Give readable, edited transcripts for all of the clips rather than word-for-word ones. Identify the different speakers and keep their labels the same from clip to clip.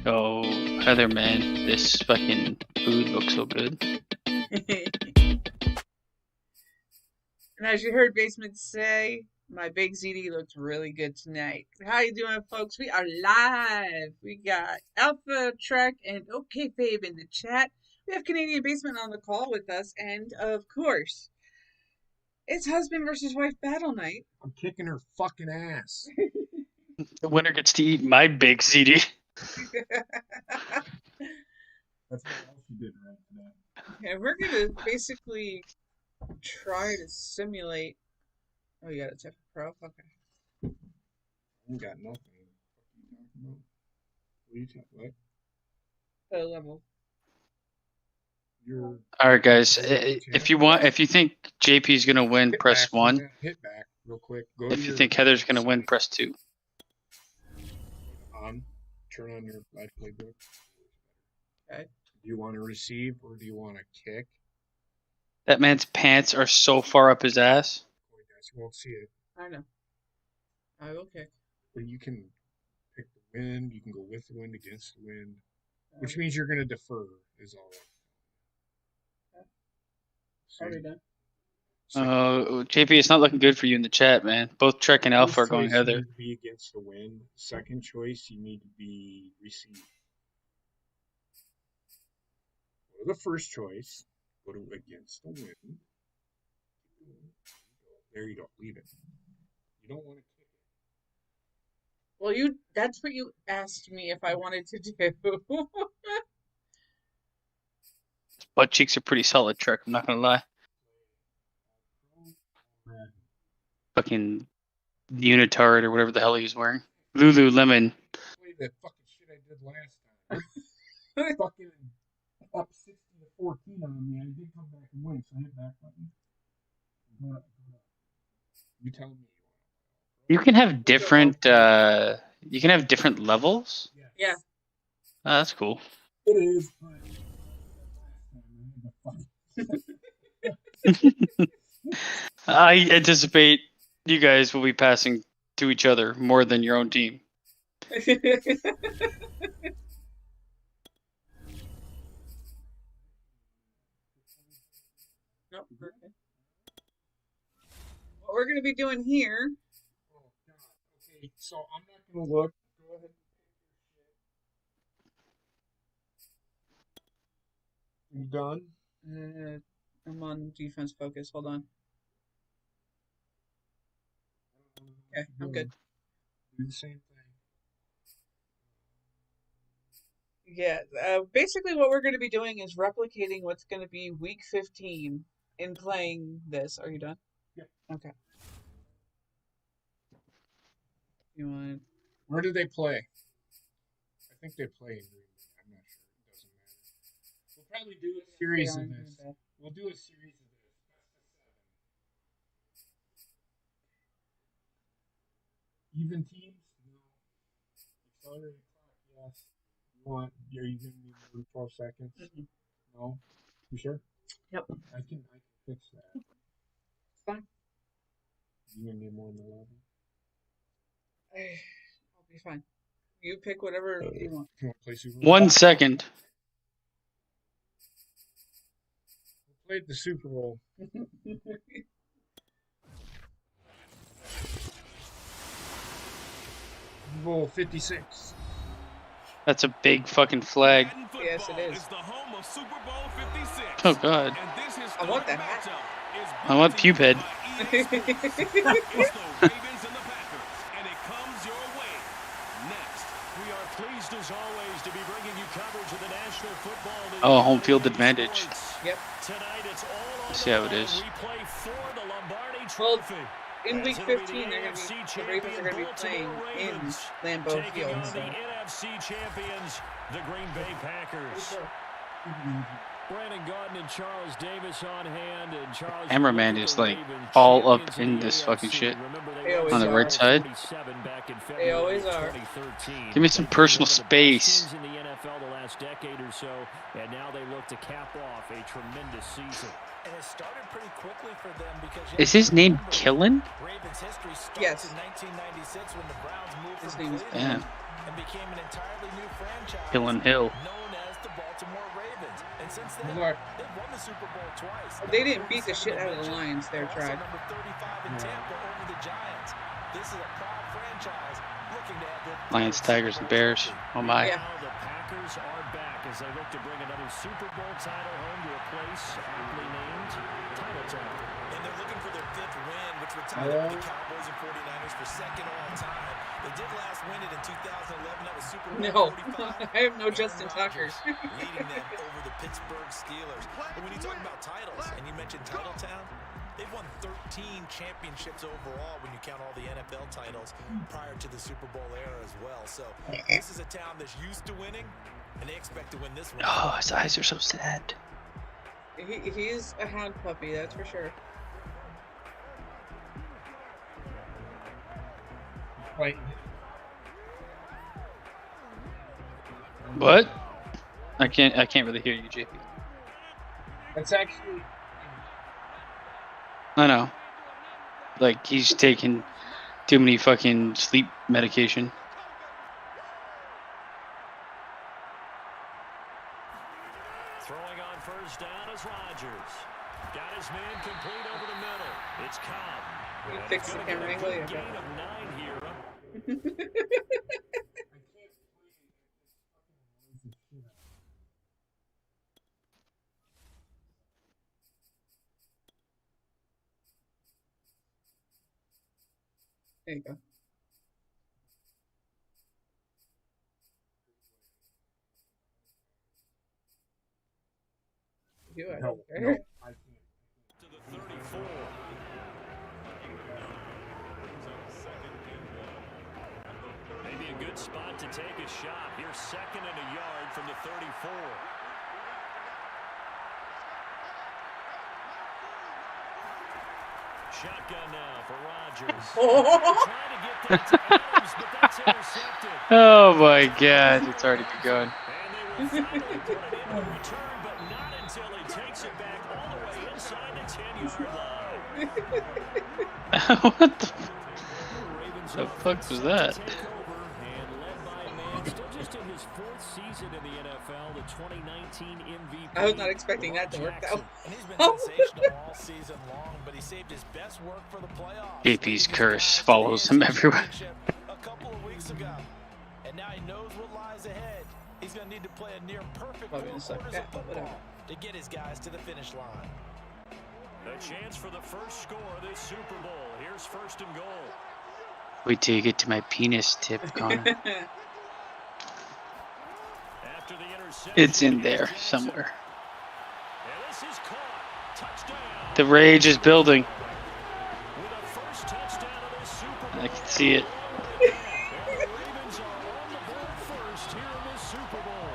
Speaker 1: Oh, Heather, man, this fucking food looks so good.
Speaker 2: And as you heard Basement say, my big ZD looks really good tonight. How you doing, folks? We are live. We got Alpha Trek and OK Babe in the chat. We have Canadian Basement on the call with us, and of course, it's husband versus wife battle night.
Speaker 3: I'm kicking her fucking ass.
Speaker 1: The winner gets to eat my big ZD.
Speaker 3: That's what else you did right today.
Speaker 2: Yeah, we're gonna basically try to simulate. Oh, you got a tip pro? Okay.
Speaker 3: You got nothing. What are you talking about?
Speaker 2: What level?
Speaker 3: You're
Speaker 1: All right, guys. If you think JP's gonna win, press
Speaker 3: back,
Speaker 1: 1.
Speaker 3: Hit back real quick. Go
Speaker 1: If you think Heather's gonna win, press 2.
Speaker 3: Turn on your live playbook.
Speaker 2: Okay.
Speaker 3: Do you want to receive or do you want to kick?
Speaker 1: That man's pants are so far up his ass.
Speaker 3: You won't see it.
Speaker 2: I know. I will kick.
Speaker 3: But you can pick the wind. You can go with the wind, against the wind, which means you're going to defer. Is all.
Speaker 2: Are we done?
Speaker 1: JP, it's not looking good for you in the chat, man. Both Trek and Alpha are going Heather.
Speaker 3: You need to be against the wind. Second choice, you need to be receive. Go to the first choice. Go to against the wind. There you go. Leave it. You don't want to kick it.
Speaker 2: Well, that's what you asked me if I wanted to do.
Speaker 1: Butt cheeks are pretty solid, Trek. I'm not gonna lie. Fucking unitard or whatever the hell he was wearing. Lululemon.
Speaker 3: Play that fucking shit I did last time. Fucking up 60-14 on me. I did come back and win, so I hit back button. You tell me.
Speaker 1: You can have different. You can have different levels.
Speaker 2: Yeah.
Speaker 1: Oh, that's cool.
Speaker 3: It is.
Speaker 1: I anticipate you guys will be passing to each other more than your own team.
Speaker 2: Nope. Okay. What we're gonna be doing here.
Speaker 3: Oh God. Okay, so I'm not gonna look. Go ahead. You done?
Speaker 2: I'm on defense focus. Hold on. Okay, I'm good.
Speaker 3: Do the same thing.
Speaker 2: Yeah, basically what we're going to be doing is replicating what's going to be week 15 in playing this. Are you done?
Speaker 3: Yeah.
Speaker 2: Okay. You want?
Speaker 3: Where do they play? I think they play in Green Bay. I'm not sure. It doesn't matter. We'll probably do a series of this. We'll do a series of this. Even teams? No. Accelerated clock, yes. Are you giving me more than 12 seconds?
Speaker 2: Mm-hmm.
Speaker 3: No? You sure?
Speaker 2: Yep.
Speaker 3: I can fix that.
Speaker 2: It's fine.
Speaker 3: You gonna need more than 11?
Speaker 2: I'll be fine. You pick whatever you want.
Speaker 3: You want to play Super Bowl?
Speaker 1: 1 second.
Speaker 3: We played the Super Bowl. Super Bowl 56.
Speaker 1: That's a big fucking flag.
Speaker 2: Yes, it is.
Speaker 1: Oh God.
Speaker 2: I want that hat.
Speaker 1: I want Puped. Oh, home field advantage.
Speaker 2: Yep.
Speaker 1: Let's see how it is.
Speaker 2: Well, in week 15, the Ravens are going to be playing in Lambeau Field. So.
Speaker 4: NFC champions, the Green Bay Packers. Brandon Gaudin and Charles Davis on hand, and Charles
Speaker 1: Cameraman is like all up in this fucking shit on the right side.
Speaker 2: They always are.
Speaker 1: Give me some personal space.
Speaker 4: In the NFL the last decade or so, and now they look to cap off a tremendous season.
Speaker 5: And it started pretty quickly for them because
Speaker 1: Is his name Killen?
Speaker 5: Ravens history starts
Speaker 2: Yes.
Speaker 5: in 1996 when the Browns moved
Speaker 2: His
Speaker 5: from
Speaker 2: name is
Speaker 1: Yeah.
Speaker 5: and became an entirely new franchise
Speaker 1: Hill and Hill.
Speaker 5: known as the Baltimore Ravens. And since then,
Speaker 3: Look.
Speaker 5: they've won the Super Bowl twice.
Speaker 2: They didn't beat the shit out of the Lions there,
Speaker 5: Also
Speaker 2: tried.
Speaker 5: number 35 in Tampa over the Giants. This is a proud franchise looking to add their
Speaker 1: Lions, Tigers, and Bears. Oh my.
Speaker 2: Yeah.
Speaker 4: Now the Packers are back as they look to bring another Super Bowl title home to a place aptly named Title Town.
Speaker 5: And they're looking for their 5th win, which would tie up the Cowboys and 49ers for 2nd all time. They did last win it in 2011. That was Super Bowl
Speaker 2: No,
Speaker 5: 45.
Speaker 2: I have no Justin Tuckers.
Speaker 5: Leading them over the Pittsburgh Steelers. But when you talk about titles, and you mentioned Title Town, they've won 13 championships overall when you count all the NFL titles prior to the Super Bowl era as well. So this is a town that's used to winning, and they expect to win this one.
Speaker 1: Oh, his eyes are so sad.
Speaker 2: He's a hound puppy, that's for sure.
Speaker 3: Wait.
Speaker 1: What? I can't really hear you, JP.
Speaker 3: That's actually.
Speaker 1: I know. Like he's taking too many fucking sleep medication.
Speaker 4: Throwing on first down is Rodgers. Got his man complete over the middle. It's Cobb.
Speaker 2: You
Speaker 4: And
Speaker 2: fix
Speaker 4: he's
Speaker 2: the
Speaker 4: gonna get
Speaker 2: camera
Speaker 4: a
Speaker 2: angle,
Speaker 4: good
Speaker 2: yeah.
Speaker 4: gain of 9 here.
Speaker 2: There you go. You, I don't care.
Speaker 3: No, I can't.
Speaker 4: To the 34. Maybe a good spot to take a shot. Here's 2nd and a yard from the 34. Shotgun now for Rodgers. Trying to get that to Adams, but that's intercepted.
Speaker 1: Oh my god, it's already begun.
Speaker 4: And they will finally put it in the return, but not until he takes it back all the way inside the 10-yard line.
Speaker 1: What the
Speaker 4: Ravens
Speaker 1: The
Speaker 4: offense
Speaker 1: fuck was that?
Speaker 4: set to take over and led by a man still just in his 4th season in the NFL, the 2019 MVP.
Speaker 2: I was not expecting that to work out.
Speaker 5: And he's been
Speaker 2: Oh.
Speaker 5: sensational all season long, but he saved his best work for the playoffs.
Speaker 1: JP's curse follows him everywhere.
Speaker 5: A couple of weeks ago, and now he knows what lies ahead. He's going to need to play a near perfect
Speaker 2: Probably
Speaker 5: 4
Speaker 2: gonna suck
Speaker 5: quarters
Speaker 2: that,
Speaker 5: of
Speaker 2: but whatever.
Speaker 5: football to get his guys to the finish line.
Speaker 4: A chance for the first score of this Super Bowl. Here's 1st and goal.
Speaker 1: Wait till you get to my penis tip, Connor.
Speaker 4: After the interception,
Speaker 1: It's in there
Speaker 4: here's
Speaker 1: somewhere.
Speaker 4: And this is caught. Touchdown.
Speaker 1: The rage is building.
Speaker 4: With a first touchdown of this Super Bowl.
Speaker 1: I can see it.
Speaker 4: And the Ravens are on the board first here in this Super Bowl.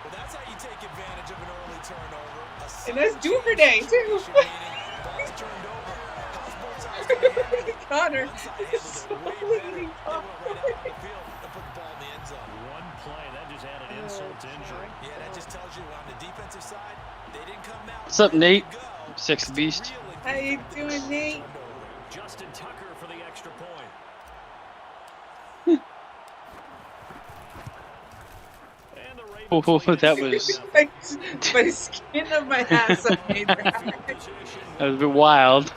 Speaker 5: Well, that's how you take advantage of an early turnover.
Speaker 2: And that's Doomer Day, too.
Speaker 5: Ball's turned over. Osborne's eyes to the handle.
Speaker 2: Connor,
Speaker 5: One side
Speaker 2: this is
Speaker 5: handled it
Speaker 2: so
Speaker 5: way better.
Speaker 2: bleeding.
Speaker 5: They went right out on the field and put the ball in the end zone.
Speaker 4: One play, that just added insult to injury.
Speaker 5: Yeah, that just tells you on the defensive side, they didn't come out.
Speaker 1: What's up,
Speaker 5: ready
Speaker 1: Nate?
Speaker 5: to go.
Speaker 1: Sexy beast.
Speaker 5: Really
Speaker 2: How you doing, Nate?
Speaker 4: Justin Tucker for the extra point. And the Ravens
Speaker 1: Oh,
Speaker 4: lead
Speaker 1: that
Speaker 4: it
Speaker 1: was
Speaker 4: 7-0.
Speaker 2: My skin of my ass I made that.
Speaker 1: that was a bit wild.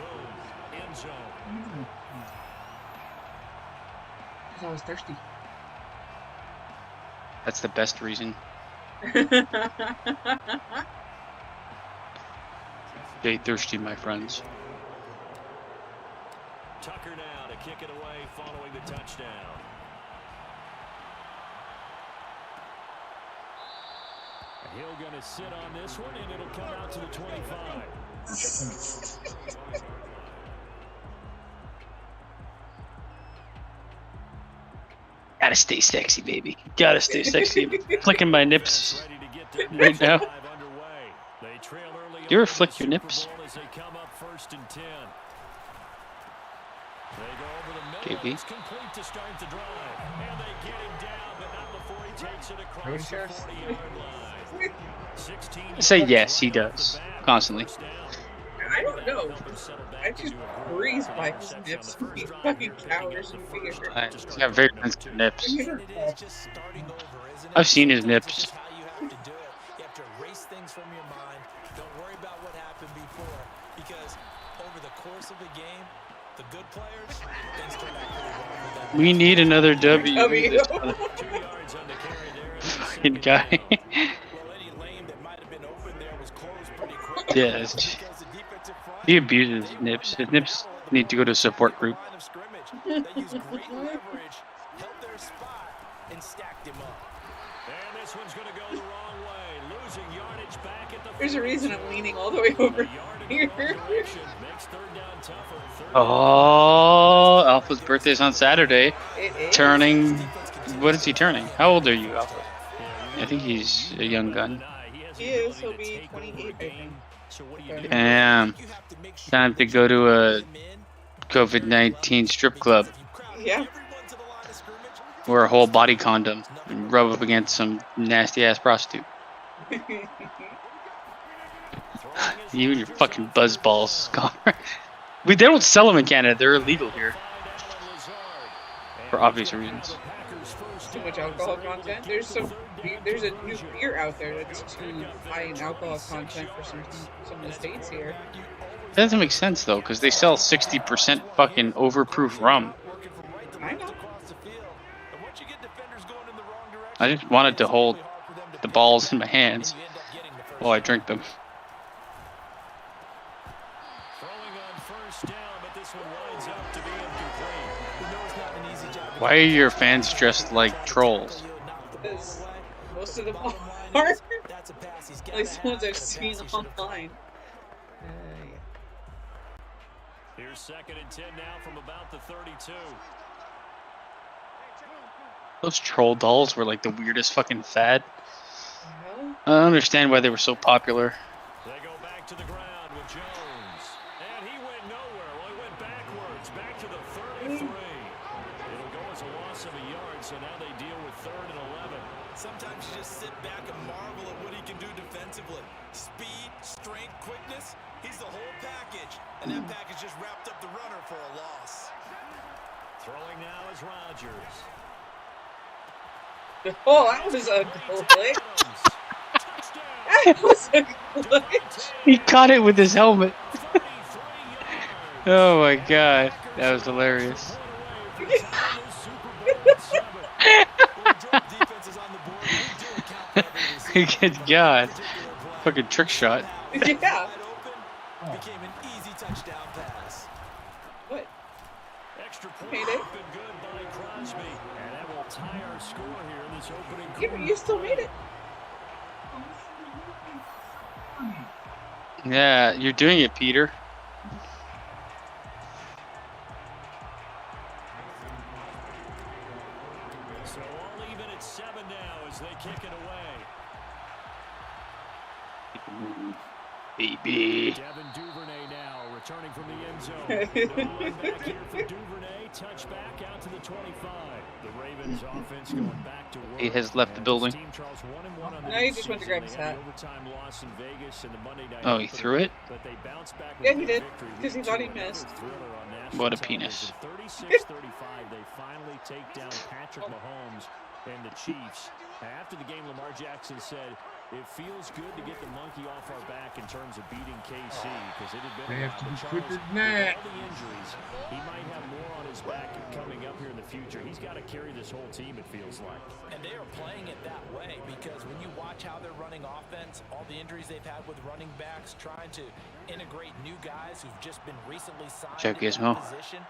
Speaker 4: End zone.
Speaker 2: I was thirsty.
Speaker 1: That's the best reason. Stay thirsty, my friends.
Speaker 4: Tucker now to kick it away following the touchdown. Hill going to sit on this one, and it'll come out to the 25.
Speaker 1: Gotta stay sexy, baby. Gotta stay sexy. I'm flicking my nips
Speaker 4: Ready to get their
Speaker 1: right
Speaker 4: next
Speaker 1: now.
Speaker 4: drive underway. They trail early
Speaker 1: You ever
Speaker 4: on in the
Speaker 1: flick your
Speaker 4: Super
Speaker 1: nips?
Speaker 4: Bowl as they come up 1st and 10. They go over the middle.
Speaker 1: JP?
Speaker 4: It's complete to start the drive. And they get him down, but not before he takes it across the
Speaker 3: cares?
Speaker 4: 40-yard line. 16
Speaker 1: Say
Speaker 4: yards
Speaker 1: yes, he
Speaker 4: right off
Speaker 1: does.
Speaker 4: the bat.
Speaker 1: Constantly.
Speaker 4: First down.
Speaker 2: I don't know. I just breeze by his nips. He fucking cowers in fear.
Speaker 1: He's got very sensitive nips.
Speaker 2: These are
Speaker 5: It is
Speaker 2: all-
Speaker 5: just starting over, isn't it?
Speaker 1: I've seen his
Speaker 5: Sometimes it's
Speaker 1: nips.
Speaker 5: just how you have to do it. You have to erase things from your mind. Don't worry about what happened before, because over the course of a game, the good players, things turn out pretty well for them.
Speaker 1: We need another W.
Speaker 2: W.
Speaker 1: This
Speaker 4: 2 yards on the carry there. and it's
Speaker 1: fucking
Speaker 4: second
Speaker 1: guy.
Speaker 4: down.
Speaker 5: Well, any lane that might have been open there was closed pretty quickly.
Speaker 1: Yeah,
Speaker 5: Because the defensive front,
Speaker 1: he abuses his nips. His nips need to go to a support group.
Speaker 5: line of scrimmage. They used great leverage, held their spot, and stacked him up.
Speaker 4: And this one's going to go the wrong way. Losing yardage back at the
Speaker 2: There's a reason I'm leaning all the way over here.
Speaker 4: Makes third down tougher. Third
Speaker 1: Oh, Alpha's birthday's on Saturday.
Speaker 2: It is.
Speaker 1: Turning. What is he turning? How old are you, Alpha? I think he's a young gun.
Speaker 2: He is. He'll be 28, I think.
Speaker 4: So what do you do?
Speaker 1: Damn. Time to go to a COVID-19 strip club.
Speaker 2: Yeah.
Speaker 1: Wear a whole body condom and rub up against some nasty ass prostitute. You and your fucking buzzballs, Connor. They don't sell them in Canada. They're illegal here for obvious reasons.
Speaker 2: Too much alcohol content. There's a new beer out there that's too high in alcohol content for some of the states here.
Speaker 1: That doesn't make sense though, because they sell 60% fucking overproof rum.
Speaker 2: I know.
Speaker 1: I just wanted to hold the balls in my hands while I drink them.
Speaker 4: Throwing on first down, but this one winds up to be incomplete.
Speaker 1: Why are your fans dressed like trolls?
Speaker 2: Because most of them are. At least the ones I've seen online.
Speaker 4: Here's 2nd and 10 now from about the 32.
Speaker 1: Those troll dolls were like the weirdest fucking fad.
Speaker 2: Well,
Speaker 1: I don't understand why they were so popular.
Speaker 4: They go back to the ground with Jones. And he went nowhere. Well, he went backwards. Back to the 33. It'll go as a loss of a yard, so now they deal with 3rd and 11.
Speaker 5: Sometimes you just sit back and marvel at what he can do defensively. Speed, strength, quickness. He's the whole package. And that package just wrapped up the runner for a loss.
Speaker 4: Throwing now is Rodgers.
Speaker 2: oh, that was a glitch. That was a glitch.
Speaker 1: He caught it with his helmet. Oh my god, that was hilarious. Good god, fucking trick shot.
Speaker 2: Yeah.
Speaker 5: Became an easy touchdown pass.
Speaker 2: What?
Speaker 4: Extra point
Speaker 2: Made it.
Speaker 4: up and good by Crosby. And that will tie our score here in this opening
Speaker 2: Yeah, but you still made it.
Speaker 1: Yeah, you're doing it, Peter.
Speaker 4: So all even at 7 now as they kick it away.
Speaker 1: Baby.
Speaker 4: Devin Duvernay now returning from the end zone. No one back here for Duvernay. Touchback out to the 25. The Ravens offense going back to work.
Speaker 1: He has left the building.
Speaker 4: Team Charles 1-1 on the
Speaker 2: No, he just went to grab his
Speaker 4: season. They had
Speaker 2: hat.
Speaker 4: the overtime loss in Vegas and the Monday night
Speaker 1: Oh, he
Speaker 4: opener,
Speaker 1: threw it?
Speaker 4: but they bounced back
Speaker 2: Yeah,
Speaker 4: with
Speaker 2: he
Speaker 4: a
Speaker 2: did,
Speaker 4: victory,
Speaker 2: 'cause he
Speaker 4: leading
Speaker 2: thought
Speaker 4: to
Speaker 2: he
Speaker 4: another
Speaker 2: missed.
Speaker 4: thriller on national
Speaker 1: What a
Speaker 4: television.
Speaker 1: penis.
Speaker 4: 36-35, they finally take down Patrick Mahomes and the Chiefs. After the game, Lamar Jackson said, "It feels good to get the monkey off our back in terms of beating KC because it had been
Speaker 3: They
Speaker 4: a
Speaker 3: have to
Speaker 4: while."
Speaker 3: be
Speaker 4: But
Speaker 3: quicker
Speaker 4: Charles,
Speaker 3: than that.
Speaker 4: with all the injuries, he might have more on his back coming up here in the future. He's got to carry this whole team, it feels like.
Speaker 5: And they are playing it that way because when you watch how they're running offense, all the injuries they've had with running backs, trying to integrate new guys who've just been recently signed
Speaker 1: Check
Speaker 5: in
Speaker 1: Gizmo.
Speaker 5: that position.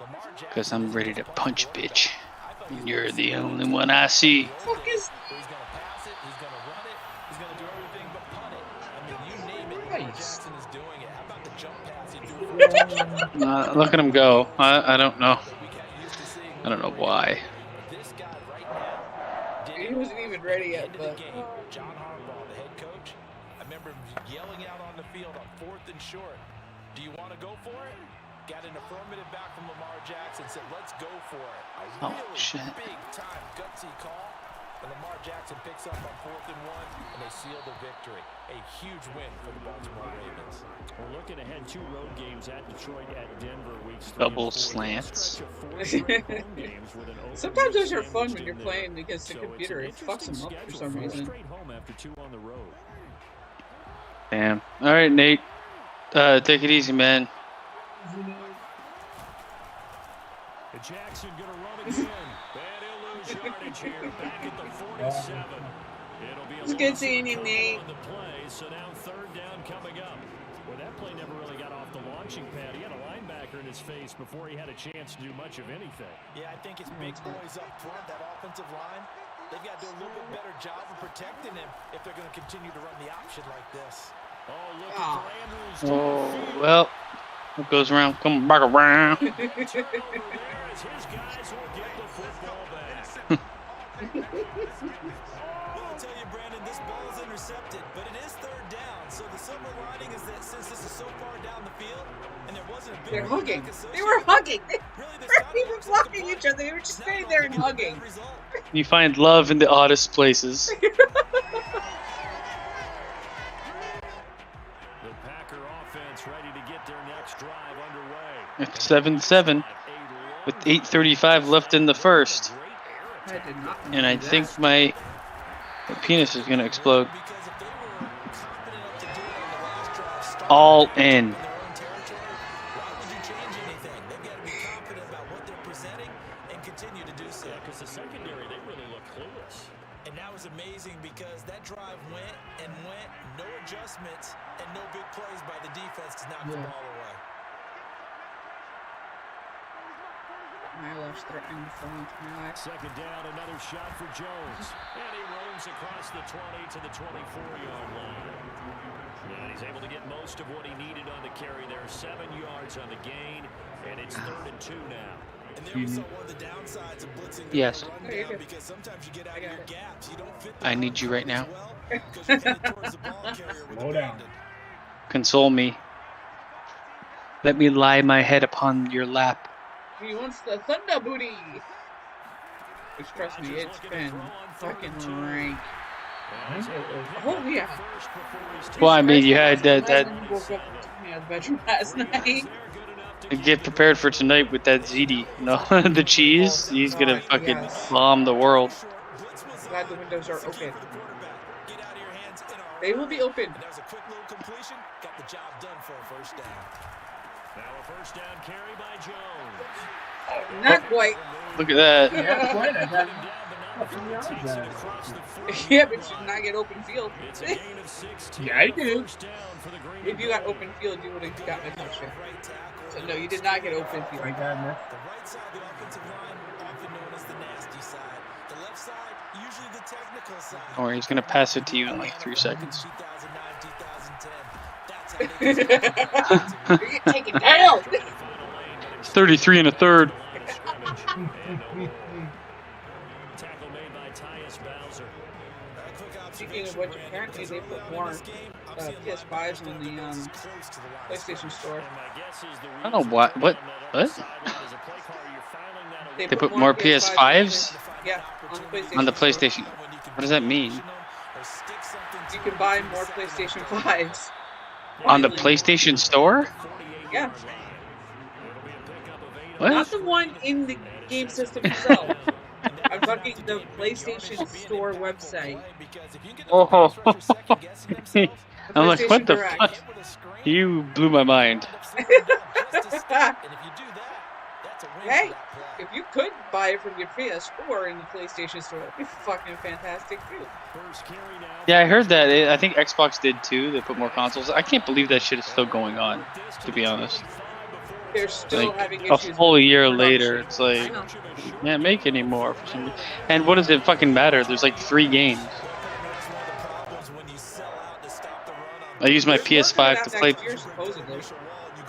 Speaker 5: Lamar Jackson
Speaker 1: Because I'm
Speaker 5: is
Speaker 1: ready
Speaker 5: just
Speaker 1: to
Speaker 5: playing
Speaker 1: punch,
Speaker 5: quarterback.
Speaker 1: bitch.
Speaker 5: I thought he was
Speaker 1: You're
Speaker 5: gonna
Speaker 1: the
Speaker 5: see
Speaker 1: only
Speaker 5: it.
Speaker 1: one I see.
Speaker 2: Fuck is
Speaker 5: He's going to pass it. He's going to run it. He's going to do everything but punt it. I mean, you name it, Lamar
Speaker 2: Christ.
Speaker 5: Jackson is doing it. How about the jump pass he threw?
Speaker 1: Look at him go. I don't know.
Speaker 5: We got used to seeing
Speaker 1: I don't know why.
Speaker 5: this guy right now. did
Speaker 2: He wasn't even ready yet,
Speaker 5: end of the
Speaker 2: but
Speaker 5: game. John Harbaugh, the head coach, I remember him yelling out on the field on 4th and short. Do you want to go for it? Got an affirmative back from Lamar Jackson. Said, let's go for it. A
Speaker 1: Oh,
Speaker 5: really
Speaker 1: shit.
Speaker 5: big time gutsy call. And Lamar Jackson picks up on 4th and 1, and they seal the victory. A huge win for the Baltimore Ravens.
Speaker 4: We're looking ahead 2 road games at Detroit, at Denver, weeks 3
Speaker 1: Double
Speaker 4: and 4.
Speaker 1: slants.
Speaker 2: Sometimes those are fun when you're playing against the computer. It fucks them up for some reason.
Speaker 4: Home after 2 on the road.
Speaker 1: Damn. All right, Nate. Take it easy, man.
Speaker 4: Jackson gonna run again. And he'll lose yardage here. Back at the 47. It'll be a
Speaker 2: It's good seeing you, Nate.
Speaker 4: on the play, so now 3rd down coming up. Well, that play never really got off the launching pad. He had a linebacker in his face before he had a chance to do much of anything.
Speaker 5: Yeah, I think it's big boys up front, that offensive line. They've got to do a little bit better job of protecting him if they're going to continue to run the option like this.
Speaker 4: Oh, look for Andrews.
Speaker 1: Oh, well, it goes around, come back around.
Speaker 4: His guys will get the football back.
Speaker 5: Well, I'll tell you, Brandon, this ball is intercepted, but it is 3rd down. So the silver lining is that since this is so far down the field, and there wasn't a big
Speaker 2: They're hugging. They were hugging. They weren't even blocking each other. They were just standing there and hugging.
Speaker 1: You find love in the oddest places.
Speaker 4: The Packer offense ready to get their next drive underway.
Speaker 1: It's 7-7 with 8:35 left in the first.
Speaker 2: I did not know
Speaker 1: And I
Speaker 2: that.
Speaker 1: think my penis is going to explode. All in.
Speaker 4: Because the secondary, they really look clueless.
Speaker 5: And that was amazing because that drive went and went, no adjustments, and no big plays by the defense to knock the ball away.
Speaker 2: My left's threatening to fall into my eye.
Speaker 4: 2nd down, another shot for Jones. And he roams across the 20 to the 24-yard line. And he's able to get most of what he needed on the carry there. 7 yards on the gain, and it's 3rd and 2 now.
Speaker 5: And there we saw one of the downsides of blitzing the
Speaker 1: Yes.
Speaker 5: run
Speaker 2: There you
Speaker 5: down
Speaker 2: go.
Speaker 5: because sometimes you get out of your gaps. You don't fit the
Speaker 1: I need you right now.
Speaker 5: well because you're headed towards the ball carrier with
Speaker 3: Slow down.
Speaker 5: abandon.
Speaker 1: Console me. Let me lie my head upon your lap.
Speaker 2: He wants the thunder booty. Which, trust me, it's been fucking rank. Oh, yeah.
Speaker 1: Well, I mean, you had that
Speaker 2: Woke up in the bedroom last night.
Speaker 1: get prepared for tonight with that ziti. You know, the cheese. He's gonna fucking bomb the world.
Speaker 2: Glad the windows are open. They will be open.
Speaker 5: And that was a quick little completion. Got the job done for a 1st down.
Speaker 4: Now a 1st down carry by Jones.
Speaker 2: Not quite.
Speaker 1: Look at that.
Speaker 3: Yeah, quite. I got
Speaker 2: Yeah, but you did not get open field.
Speaker 4: It's a gain of 16.
Speaker 3: Yeah, I do.
Speaker 4: First down for the Green
Speaker 2: If you got open field, you would have gotten a touchdown. So no, you did not get open field.
Speaker 3: I got enough.
Speaker 5: The right side of the offensive line, often known as the nasty side. The left side, usually the technical side.
Speaker 1: Or he's gonna pass it to you in like 3 seconds.
Speaker 5: 2009, 2010. That's how they
Speaker 2: You're getting taken down.
Speaker 1: It's 33 and a third.
Speaker 4: Tackle made by Tyus Bowser.
Speaker 2: Speaking of which, apparently they put more PS5s on the PlayStation Store.
Speaker 4: And my guess is the
Speaker 1: I don't know what.
Speaker 4: sideline as a play caller, you're filing that
Speaker 2: They
Speaker 1: put more PS5s?
Speaker 2: Yeah, on the PlayStation.
Speaker 1: On the
Speaker 2: Store.
Speaker 1: PlayStation. What does that mean?
Speaker 2: You can buy more PlayStation 5s.
Speaker 1: On the PlayStation Store?
Speaker 2: Yeah,
Speaker 1: What?
Speaker 2: not the one in the game system itself. I'm talking the PlayStation Store website.
Speaker 1: Oh, I'm like, what the
Speaker 2: PlayStation
Speaker 1: fuck? You blew my mind.
Speaker 2: Hey, if you could buy it from your PS4 in the PlayStation Store, that'd be fucking fantastic too.
Speaker 1: Yeah, I heard that. I think Xbox did too. They put more consoles. I can't believe that shit is still going on, to be honest.
Speaker 2: They're still
Speaker 1: Like,
Speaker 2: having
Speaker 1: a
Speaker 2: issues.
Speaker 1: full
Speaker 2: with
Speaker 1: year
Speaker 2: production.
Speaker 1: later, it's
Speaker 2: I
Speaker 1: like,
Speaker 2: know.
Speaker 1: can't make any more for some reason. And what does it fucking matter? There's like 3 games. I use my
Speaker 2: They're working it
Speaker 1: PS5
Speaker 2: out
Speaker 1: to play.
Speaker 2: next year, supposedly.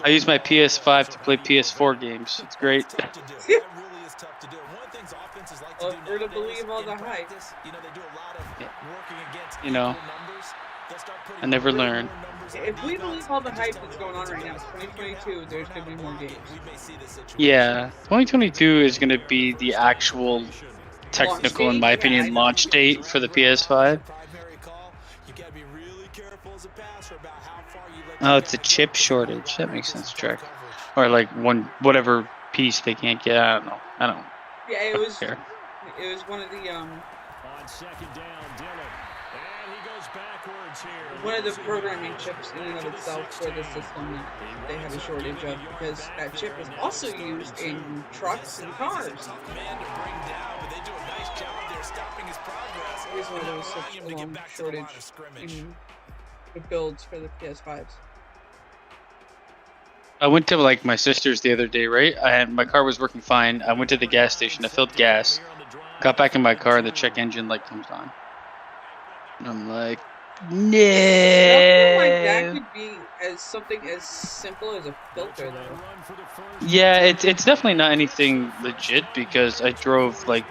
Speaker 1: I use my PS5 to play PS4 games. It's great.
Speaker 2: Well, if we're to believe all the hype.
Speaker 1: You know, I never learn.
Speaker 2: If we believe all the hype that's going on right now, 2022, there's going to be more games.
Speaker 1: Yeah, 2022 is going to be the actual technical, in
Speaker 2: date?
Speaker 1: my
Speaker 2: Yeah, I
Speaker 1: opinion,
Speaker 2: know.
Speaker 1: launch date for the PS5. Oh, it's a chip shortage. That makes sense, Trek. Or like whatever piece they can't get. I don't know. I don't
Speaker 2: Yeah,
Speaker 1: care.
Speaker 2: it was one of the
Speaker 4: On second down, Dillon. And he goes backwards here.
Speaker 2: one of the programming chips in and of itself for the system that they had a shortage of, because that chip is also used in trucks and cars. It is why there was such a long shortage in the builds for the PS5s.
Speaker 1: I went to like my sister's the other day, right? My car was working fine. I went to the gas station. I filled gas. Got back in my car. The check engine light comes on. And I'm like, no.
Speaker 2: Something like that could be something as simple as a filter, though.
Speaker 1: Yeah, it's definitely not anything legit, because I drove like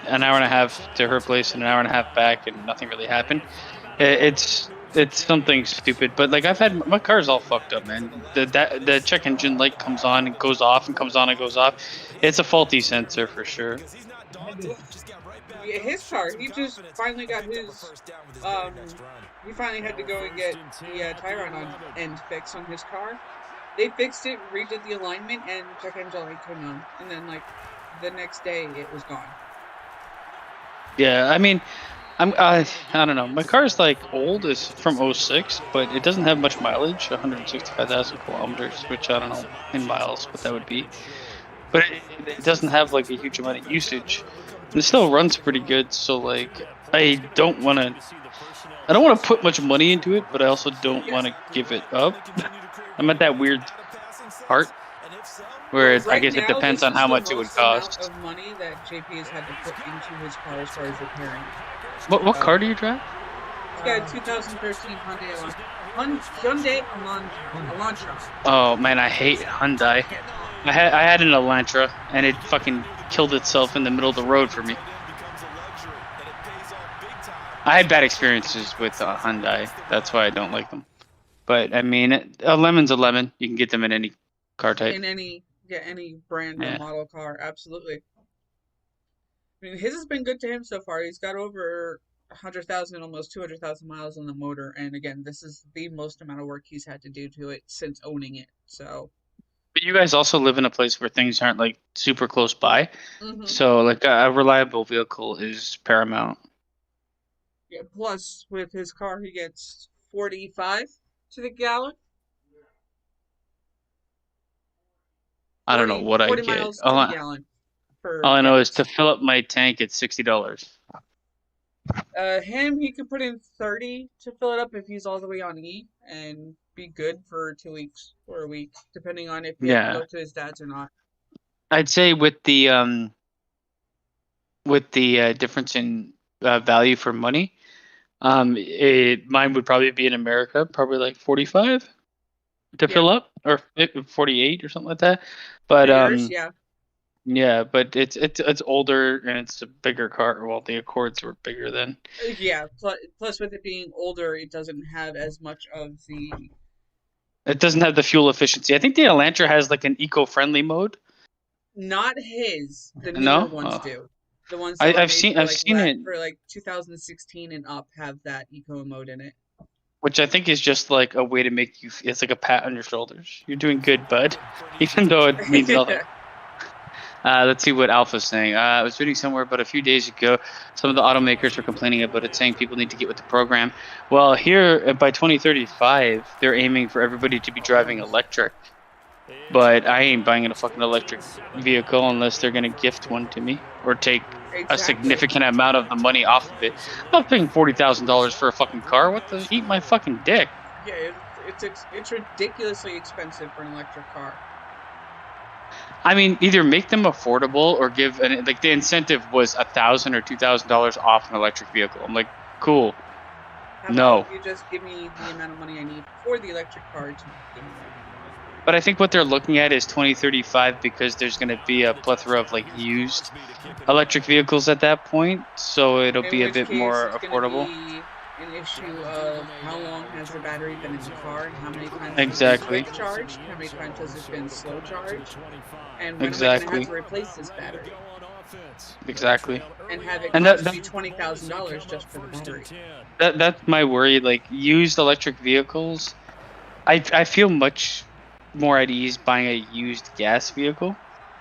Speaker 1: an hour and a half to her place and an hour and a half back, and nothing really happened. It's something stupid, but like my car's all fucked up, man. The check engine light comes on and goes off and comes on and goes off. It's a faulty sensor for sure.
Speaker 2: Yeah, his car, he just finally got his, he finally had to go and get the Tyron on end fix on his car. They fixed it, redid the alignment, and check engine light came on. And then, like, the next day, it was gone.
Speaker 1: Yeah, I mean, I don't know. My car's like old, it's from 06, but it doesn't have much mileage, 165,000 kilometers, which I don't know in miles what that would be. But it doesn't have like a huge amount of usage. And it still runs pretty good, so like I don't want to put much money into it, but I also don't want to give it up. I'm at that weird part where I guess it depends on how much it would cost.
Speaker 2: Of money that JP has had to put into his car as far as repairing.
Speaker 1: What car do you drive?
Speaker 2: He's got a 2013 Hyundai Elantra.
Speaker 1: Oh man, I hate Hyundai. I had an Elantra, and it fucking killed itself in the middle of the road for me. I had bad experiences with Hyundai. That's why I don't like them. But I mean, a lemon's a lemon. You can get them in any car type.
Speaker 2: In any brand or model car, absolutely. I mean, his has been good to him so far. He's got over 100,000, almost 200,000 miles on the motor, and again, this is the most amount of work he's had to do to it since owning it. So.
Speaker 1: But you guys also live in a place where things aren't like super close by, so like a reliable vehicle is paramount.
Speaker 2: Yeah. Plus, with his car, he gets 45 to the gallon.
Speaker 1: I don't know what I get.
Speaker 2: Miles to the gallon
Speaker 1: all I know is to fill up my tank, it's $60.
Speaker 2: He could put in 30 to fill it up if he's all the way on E, and be good for 2 weeks or a week, depending on if he has to go to his dad's or not.
Speaker 1: I'd say with the difference in value for money, mine would probably be in America, probably like 45 to fill up, or 48 or something like that. But yeah, but it's older and it's a bigger car. Well, the Accords were bigger then.
Speaker 2: Yeah, plus with it being older, it doesn't have as much of the.
Speaker 1: It doesn't have the fuel efficiency. I think the Elantra has like an eco-friendly mode.
Speaker 2: Not his. The newer ones do. The ones that
Speaker 1: I've seen it
Speaker 2: for like 2016 and up have that eco mode in it.
Speaker 1: Which I think is just like a way to make you. It's like a pat on your shoulders. You're doing good, bud. Even though it means nothing. Let's see what Alpha's saying. I was reading somewhere about a few days ago, some of the automakers were complaining about it, saying people need to get with the program. Well, here, by 2035, they're aiming for everybody to be driving electric. But I ain't buying a fucking electric vehicle unless they're going to gift one to me or take a significant amount of the money off of it. I'm not paying $40,000 for a fucking car. What the? Eat my fucking dick.
Speaker 2: Yeah, it's ridiculously expensive for an electric car.
Speaker 1: I mean, either make them affordable or give like the incentive was $1,000 or $2,000 off an electric vehicle. I'm like, cool.
Speaker 2: How about you just give me the amount of money I need for the electric car to give me that.
Speaker 1: But I think what they're looking at is 2035 because there's going to be a plethora of like used electric vehicles at that point, so it'll be a bit more affordable.
Speaker 2: An issue of how long has the battery been in the car, and how many times
Speaker 1: has it been
Speaker 2: charged, how many times has it been slow charged, and when am I going to have to replace this battery?
Speaker 1: Exactly.
Speaker 2: and have it
Speaker 1: And
Speaker 2: cost you $20,000 just for the battery.
Speaker 1: That's my worry. Like used electric vehicles, I feel much more at ease buying a used gas vehicle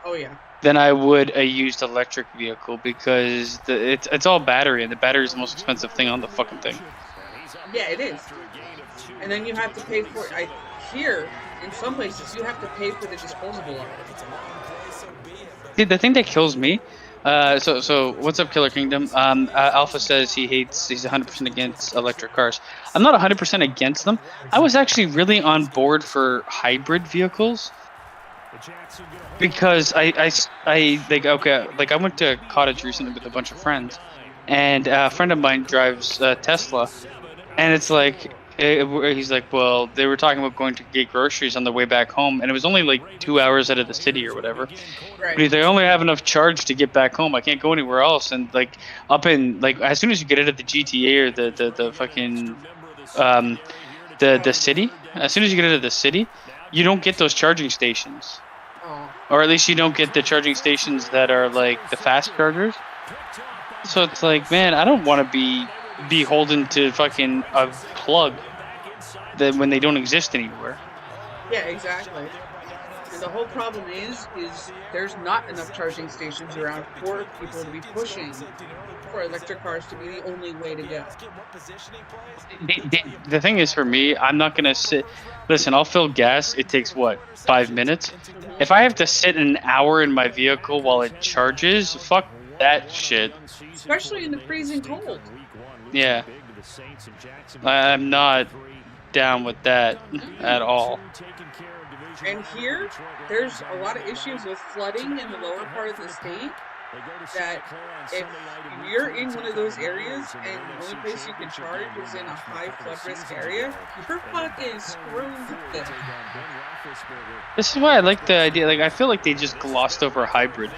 Speaker 2: Oh yeah.
Speaker 1: than I would a used electric vehicle because it's all battery, and the battery is the most expensive thing on the fucking thing.
Speaker 2: Yeah, it is. And then you have to pay for it. Here, in some places, you have to pay for the disposable of it.
Speaker 1: See, the thing that kills me. So what's up, Killer Kingdom? Alpha says he's 100% against electric cars. I'm not 100% against them. I was actually really on board for hybrid vehicles because I went to cottage recently with a bunch of friends, and a friend of mine drives Tesla, and it's like he's like, well, they were talking about going to get groceries on the way back home, and it was only like 2 hours out of the city or whatever.
Speaker 2: Right.
Speaker 1: But he's like, I only have enough charge to get back home. I can't go anywhere else. And like up in like as soon as you get out of the GTA or the fucking the city, as soon as you get out of the city, you don't get those charging stations.
Speaker 2: Oh.
Speaker 1: Or at least you don't get the charging stations that are like the fast chargers. So it's like, man, I don't want to be beholden to fucking a plug that when they don't exist anywhere.
Speaker 2: Yeah, exactly. And the whole problem is there's not enough charging stations around for people to be pushing for electric cars to be the only way to go.
Speaker 1: The thing is, for me, I'm not gonna sit. Listen, I'll fill gas. It takes what, 5 minutes? If I have to sit an hour in my vehicle while it charges, fuck that shit.
Speaker 2: Especially in the freezing cold.
Speaker 1: Yeah, I'm not down with that at all.
Speaker 2: And here, there's a lot of issues with flooding in the lower part of the state. That if you're in one of those areas and the only place you can charge is in a high flood risk area, you're fucking screwed.
Speaker 1: This is why I like the idea. Like, I feel like they just glossed over hybrid.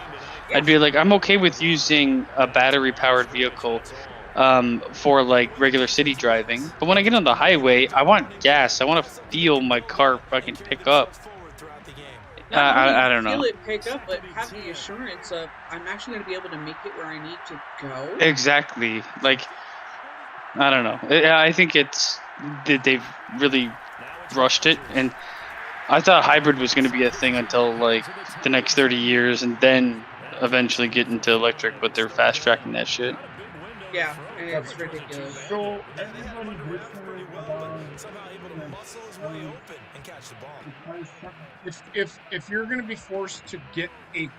Speaker 2: Yeah.
Speaker 1: I'd be like, I'm okay with using a battery-powered vehicle for like regular city driving, but when I get on the highway, I want gas. I want to feel my car fucking pick up. I don't know.
Speaker 2: Feel it pick up, but have the assurance of I'm actually going to be able to make it where I need to go.
Speaker 1: Exactly. Like, I don't know. I think they've really rushed it, and I thought hybrid was going to be a thing until like the next 30 years, and then eventually get into electric. But they're fast tracking that shit.
Speaker 2: Yeah, and it's ridiculous.
Speaker 3: So everybody if you're going to be forced to get a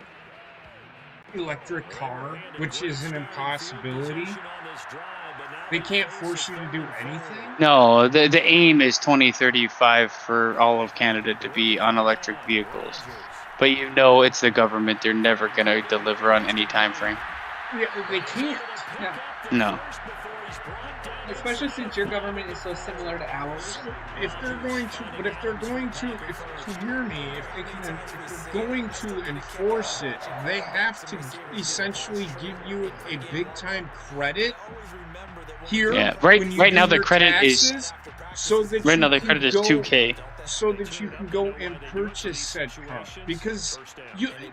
Speaker 3: electric car, which is an impossibility, they can't force you to do anything.
Speaker 1: No, the aim is 2035 for all of Canada to be on electric vehicles, but you know it's the government. They're never going to deliver on any time frame.
Speaker 3: Yeah, they can't.
Speaker 2: Yeah.
Speaker 1: No.
Speaker 2: Especially since your government is so similar to ours.
Speaker 3: If they're going to enforce it, they have to essentially give you a big time credit. Here,
Speaker 1: yeah, right now the credit is
Speaker 3: so that
Speaker 1: right now the credit is $2,000.
Speaker 3: So that you can go and purchase said car, because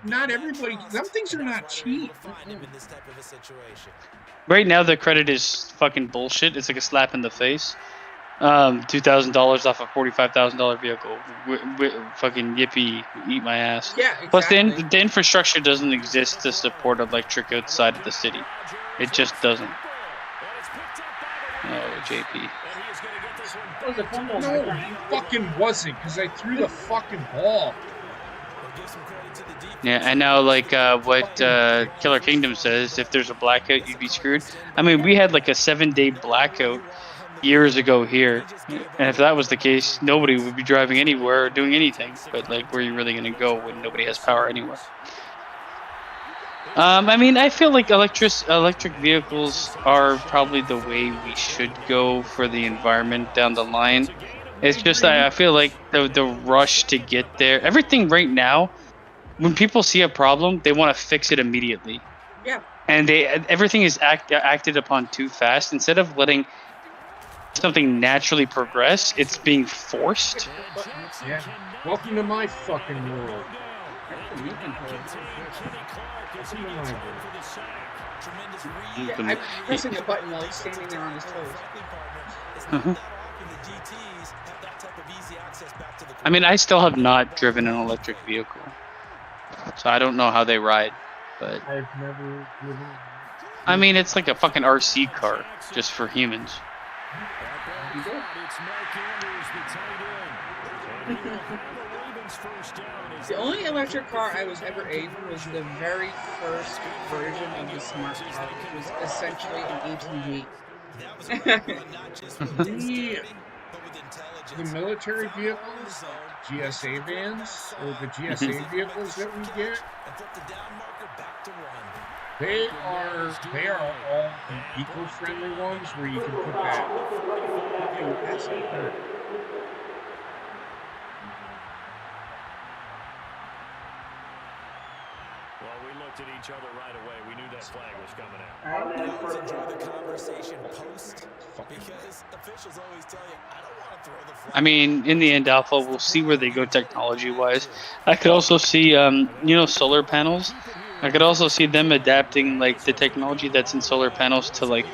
Speaker 3: not everybody. Some things are not cheap.
Speaker 1: Right now the credit is fucking bullshit. It's like a slap in the face. $2,000 off a $45,000 vehicle. Fucking yippee, eat my ass.
Speaker 2: Yeah, exactly.
Speaker 1: Plus the infrastructure doesn't exist to support electric outside of the city. It just doesn't. Oh, JP.
Speaker 3: No, it fucking wasn't, because I threw the fucking ball.
Speaker 1: Yeah, and now like what Killer Kingdom says, if there's a blackout, you'd be screwed. I mean, we had like a 7-day blackout years ago here, and if that was the case, nobody would be driving anywhere or doing anything. But like, where are you really gonna go when nobody has power anywhere? I mean, I feel like electric vehicles are probably the way we should go for the environment down the line. It's just I feel like the rush to get there. Everything right now, when people see a problem, they want to fix it immediately.
Speaker 2: Yeah.
Speaker 1: And everything is acted upon too fast. Instead of letting something naturally progress, it's being forced.
Speaker 3: Yeah. Welcome to my fucking world.
Speaker 2: I'm pressing a button while he's standing there on his toes.
Speaker 1: I mean, I still have not driven an electric vehicle, so I don't know how they ride. But
Speaker 3: I've never driven.
Speaker 1: I mean, it's like a fucking RC car just for humans.
Speaker 2: The only electric car I was ever in was the very first version of the smart car, which was essentially an ATV.
Speaker 3: The military vehicles, GSA vans, or the GSA vehicles that we get, they are all the eco-friendly ones where you can put that.
Speaker 4: Well, we looked at each other right away. We knew that flag was coming out.
Speaker 5: I always enjoy the conversation post because officials always tell you, I don't want to throw the flag.
Speaker 1: I mean, in the end, Alpha, we'll see where they go technology-wise. I could also see, solar panels. I could also see them adapting, like, the technology that's in solar panels to, like,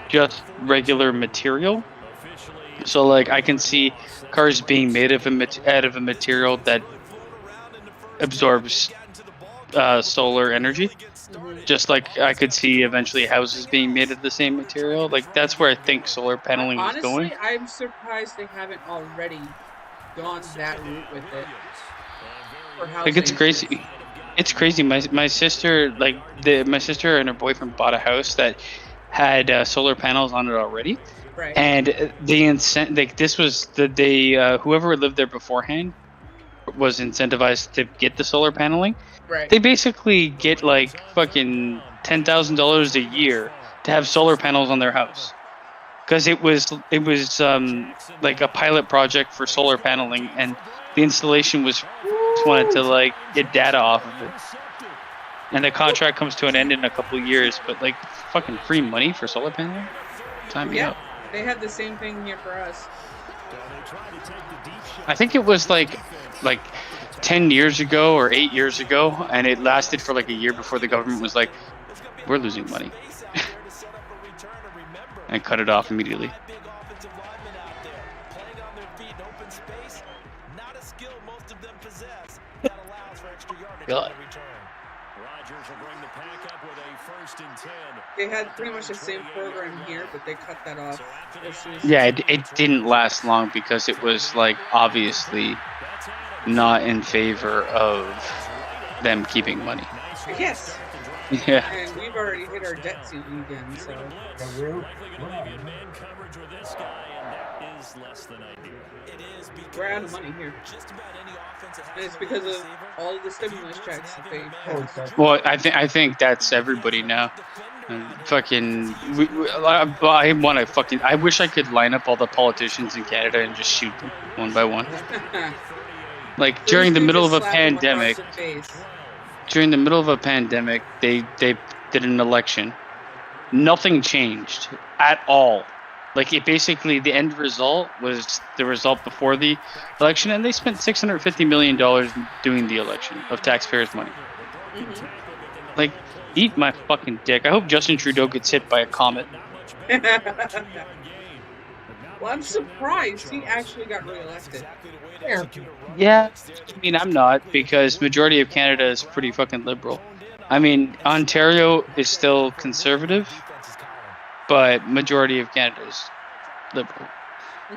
Speaker 1: just regular material. So, like, I can see cars being made out of a material that absorbs solar energy. Just like I could see eventually houses being made of the same material. Like, that's where I think solar paneling is going.
Speaker 2: Honestly, I'm surprised they haven't already gone that route with it.
Speaker 1: Like, it's crazy. It's crazy. My sister, my sister and her boyfriend bought a house that had solar panels on it already.
Speaker 2: Right.
Speaker 1: And whoever lived there beforehand was incentivized to get the solar paneling.
Speaker 2: Right.
Speaker 1: They basically get like fucking $10,000 a year to have solar panels on their house, because it was like a pilot project for solar paneling, and the installation was just wanted to like get data off of it, and the contract comes to an end in a couple of years. But like, fucking free money for solar paneling? Time me up.
Speaker 2: They had the same thing here for us.
Speaker 1: I think it was like 10 years ago or 8 years ago, and it lasted for like a year before the government was like, we're losing money, and cut it off immediately. God.
Speaker 2: They had pretty much the same program here, but they cut that off as soon as
Speaker 1: It didn't last long because it was like obviously not in favor of them keeping money.
Speaker 2: Yes.
Speaker 1: Yeah.
Speaker 2: And we've already hit our debt ceiling again, so. We're out of money here. And it's because of all of the stimulus checks that they passed.
Speaker 1: Well, I think that's everybody now. Fucking, I wish I could line up all the politicians in Canada and just shoot them one by one. Like, during the middle of a pandemic, they did an election. Nothing changed at all. Like, it basically, the end result was the result before the election, and they spent $650 million doing the election of taxpayers' money. Like, eat my fucking dick. I hope Justin Trudeau gets hit by a comet.
Speaker 2: Well, I'm surprised he actually got reelected.
Speaker 1: Yeah, I mean, I'm not, because majority of Canada is pretty fucking liberal. I mean, Ontario is still conservative, but majority of Canada is liberal.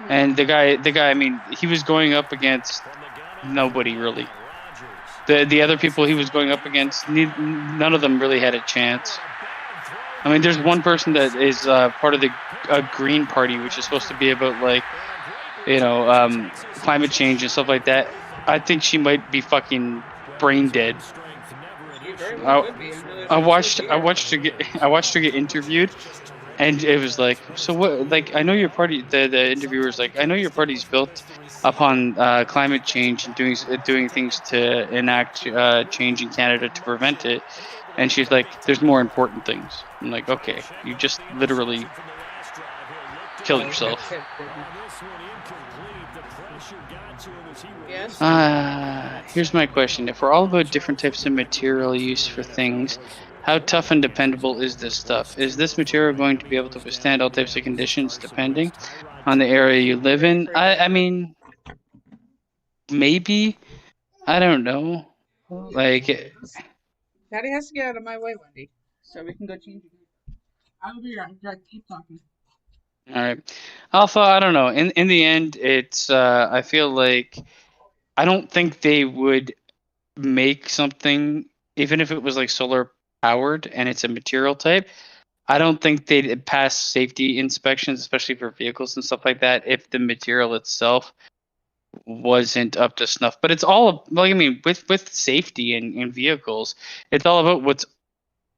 Speaker 1: And the guy, I mean, he was going up against nobody really. The other people he was going up against, none of them really had a chance. I mean, there's one person that is part of the Green Party, which is supposed to be about, like, climate change and stuff like that. I think she might be fucking brain dead. I watched her get interviewed, and it was like, so what? Like, I know your party. The interviewer's like, I know your party's built upon climate change and doing things to enact change in Canada to prevent it. And she's like, there's more important things. I'm like, okay, you just literally Kill yourself.
Speaker 2: Yes.
Speaker 1: Here's my question. If we're all about different types of material use for things, how tough and dependable is this stuff? Is this material going to be able to withstand all types of conditions depending on the area you live in? I mean, maybe. I don't know. Like,
Speaker 2: Daddy has to get out of my way, Wendy, so we can go change it. I will be right back. Keep talking.
Speaker 1: all right. Alpha, I don't know. In the end, it's I feel like I don't think they would make something, even if it was like solar powered and it's a material type. I don't think they'd pass safety inspections, especially for vehicles and stuff like that, if the material itself wasn't up to snuff. But it's all like, I mean, with safety in vehicles, it's all about what's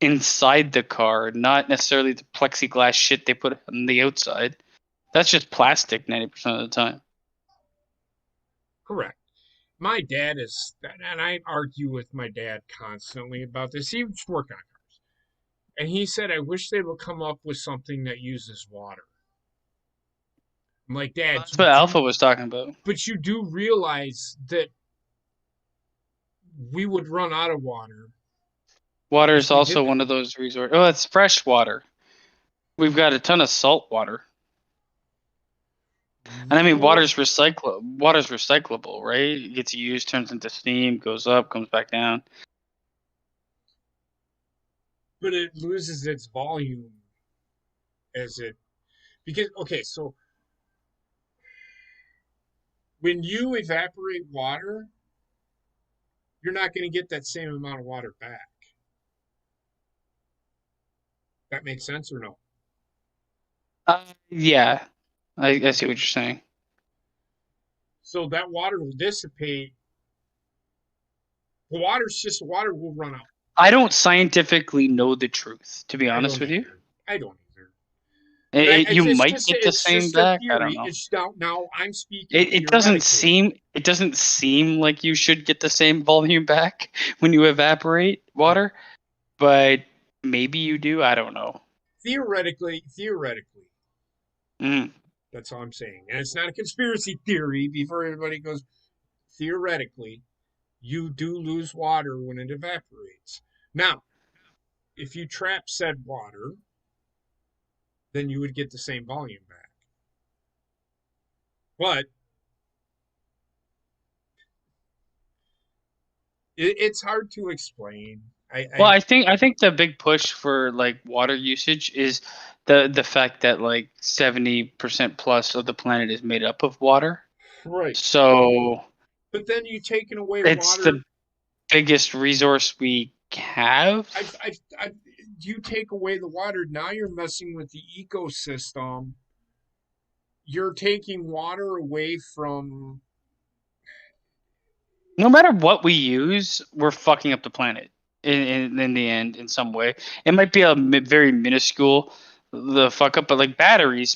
Speaker 1: inside the car, not necessarily the plexiglass shit they put on the outside. That's just plastic 90% of the time.
Speaker 3: Correct. My dad is, and I argue with my dad constantly about this. He used to work on cars. And he said, I wish they would come up with something that uses water. I'm like, Dad,
Speaker 1: That's what Alpha was talking about.
Speaker 3: but you do realize that we would run out of water.
Speaker 1: Water is also one of those resources. Oh, it's fresh water. We've got a ton of salt water. And I mean, water's recyclable, right? It gets used, turns into steam, goes up, comes back down.
Speaker 3: But it loses its volume because, okay, so when you evaporate water, you're not going to get that same amount of water back. That makes sense or no?
Speaker 1: Yeah, I see what you're saying.
Speaker 3: So that water will dissipate. The water's just water will run out.
Speaker 1: I don't scientifically know the truth, to be honest with you.
Speaker 3: I don't either.
Speaker 1: You might get the same back. I don't know.
Speaker 3: It's now I'm speaking.
Speaker 1: It doesn't seem like you should get the same volume back when you evaporate water, but maybe you do. I don't know.
Speaker 3: Theoretically.
Speaker 1: Mm.
Speaker 3: That's all I'm saying. And it's not a conspiracy theory before everybody goes, theoretically, you do lose water when it evaporates. Now, if you trap said water, then you would get the same volume back. But it's hard to explain.
Speaker 1: I think the big push for like water usage is the fact that like 70% plus of the planet is made up of water.
Speaker 3: Right.
Speaker 1: So,
Speaker 3: but then you taking away
Speaker 1: it's
Speaker 3: water.
Speaker 1: the biggest resource we have.
Speaker 3: You take away the water, now you're messing with the ecosystem. You're taking water away from.
Speaker 1: No matter what we use, we're fucking up the planet in the end in some way. It might be a very minuscule the fuck up, but like batteries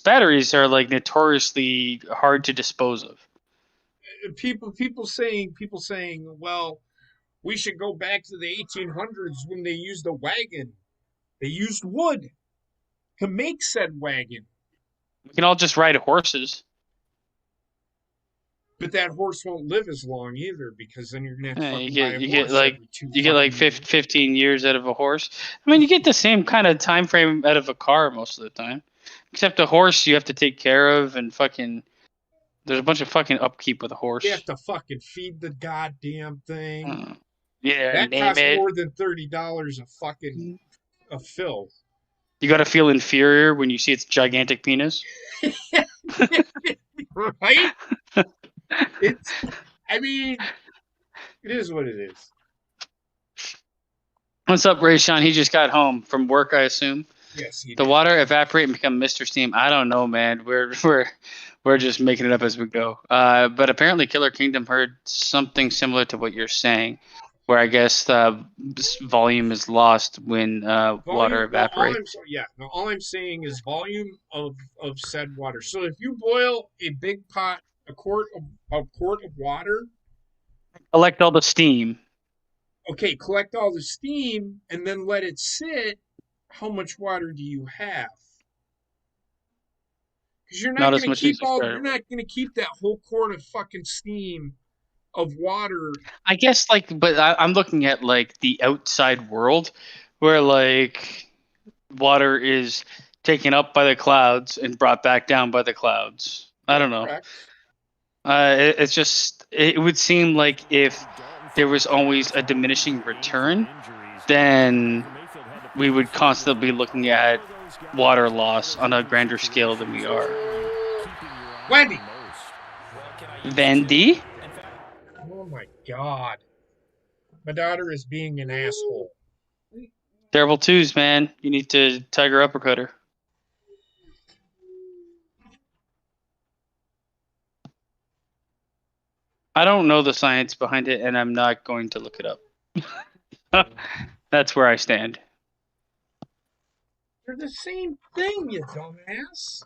Speaker 1: are like notoriously hard to dispose of.
Speaker 3: People saying, well, we should go back to the 1800s when they used a wagon. They used wood to make said wagon.
Speaker 1: We can all just ride horses.
Speaker 3: But that horse won't live as long either, because then you're gonna have to buy a horse.
Speaker 1: You get like 15 years out of a horse. I mean, you get the same kind of time frame out of a car most of the time, except a horse you have to take care of and fucking. There's a bunch of fucking upkeep with a horse.
Speaker 3: You have to fucking feed the goddamn thing.
Speaker 1: Yeah,
Speaker 3: that costs more than $30 a fill.
Speaker 1: You got to feel inferior when you see its gigantic penis.
Speaker 3: Right? It is what it is.
Speaker 1: What's up, Ray Sean? He just got home from work, I assume.
Speaker 3: Yes, he
Speaker 1: the
Speaker 3: did.
Speaker 1: Water evaporate and become Mr. Steam. I don't know, man. We're just making it up as we go. But apparently, Killer Kingdom heard something similar to what you're saying, where I guess the volume is lost when water evaporates.
Speaker 3: All I'm saying is volume of said water. So if you boil a big pot, a quart of water,
Speaker 1: collect all the steam.
Speaker 3: Okay, collect all the steam and then let it sit. How much water do you have? Because you're
Speaker 1: Not
Speaker 3: not
Speaker 1: as
Speaker 3: going to
Speaker 1: much
Speaker 3: keep
Speaker 1: as you started
Speaker 3: you're not going to keep that whole quart of fucking steam of water.
Speaker 1: I guess but I'm looking at like the outside world, where like water is taken up by the clouds and brought back down by the clouds. I don't know.
Speaker 3: Correct.
Speaker 1: It's just it would seem like if there was always a diminishing return, then we would constantly be looking at water loss on a grander scale than we are.
Speaker 3: Wendy.
Speaker 1: Vandy?
Speaker 3: Oh my God. My daughter is being an asshole.
Speaker 1: Terrible twos, man. You need to tiger uppercut her. I don't know the science behind it, and I'm not going to look it up. That's where I stand.
Speaker 3: They're the same thing, you dumbass.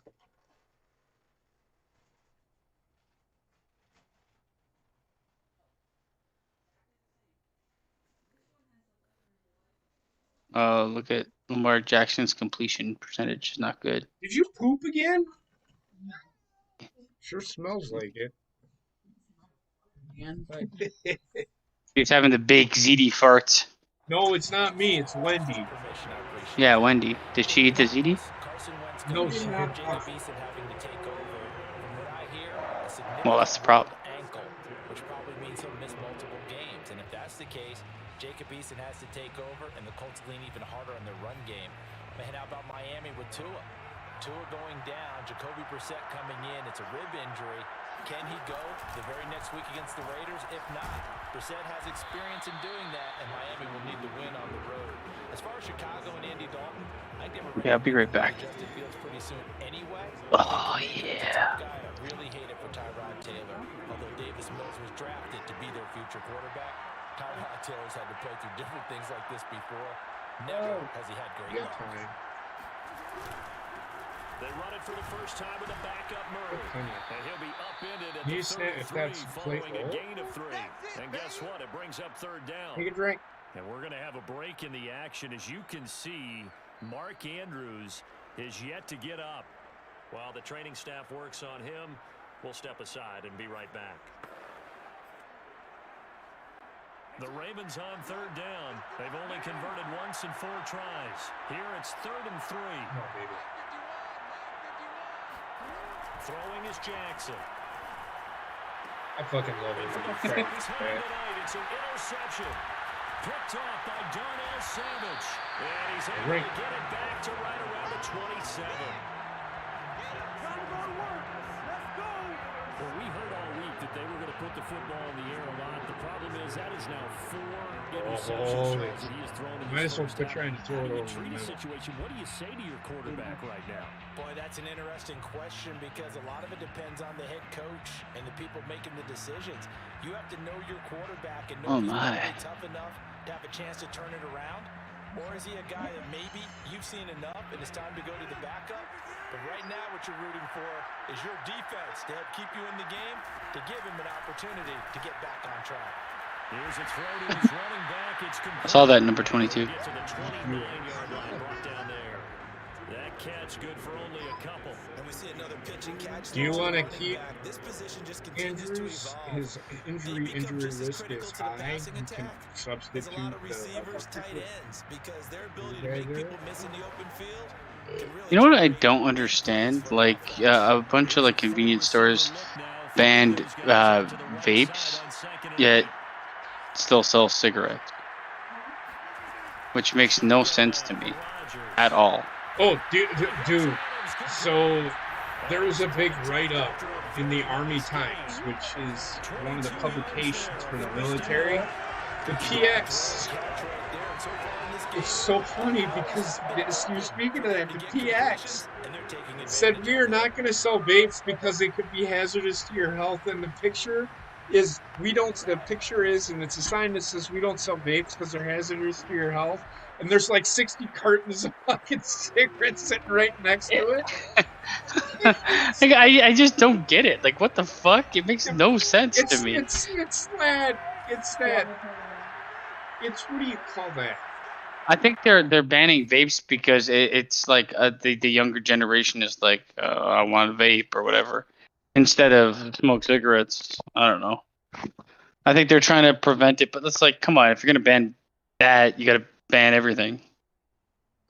Speaker 1: Look at Lamar Jackson's completion percentage. Is not good.
Speaker 3: Did you poop again? Sure smells like it.
Speaker 1: He's having the big ZD farts.
Speaker 3: No, it's not me. It's Wendy.
Speaker 1: Yeah, Wendy. Did she eat the ZD?
Speaker 3: No, she didn't.
Speaker 1: Well, that's the problem.
Speaker 5: Which probably means he'll miss multiple games. And if that's the case, Jacob Eason has to take over, and the Colts lean even harder on their run game. Man, how about Miami with Tua? Tua going down, Jacoby Brissett coming in. It's a rib injury. Can he go the very next week against the Raiders? If not, Brissett has experience in doing that, and Miami will need to win on the road. As far as Chicago and Andy Dalton, I give a
Speaker 1: Yeah, I'll be right back.
Speaker 5: Justin Fields pretty soon anyway.
Speaker 1: Oh, yeah.
Speaker 5: Guy I really hate it for Tyrod Taylor. Although Davis Mills was drafted to be their future quarterback, Tyrod Taylor's had to play through different things like this before. Never has he had great luck.
Speaker 4: They run it for the first time with a backup Murray. And he'll be upended at
Speaker 3: You
Speaker 4: the
Speaker 3: said if
Speaker 4: 33
Speaker 3: that's
Speaker 4: following a
Speaker 3: playful.
Speaker 4: gain of 3. And guess what? It brings up third down.
Speaker 3: Take a drink.
Speaker 4: And we're going to have a break in the action. As you can see, Mark Andrews is yet to get up. While the training staff works on him, we'll step aside and be right back. The Ravens on third down. They've only converted once in 4 tries. Here it's 3rd and 3.
Speaker 3: No, baby.
Speaker 4: Throwing is Jackson.
Speaker 3: I fucking love it when you practice that.
Speaker 4: It's an interception. Picked off by Darnell Savage. And he's able
Speaker 3: Right.
Speaker 4: to get it back to right around the 27. Well, we heard all week that they were going to put the football in the air a lot. The problem is that is now 4 interceptions that he has thrown in
Speaker 3: Might
Speaker 4: his
Speaker 3: as well
Speaker 4: first
Speaker 3: quit
Speaker 4: half.
Speaker 3: trying to throw
Speaker 4: How
Speaker 3: it
Speaker 4: do you
Speaker 3: over the
Speaker 4: treat a
Speaker 3: middle.
Speaker 4: situation? What do you say to your quarterback right now?
Speaker 5: Boy, that's an interesting question because a lot of it depends on the head coach and the people making the decisions. You have to know your quarterback and know
Speaker 1: Oh,
Speaker 5: he's
Speaker 1: my.
Speaker 5: mentally tough enough to have a chance to turn it around. Or is he a guy that maybe you've seen enough and it's time to go to the backup? But right now what you're rooting for is your defense to help keep you in the game, to give him an opportunity to get back on track.
Speaker 4: Here's a throw to his running back. It's complete.
Speaker 1: I saw that number 22.
Speaker 4: Get to the 29-yard line, brought down there. That catch good for only a couple.
Speaker 5: And we see another pitch and catch.
Speaker 3: Do you want to
Speaker 5: running
Speaker 3: keep
Speaker 5: back. This position just continues to
Speaker 3: Andrews?
Speaker 5: evolve.
Speaker 3: His injury list
Speaker 5: critical
Speaker 3: is
Speaker 5: to the
Speaker 3: high.
Speaker 5: passing
Speaker 3: You can
Speaker 5: attack. There's
Speaker 3: substitute
Speaker 5: a lot of
Speaker 3: the
Speaker 5: receivers, tight ends, because their ability to
Speaker 3: guy
Speaker 5: make
Speaker 3: there.
Speaker 5: people miss in the open field can really
Speaker 1: You know what I
Speaker 5: generate
Speaker 1: don't understand? Like a bunch of like convenience stores banned vapes, yet still sell cigarettes, which makes no sense to me at all.
Speaker 3: Oh, dude. So there was a big write-up in the Army Times, which is one of the publications for the military. The PX. It's so funny because you're speaking of that. The PX said we are not going to sell vapes because they could be hazardous to your health. And the picture is the picture is, and it's a sign that says we don't sell vapes because they're hazardous to your health. And there's like 60 cartons of fucking cigarettes sitting right next to it.
Speaker 1: Like, I just don't get it. Like, what the fuck? It makes no sense to me.
Speaker 3: It's what do you call that?
Speaker 1: I think they're banning vapes because it's like the younger generation is like, I want to vape or whatever, instead of smoke cigarettes. I don't know. I think they're trying to prevent it, but it's like, come on, if you're gonna ban that, you gotta ban everything.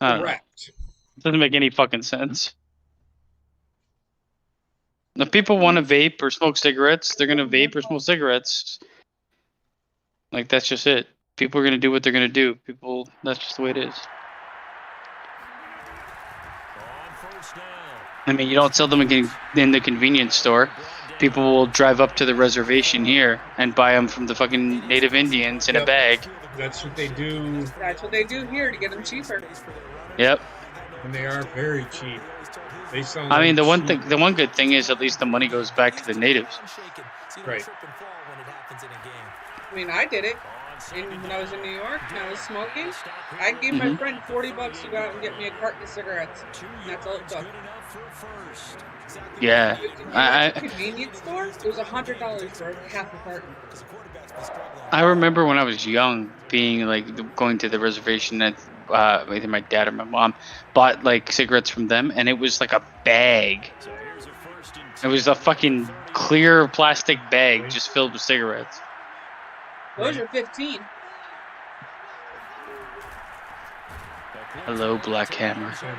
Speaker 1: I don't know.
Speaker 3: Correct.
Speaker 1: It doesn't make any fucking sense. If people want to vape or smoke cigarettes, they're gonna vape or smoke cigarettes. Like, that's just it. People are gonna do what they're gonna do. People, that's just the way it is. I mean, you don't sell them in the convenience store. People will drive up to the reservation here and buy them from the fucking native Indians in a bag.
Speaker 3: That's what they do.
Speaker 2: That's what they do here to get them cheaper.
Speaker 1: Yep.
Speaker 3: And they are very cheap. They sound
Speaker 1: I mean, the one
Speaker 3: cheap.
Speaker 1: one good thing is at least the money goes back to the natives.
Speaker 3: Right.
Speaker 2: I mean, I did it. When I was in New York and I was smoking, I gave my friend $40 to go out and get me a carton of cigarettes. And that's all it took.
Speaker 1: Yeah.
Speaker 2: At the convenience store, it was $100 for half a carton.
Speaker 1: I remember when I was young, being like going to the reservation at either my dad or my mom bought like cigarettes from them, and it was like a bag. It was a fucking clear plastic bag just filled with cigarettes.
Speaker 2: Those are 15.
Speaker 1: Hello, Black Hammer.
Speaker 4: 7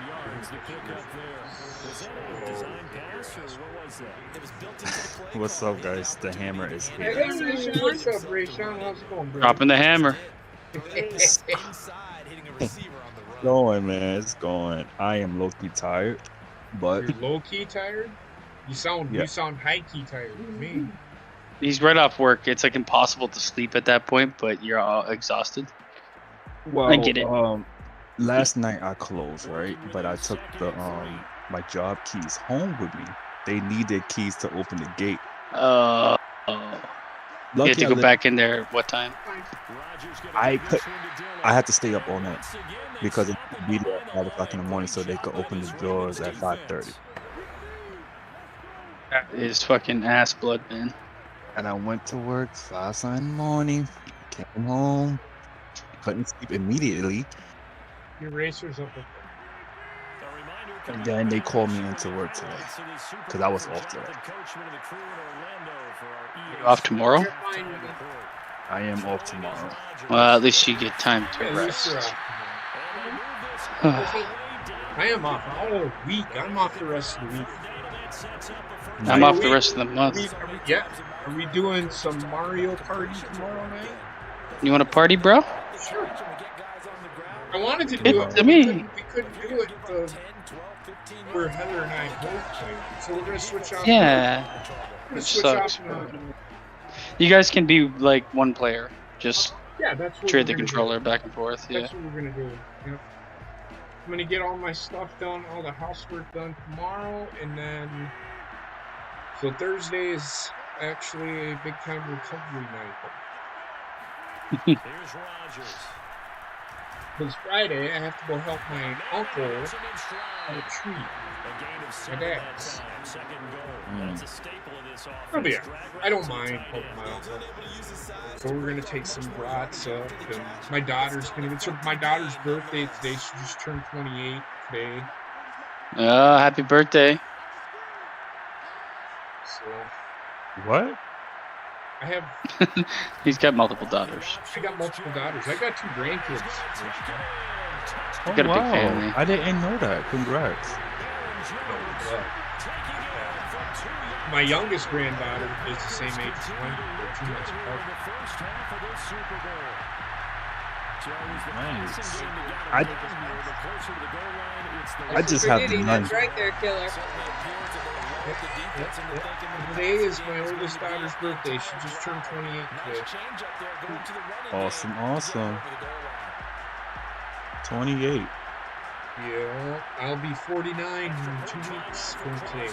Speaker 4: yards to pick up there. Was that a design pass or what was that? It was built into the play.
Speaker 6: What's up, guys? The hammer is here.
Speaker 2: Hey, Rayshon.
Speaker 3: What's up, Rayshon? How's it going, bro?
Speaker 1: Dropping the hammer.
Speaker 5: Inside, hitting a receiver on the run.
Speaker 6: Going, man. It's going. I am low-key tired, but
Speaker 3: You're low-key tired? You sound high-key tired to me.
Speaker 1: He's right off work. It's like impossible to sleep at that point, but you're all exhausted.
Speaker 6: well,
Speaker 1: I get it.
Speaker 6: Last night I closed, right? But I took the my job keys home with me. They needed keys to open the gate.
Speaker 1: You
Speaker 6: Lucky
Speaker 1: had to
Speaker 6: I
Speaker 1: go
Speaker 6: li-
Speaker 1: back in there at what time?
Speaker 6: I had to stay up all night because it would be there at 5 o'clock in the morning, so they could open the doors at 5:30.
Speaker 1: That is fucking ass blood, man.
Speaker 6: And I went to work 5 in the morning. Came home, couldn't sleep immediately.
Speaker 3: Your racer's up there.
Speaker 6: And then they called me into work today because I was off today.
Speaker 1: You off tomorrow?
Speaker 2: You're fine with it.
Speaker 6: I am off tomorrow.
Speaker 1: Well, at least you get time to
Speaker 3: At least you're
Speaker 1: rest.
Speaker 3: off. I am off all week. I'm off the rest of the week.
Speaker 1: I'm off the rest of the month.
Speaker 3: Are we doing some Mario Party tomorrow night?
Speaker 1: You want to party, bro?
Speaker 3: Sure. I wanted to do
Speaker 1: It's
Speaker 3: it, but
Speaker 1: me.
Speaker 3: we couldn't do it where Heather and I both played. So we're gonna switch off.
Speaker 1: Yeah.
Speaker 3: We're gonna
Speaker 1: It
Speaker 3: switch
Speaker 1: sucks,
Speaker 3: off.
Speaker 1: You guys can be like one player. Just
Speaker 3: Yeah, that's what
Speaker 1: trade
Speaker 3: we're
Speaker 1: the
Speaker 3: gonna
Speaker 1: controller back and forth.
Speaker 3: do.
Speaker 1: Yeah.
Speaker 3: That's what we're gonna do. Yep. I'm gonna get all my stuff done, all the housework done tomorrow, and then so Thursday is actually a big time recovery night.
Speaker 4: Here's Rodgers.
Speaker 3: Because Friday I have to go help my uncle on a tree. My dad's. It'll be alright. I don't mind helping my uncle. So we're gonna take some brats up, and my daughter's gonna. It's my daughter's birthday today. She just turned 28 today.
Speaker 1: Happy birthday.
Speaker 3: So
Speaker 6: What?
Speaker 3: I have.
Speaker 1: He's got multiple daughters.
Speaker 3: I got multiple daughters. I got 2 grandkids.
Speaker 6: Oh,
Speaker 1: got a big
Speaker 6: wow.
Speaker 1: family.
Speaker 6: I didn't know that. Congrats.
Speaker 3: My youngest granddaughter is the same age as mine. They're 2 months apart.
Speaker 6: Nice. I just have the none.
Speaker 2: That's right there, killer.
Speaker 3: Today is my oldest daughter's birthday. She just turned 28 today.
Speaker 6: Awesome, awesome. 28.
Speaker 3: Yeah, I'll be 49 in 2 weeks from today.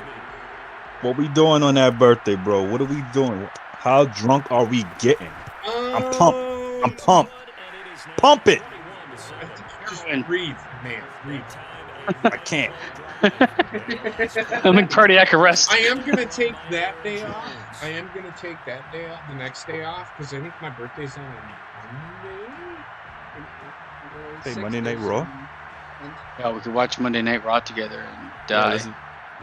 Speaker 6: What we doing on that birthday, bro? What are we doing? How drunk are we getting? I'm pumped. I'm pumped. Pump it.
Speaker 3: Just breathe, man. Breathe.
Speaker 6: I can't.
Speaker 1: I'm in cardiac arrest.
Speaker 3: I am going to take that day off. The next day off, because I think my birthday's on a Monday.
Speaker 6: Hey, Monday Night Raw?
Speaker 1: Yeah, we could watch Monday Night Raw together and die.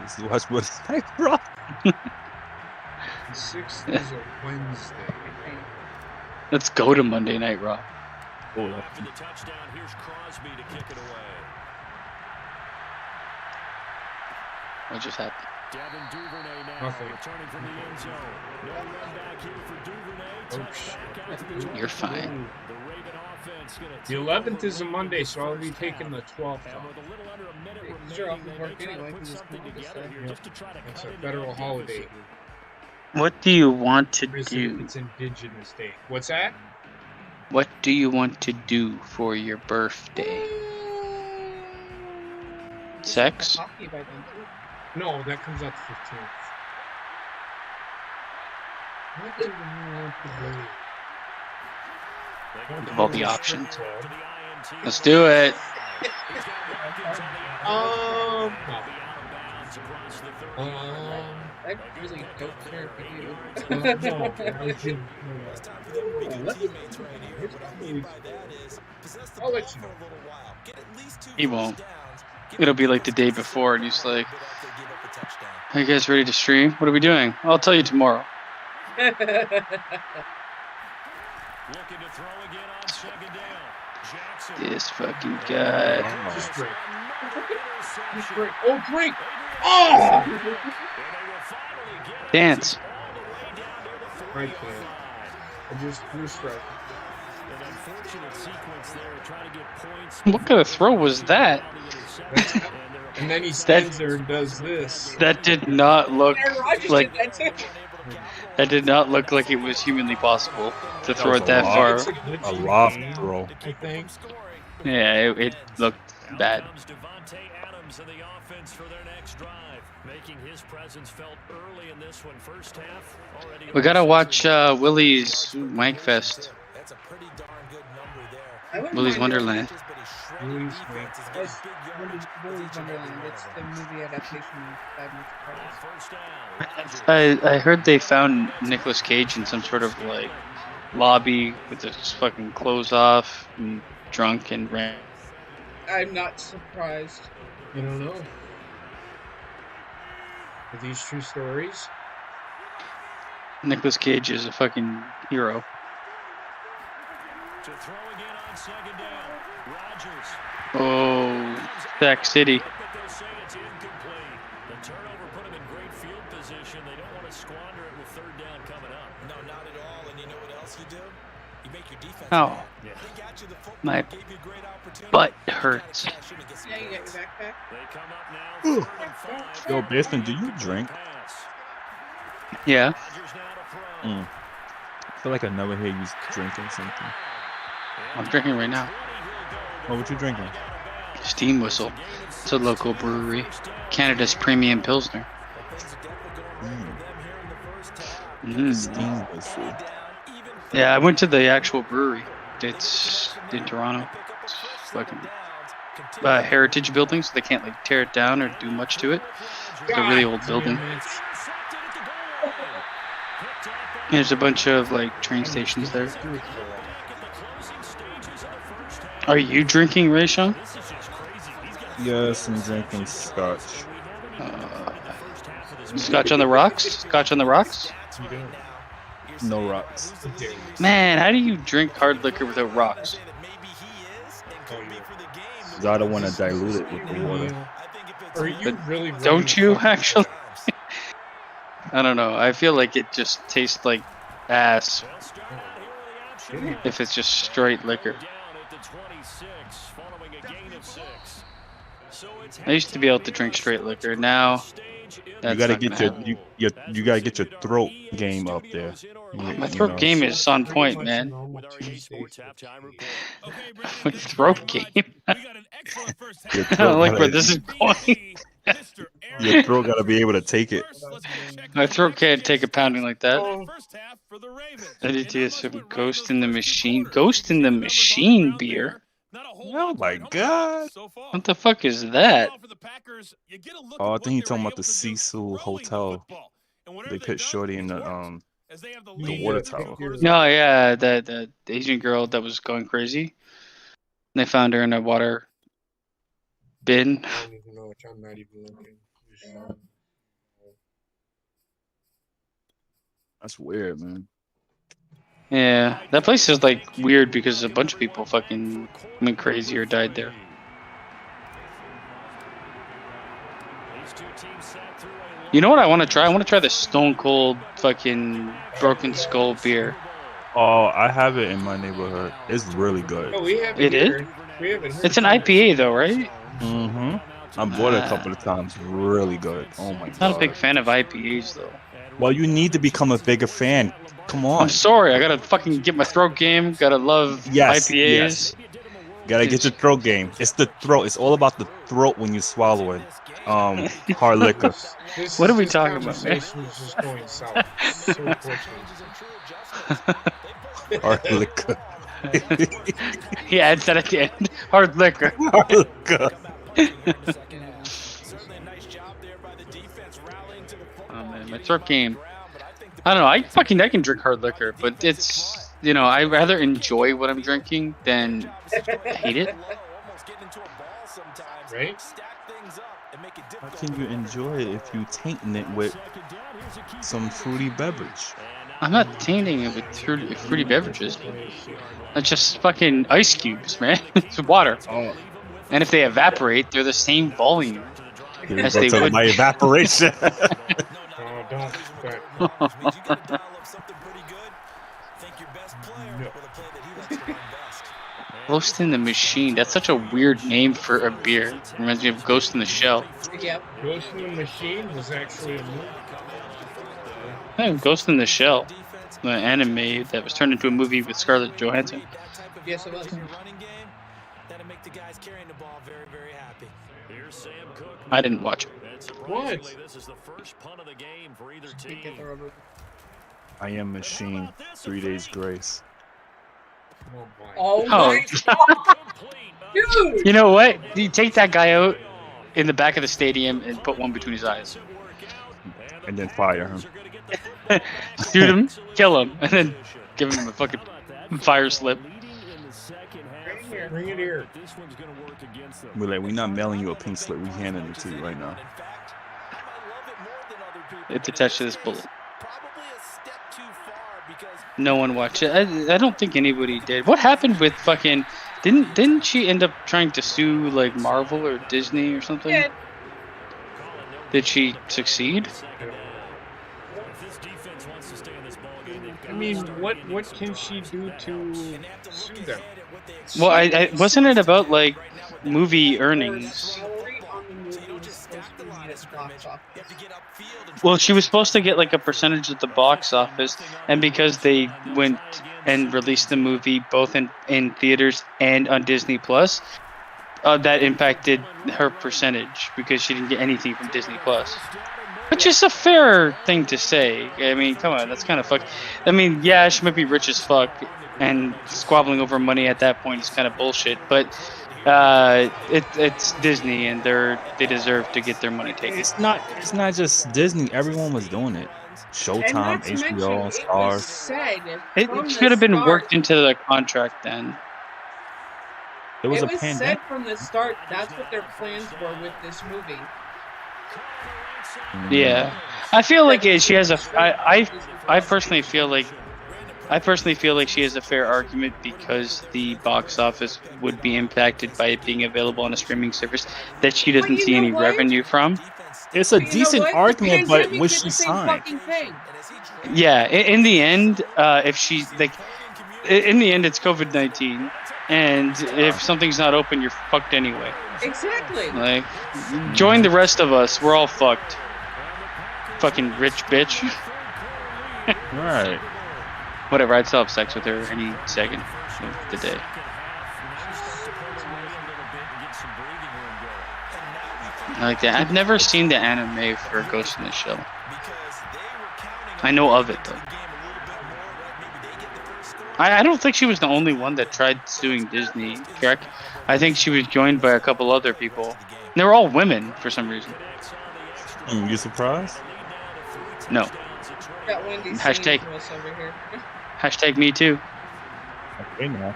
Speaker 6: Let's watch Monday Night Raw.
Speaker 3: The 6th is a Wednesday.
Speaker 1: Let's go to Monday Night Raw.
Speaker 6: Oh,
Speaker 4: After the touchdown, here's Crosby to kick it away.
Speaker 1: What just happened?
Speaker 4: Devin Duvernay now returning from the end zone. No run back here for Duvernay. Touchback out to the 20.
Speaker 1: You're fine.
Speaker 4: The Raven offense gonna
Speaker 3: The 11th is a Monday, so I'll be taking the 12th
Speaker 4: and
Speaker 3: off.
Speaker 4: with a little under a minute
Speaker 2: These are off
Speaker 4: remaining,
Speaker 2: of
Speaker 4: they
Speaker 2: work
Speaker 4: may try to
Speaker 2: anyway,
Speaker 4: put
Speaker 2: 'cause it's
Speaker 4: something
Speaker 2: Columbus
Speaker 4: together
Speaker 2: Day.
Speaker 4: here just to try to
Speaker 3: It's
Speaker 4: cut
Speaker 3: a
Speaker 4: into
Speaker 3: federal
Speaker 4: that
Speaker 3: holiday.
Speaker 4: deficit.
Speaker 1: What do you want to do?
Speaker 3: It's Indigenous Day. What's that?
Speaker 1: What do you want to do for your birthday? Sex?
Speaker 2: Hockey by then, too.
Speaker 3: No, that comes out the 15th. What do we want to do?
Speaker 1: Of all the options.
Speaker 4: To the INT.
Speaker 1: Let's do it.
Speaker 3: No.
Speaker 2: I really don't care if you do.
Speaker 5: It's time for them to be good teammates right here. What I mean by that is possess the
Speaker 3: I'll
Speaker 5: ball
Speaker 3: let you
Speaker 5: for
Speaker 3: know.
Speaker 5: a little while. Get at least 2
Speaker 1: He
Speaker 5: first
Speaker 1: won't.
Speaker 5: downs.
Speaker 1: It'll be like the day before, and he's like,
Speaker 5: But after they give up a touchdown.
Speaker 1: "Are you guys ready to stream? What are we doing? I'll tell you tomorrow."
Speaker 4: Looking to throw again on second down. Jackson.
Speaker 1: This fucking guy.
Speaker 3: Just break.
Speaker 4: Interception.
Speaker 3: Just break. Oh, break! Oh!
Speaker 4: And they will finally get it
Speaker 1: Dance.
Speaker 4: all the way down near the
Speaker 3: Right
Speaker 4: 45.
Speaker 3: there. I just threw strike.
Speaker 4: An unfortunate sequence there, trying to get points.
Speaker 1: What kind of throw was that?
Speaker 3: And then he stands there and does this.
Speaker 1: That did not look
Speaker 2: Aaron Rodgers
Speaker 1: like
Speaker 2: did that too.
Speaker 1: that did not look like it was humanly possible to throw
Speaker 6: was
Speaker 1: it that
Speaker 6: a lot.
Speaker 1: far.
Speaker 3: It's a glitchy
Speaker 6: A loft
Speaker 3: game,
Speaker 6: throw.
Speaker 3: I think.
Speaker 1: Yeah, it looked bad.
Speaker 4: Comes Devontae Adams in the offense for their next drive, making his presence felt early in this one. First half already.
Speaker 1: We gotta watch Willie's Wank Fest.
Speaker 5: That's a pretty darn good number there.
Speaker 2: I wouldn't
Speaker 1: Willie's
Speaker 2: mind
Speaker 1: Wonderland.
Speaker 5: But a shredded
Speaker 3: Willie's
Speaker 5: defense is
Speaker 2: doing-
Speaker 5: getting
Speaker 2: It's
Speaker 5: big
Speaker 2: Willy's
Speaker 5: yardage with each and every
Speaker 2: Wonderland. It's
Speaker 5: run.
Speaker 2: the movie adaptation of Five Nights at Freddy's.
Speaker 4: First down. Rodgers.
Speaker 1: I heard they found Nicolas Cage in some sort of like lobby with his fucking clothes off and drunk and ran.
Speaker 2: I'm not surprised.
Speaker 3: I don't know. Are these true stories?
Speaker 1: Nicolas Cage is a fucking hero.
Speaker 4: To throw again on second down. Rodgers.
Speaker 1: Oh, Sack City.
Speaker 4: But they'll say it's incomplete. The turnover put them in great field position. They don't want to squander it with third down coming up.
Speaker 5: No, not at all. And you know what else you do? You make your defense
Speaker 1: Oh.
Speaker 5: mad.
Speaker 4: Yeah.
Speaker 5: They got you the football,
Speaker 1: My
Speaker 5: gave you a great opportunity.
Speaker 1: butt
Speaker 5: You gotta
Speaker 1: hurts.
Speaker 5: cash in and get some
Speaker 2: Yeah, you got your
Speaker 5: points.
Speaker 2: backpack.
Speaker 4: They come up now.
Speaker 6: Ooh.
Speaker 4: 3rd and 5.
Speaker 6: Yo, Basement, do you drink?
Speaker 4: Pass.
Speaker 1: Yeah.
Speaker 4: Rodgers now to throw.
Speaker 6: I feel like I never hear you drinking something.
Speaker 1: I'm drinking right now.
Speaker 6: Oh, what you drinking?
Speaker 1: Steam Whistle. It's a local brewery. Canada's premium pilsner.
Speaker 6: Steam whistle.
Speaker 1: Yeah, I went to the actual brewery. It's in Toronto. It's fucking heritage building, so they can't like tear it down or do much to it. It's a really old building.
Speaker 3: Damn it.
Speaker 1: There's a bunch of like train stations there. Are you drinking, Rayshawn?
Speaker 6: Yes, I'm drinking scotch.
Speaker 1: Scotch on the rocks? Scotch on the rocks?
Speaker 3: You don't.
Speaker 6: No rocks.
Speaker 1: Man, how do you drink hard liquor without rocks?
Speaker 6: Cause I don't want to dilute it with the water.
Speaker 3: Are you
Speaker 1: But
Speaker 3: really?
Speaker 1: Don't you actually? I don't know. I feel like it just tastes like ass if it's just straight liquor. I used to be able to drink straight liquor. Now, that's
Speaker 6: You gotta
Speaker 1: not
Speaker 6: get
Speaker 1: gonna happen.
Speaker 6: you gotta get your throat game up there.
Speaker 1: My throat game is on point, man. My throat game. I
Speaker 6: Your
Speaker 1: don't
Speaker 6: throat,
Speaker 1: like where
Speaker 6: gotta,
Speaker 1: this is going.
Speaker 6: your throat gotta be able to take it.
Speaker 1: My throat can't take a pounding like that.
Speaker 3: Oh.
Speaker 1: ADTS from Ghost in the Machine. Ghost in the Machine beer?
Speaker 6: Oh my god!
Speaker 1: What the fuck is that?
Speaker 6: Oh, I think he's talking about the Cecil Hotel. They put Shorty in the water tower.
Speaker 1: No, yeah, the Asian girl that was going crazy. They found her in a water bin.
Speaker 3: I don't even know which I'm not even looking.
Speaker 6: That's weird, man.
Speaker 1: Yeah, that place is like weird because a bunch of people fucking went crazy or died there. You know what I want to try? I want to try the Stone Cold fucking Broken Skull beer.
Speaker 6: Oh, I have it in my neighborhood. It's really good.
Speaker 3: Oh, we have
Speaker 1: It
Speaker 3: here.
Speaker 1: is?
Speaker 3: We have it here.
Speaker 1: It's an IPA though, right?
Speaker 6: Mm-hmm. I bought it a couple of times. Really good. Oh my god.
Speaker 1: Not a big fan of IPAs though.
Speaker 6: Well, you need to become a bigger fan. Come on.
Speaker 1: I'm sorry, I gotta fucking get my throat game. Gotta love
Speaker 6: Yes,
Speaker 1: IPAs.
Speaker 6: yes. Gotta get your throat game. It's the throat. It's all about the throat when you swallow it. Hard liquor.
Speaker 1: What are we talking about, man?
Speaker 3: This conversation is just going south so quickly.
Speaker 6: Hard liquor.
Speaker 1: He adds that at the end. Hard liquor.
Speaker 6: Hard liquor.
Speaker 1: Oh man, my throat game. I don't know. I can drink hard liquor, but it's, you know, I rather enjoy what I'm drinking than hate it.
Speaker 3: Right?
Speaker 6: How can you enjoy it if you tainting it with some fruity beverage?
Speaker 1: I'm not tainting it with fruity beverages. That's just fucking ice cubes, man. It's water.
Speaker 6: Oh,
Speaker 1: And if they evaporate, they're the same volume as
Speaker 6: go
Speaker 1: they
Speaker 6: to
Speaker 1: would.
Speaker 6: my evaporation.
Speaker 3: Oh, don't. But
Speaker 1: Ghost in the Machine. That's such a weird name for a beer. Reminds me of Ghost in the Shell.
Speaker 2: Yep.
Speaker 3: Ghost in the Machine was actually a movie.
Speaker 1: Yeah, Ghost in the Shell, the anime that was turned into a movie with Scarlett Johansson.
Speaker 2: Yes, it was.
Speaker 1: I didn't watch it.
Speaker 3: What?
Speaker 2: Didn't get the rubber.
Speaker 6: I am machine. 3 days grace.
Speaker 3: Oh, boy.
Speaker 2: Oh,
Speaker 1: Oh.
Speaker 2: my god! Dude!
Speaker 1: You know what? You take that guy out in the back of the stadium and put one between his eyes.
Speaker 6: And then fire him.
Speaker 1: Shoot him, kill him, and then give him a fucking fire slip.
Speaker 3: Bring it here.
Speaker 6: We're like, we're not mailing you a pink slip. We're handing it to you right now.
Speaker 1: It's attached to this bullet. No one watched it. I don't think anybody did. What happened with fucking... Didn't she end up trying to sue like Marvel or Disney or something?
Speaker 2: Yeah.
Speaker 1: Did she succeed?
Speaker 3: I mean, what can she do to sue them?
Speaker 1: Well, I wasn't it about like movie earnings?
Speaker 2: Salary on the movie was supposed to be at box office.
Speaker 1: Well, she was supposed to get like a percentage of the box office, and because they went and released the movie both in theaters and on Disney Plus, that impacted her percentage because she didn't get anything from Disney Plus. Which is a fair thing to say. I mean, come on, that's kind of fuck. I mean, yeah, she might be rich as fuck, and squabbling over money at that point is kind of bullshit. But it's Disney, and they deserve to get their money taken.
Speaker 6: It's not just Disney. Everyone was doing it. Showtime, HBO, Stars.
Speaker 1: It should have been worked into the contract then.
Speaker 6: There was
Speaker 2: It
Speaker 6: a
Speaker 2: was
Speaker 6: pandemic.
Speaker 2: said from the start that's what their plans were with this movie.
Speaker 1: Yeah, I feel like she has a. I personally feel like she has a fair argument because the box office would be impacted by it being available on a streaming service that she doesn't see any revenue from.
Speaker 6: It's a
Speaker 2: But you know
Speaker 6: decent
Speaker 2: what?
Speaker 6: argument,
Speaker 2: The
Speaker 6: but
Speaker 2: pandemic
Speaker 6: was
Speaker 2: did
Speaker 6: she
Speaker 2: the same
Speaker 6: signed?
Speaker 2: fucking thing.
Speaker 1: Yeah, in the end, if she's like, in the end, it's COVID-19, and if something's not open, you're fucked anyway.
Speaker 2: Exactly.
Speaker 1: Like, join the rest of us. We're all fucked. Fucking rich bitch.
Speaker 6: Right.
Speaker 1: Whatever. I'd still have sex with her any second of the day. I like that. I've never seen the anime for Ghost in the Shell. I know of it though. I don't think she was the only one that tried suing Disney, correct? I think she was joined by a couple other people. They were all women for some reason.
Speaker 6: You surprised?
Speaker 1: No.
Speaker 2: Got Wendy's
Speaker 1: Hashtag-
Speaker 2: singing to us over here.
Speaker 1: Hashtag me too.
Speaker 6: Okay, now.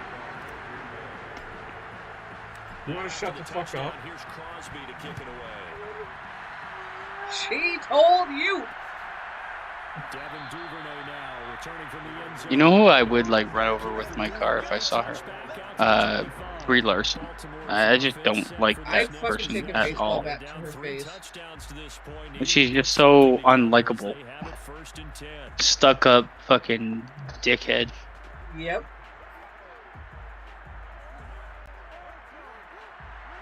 Speaker 3: You want to shut the fuck up?
Speaker 4: Here's Crosby to kick it away.
Speaker 2: She told you.
Speaker 4: Devin Duvernay now returning from the end zone.
Speaker 1: You know who I would like run over with my car if I saw her? Brie Larson. I just don't like
Speaker 2: I'd
Speaker 1: that
Speaker 2: fucking
Speaker 1: person
Speaker 2: take a
Speaker 1: at
Speaker 2: baseball
Speaker 1: all.
Speaker 2: bat to her face.
Speaker 1: She's just so unlikable. Stuck up fucking dickhead.
Speaker 2: Yep.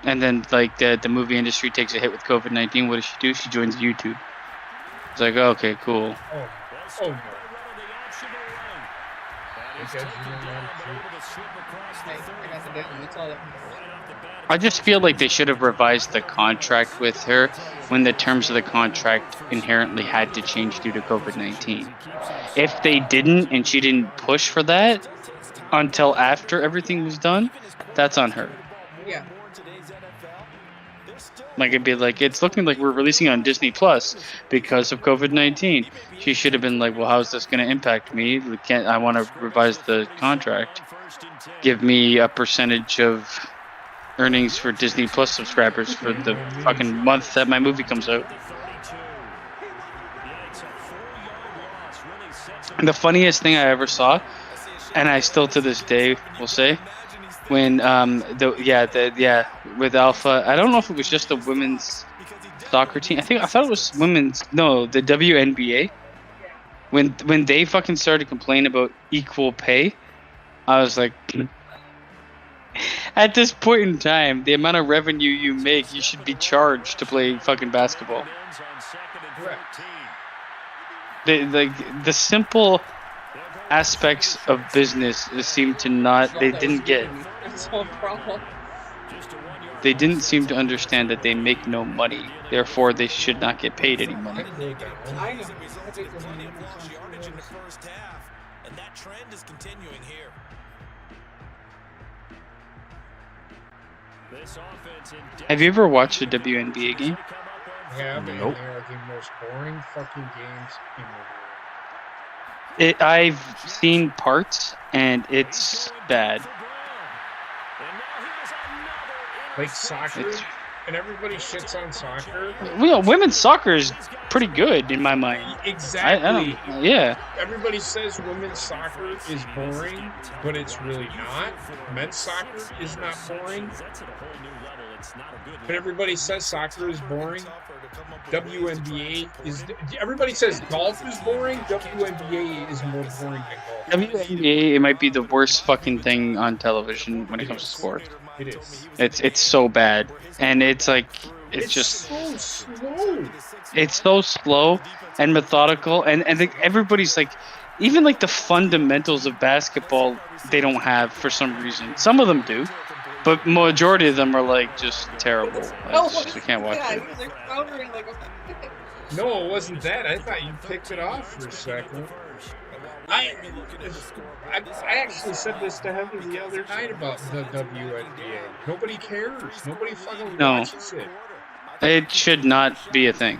Speaker 1: And then like the movie industry takes a hit with COVID-19. What does she do? She joins YouTube. It's like, okay, cool.
Speaker 3: Oh no.
Speaker 1: I just feel like they should have revised the contract with her when the terms of the contract inherently had to change due to COVID-19. If they didn't and she didn't push for that until after everything was done, that's on her.
Speaker 2: Yeah.
Speaker 1: Like it'd be like, it's looking like we're releasing on Disney Plus because of COVID-19. She should have been like, well, how's this going to impact me? I want to revise the contract. Give me a percentage of earnings for Disney Plus subscribers for the fucking month that my movie comes out. The funniest thing I ever saw, and I still to this day will say, when with Alpha, I don't know if it was just the women's soccer team. I thought it was the WNBA. When they fucking started to complain about equal pay, I was like, at this point in time, the amount of revenue you make, you should be charged to play fucking basketball. The simple aspects of business seem to not, they didn't get.
Speaker 2: That's no problem.
Speaker 1: They didn't seem to understand that they make no money, therefore they should not get paid any money.
Speaker 2: I know.
Speaker 5: And that trend is continuing here.
Speaker 1: Have you ever watched a WNBA game?
Speaker 3: Yeah, but
Speaker 6: Nope.
Speaker 3: they are the most boring fucking games in the world.
Speaker 1: I've seen parts, and it's bad.
Speaker 3: Like soccer,
Speaker 1: It's-
Speaker 3: and everybody shits on soccer.
Speaker 1: Well, women's soccer is pretty good in my mind.
Speaker 3: Exactly.
Speaker 1: Yeah.
Speaker 3: Everybody says women's soccer is boring, but it's really not. Men's soccer is not boring. But everybody says soccer is boring. WNBA is. Everybody says golf is boring. WNBA is more boring than golf.
Speaker 1: WNBA, it might be the worst fucking thing on television when it comes to sports.
Speaker 3: It is.
Speaker 1: It's so bad, and it's like it's just
Speaker 3: so slow.
Speaker 1: it's so slow and methodical, and like everybody's like, even like the fundamentals of basketball they don't have for some reason. Some of them do, but majority of them are like just terrible. I can't watch it.
Speaker 2: He's like floundering like a...
Speaker 3: No, it wasn't that. I thought you picked it off for a second. I actually said this to Heather the other night about the WNBA. Nobody cares. Nobody fucking watches it.
Speaker 1: It should not be a thing.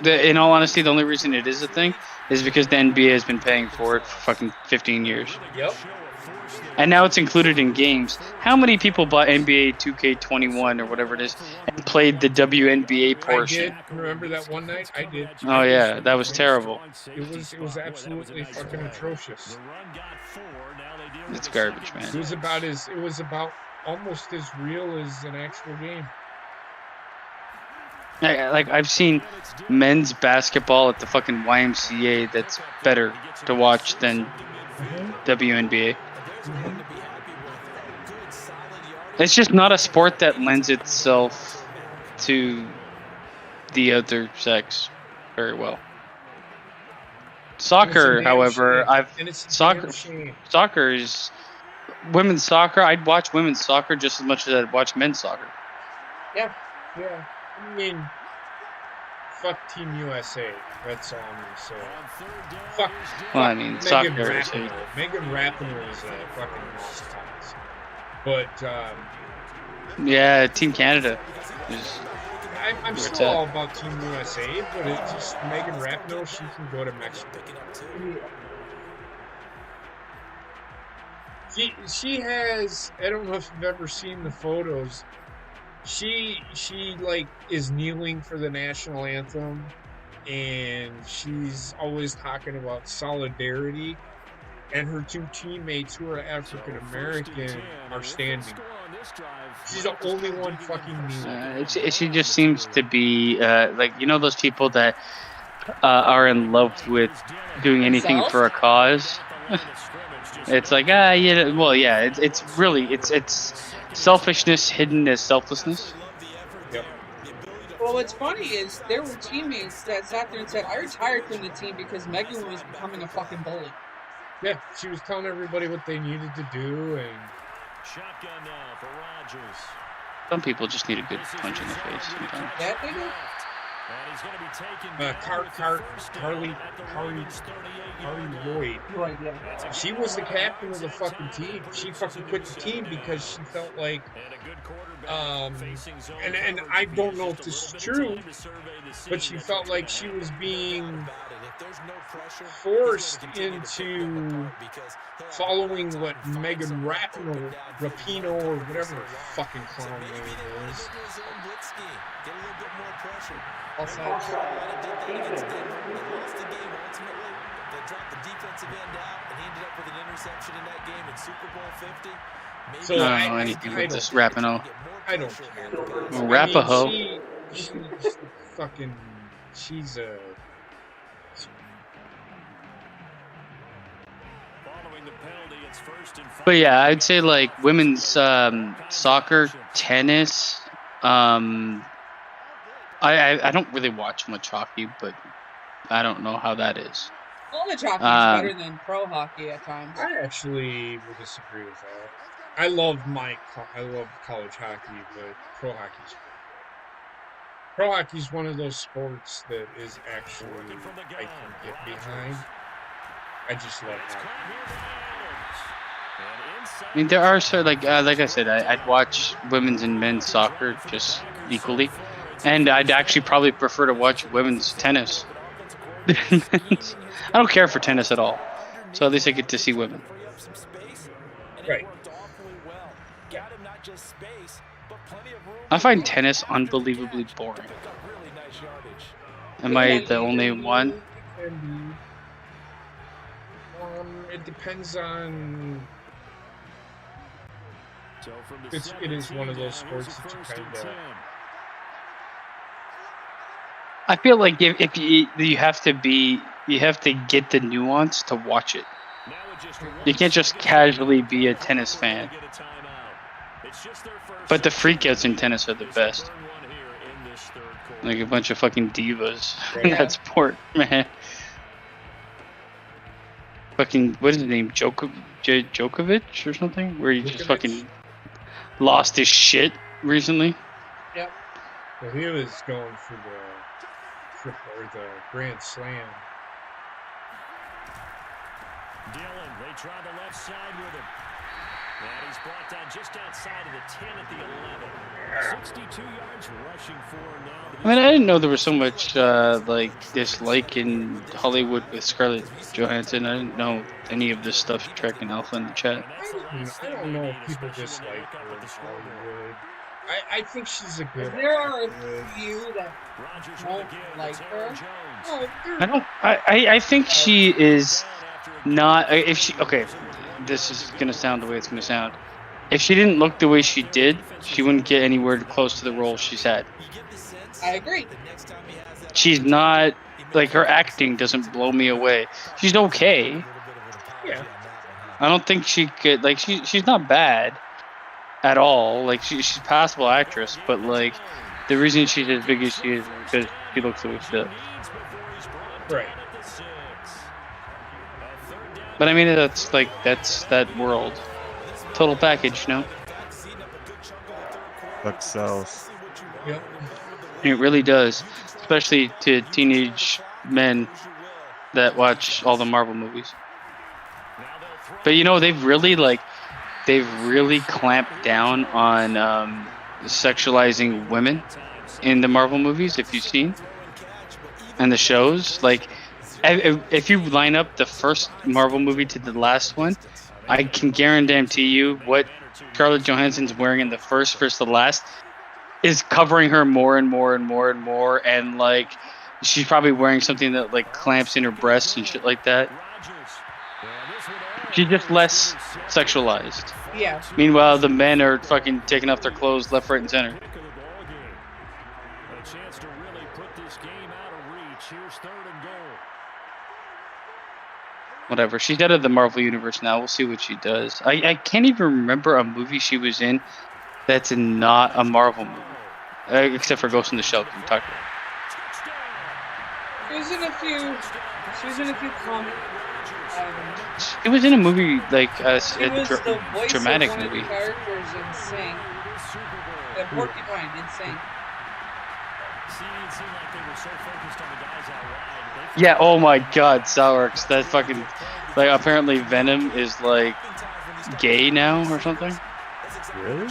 Speaker 1: In all honesty, the only reason it is a thing is because the NBA has been paying for it for fucking 15 years.
Speaker 3: Yep.
Speaker 1: And now it's included in games. How many people bought NBA 2K21 or whatever it is and played the WNBA portion?
Speaker 3: I did. Remember that one night? I did.
Speaker 1: Oh yeah, that was terrible.
Speaker 3: It was absolutely fucking atrocious.
Speaker 1: It's garbage, man.
Speaker 3: It was about almost as real as an actual game.
Speaker 1: Like I've seen men's basketball at the fucking YMCA that's better to watch than WNBA. It's just not a sport that lends itself to the other sex very well. Soccer, however, soccer is women's soccer. I'd watch women's soccer just as much as I'd watch men's soccer.
Speaker 3: Yeah. I mean, fuck Team USA. That's all I'm gonna say. Fuck.
Speaker 1: Well, I mean, soccer.
Speaker 3: Megan Rapinoe is a fucking lost cause. But
Speaker 1: yeah, Team Canada.
Speaker 3: I'm still all about Team USA, but it's just Megan Rapinoe. She can go to Mexico. She has. I don't know if you've ever seen the photos. she like is kneeling for the national anthem, and she's always talking about solidarity, and her two teammates who are African American are standing. She's the only one fucking kneeling.
Speaker 1: She just seems to be like, you know, those people that are in love with doing anything for a cause. It's like, yeah, well, yeah, it's really it's selfishness hidden as selflessness.
Speaker 3: Yep.
Speaker 2: Well, what's funny is there were teammates that sat there and said, I retired from the team because Megan was becoming a fucking bully.
Speaker 3: Yeah, she was telling everybody what they needed to do, and
Speaker 4: Shotgun now for Rodgers.
Speaker 1: Some people just need a good punch in the face sometimes.
Speaker 2: Yeah, they do.
Speaker 4: And he's going to be taken
Speaker 3: Carly Lloyd.
Speaker 2: Right, yeah.
Speaker 3: She was the captain of the fucking team. She fucking quit the team because she felt like, and I don't know if this is true, but she felt like she was being forced into following what Megan Rapinoe or whatever fucking clown name it is.
Speaker 2: Also,
Speaker 5: They lost the game ultimately. They dropped the defensive end out, and he ended up with an interception in that game in Super Bowl 50. Maybe
Speaker 3: So
Speaker 1: I don't know anything with this Rapinoe.
Speaker 3: I don't care.
Speaker 1: Rapaho.
Speaker 3: I mean, she's fucking. She's a.
Speaker 4: following the penalty. It's first and 5.
Speaker 1: But yeah, I'd say like women's soccer, tennis. I don't really watch much hockey, but I don't know how that is.
Speaker 2: college hockey is better than pro hockey at times.
Speaker 3: I actually would disagree with that. I love college hockey, but pro hockey's one of those sports that is actually I can get behind. I just love hockey.
Speaker 1: I mean, there are like I said, I'd watch women's and men's soccer just equally, and I'd actually probably prefer to watch women's tennis. I don't care for tennis at all, so at least I get to see women.
Speaker 3: Right.
Speaker 1: I find tennis unbelievably boring. Am I the only one?
Speaker 3: It depends on. It is one of those sports that you kind of.
Speaker 1: I feel like if you have to get the nuance to watch it. You can't just casually be a tennis fan. But the freakouts in tennis are the best. Like a bunch of fucking divas in that sport, man. Fucking, what is his name? Djokovic or something? Where he just fucking lost his shit recently.
Speaker 2: Yep.
Speaker 3: Well, he was going for the Grand Slam.
Speaker 4: Dillon, they try the left side with him. And he's brought down just outside of the 10 at the 11. 62 yards rushing for him now.
Speaker 1: I mean, I didn't know there was so much like dislike in Hollywood with Scarlett Johansson. I didn't know any of this stuff. Tracking Alpha in the chat.
Speaker 3: I don't know if people dislike her in Hollywood. I think she's a good.
Speaker 2: There are a few that won't like her.
Speaker 1: I think she is not. If she this is gonna sound the way it's gonna sound. If she didn't look the way she did, she wouldn't get anywhere close to the role she's had.
Speaker 2: I agree.
Speaker 1: She's not like, her acting doesn't blow me away. She's okay.
Speaker 3: Yeah.
Speaker 1: I don't think she could, like, she's not bad at all. Like, she's a passable actress, but like the reason she's as big as she is because she looks the way she does.
Speaker 3: Right.
Speaker 1: But I mean, that's that world. Total package, no?
Speaker 6: That sells.
Speaker 3: Yep.
Speaker 1: It really does, especially to teenage men that watch all the Marvel movies. But you know, they've really clamped down on sexualizing women in the Marvel movies, if you've seen, and the shows. Like, if you line up the first Marvel movie to the last one, I can guarantee you what Scarlett Johansson's wearing in the first versus the last is covering her more and more and more and more, and like she's probably wearing something that like clamps in her breasts and shit like that. She's just less sexualized.
Speaker 2: Yeah.
Speaker 1: Meanwhile, the men are fucking taking off their clothes left, right, and center.
Speaker 4: A chance to really put this game out of reach. Here's 3rd and goal.
Speaker 1: Whatever. She's out of the Marvel Universe now. We'll see what she does. I can't even remember a movie she was in that's not a Marvel movie. Except for Ghost in the Shell. We talked about.
Speaker 2: She was in a few comics.
Speaker 1: It was in a movie like a
Speaker 2: It was the voice
Speaker 1: dramatic
Speaker 2: of one
Speaker 1: movie.
Speaker 2: of the characters in Sing. The porcupine in Sing.
Speaker 1: Yeah, oh my god, Sourx. That fucking like apparently Venom is like gay now or something.
Speaker 6: Really?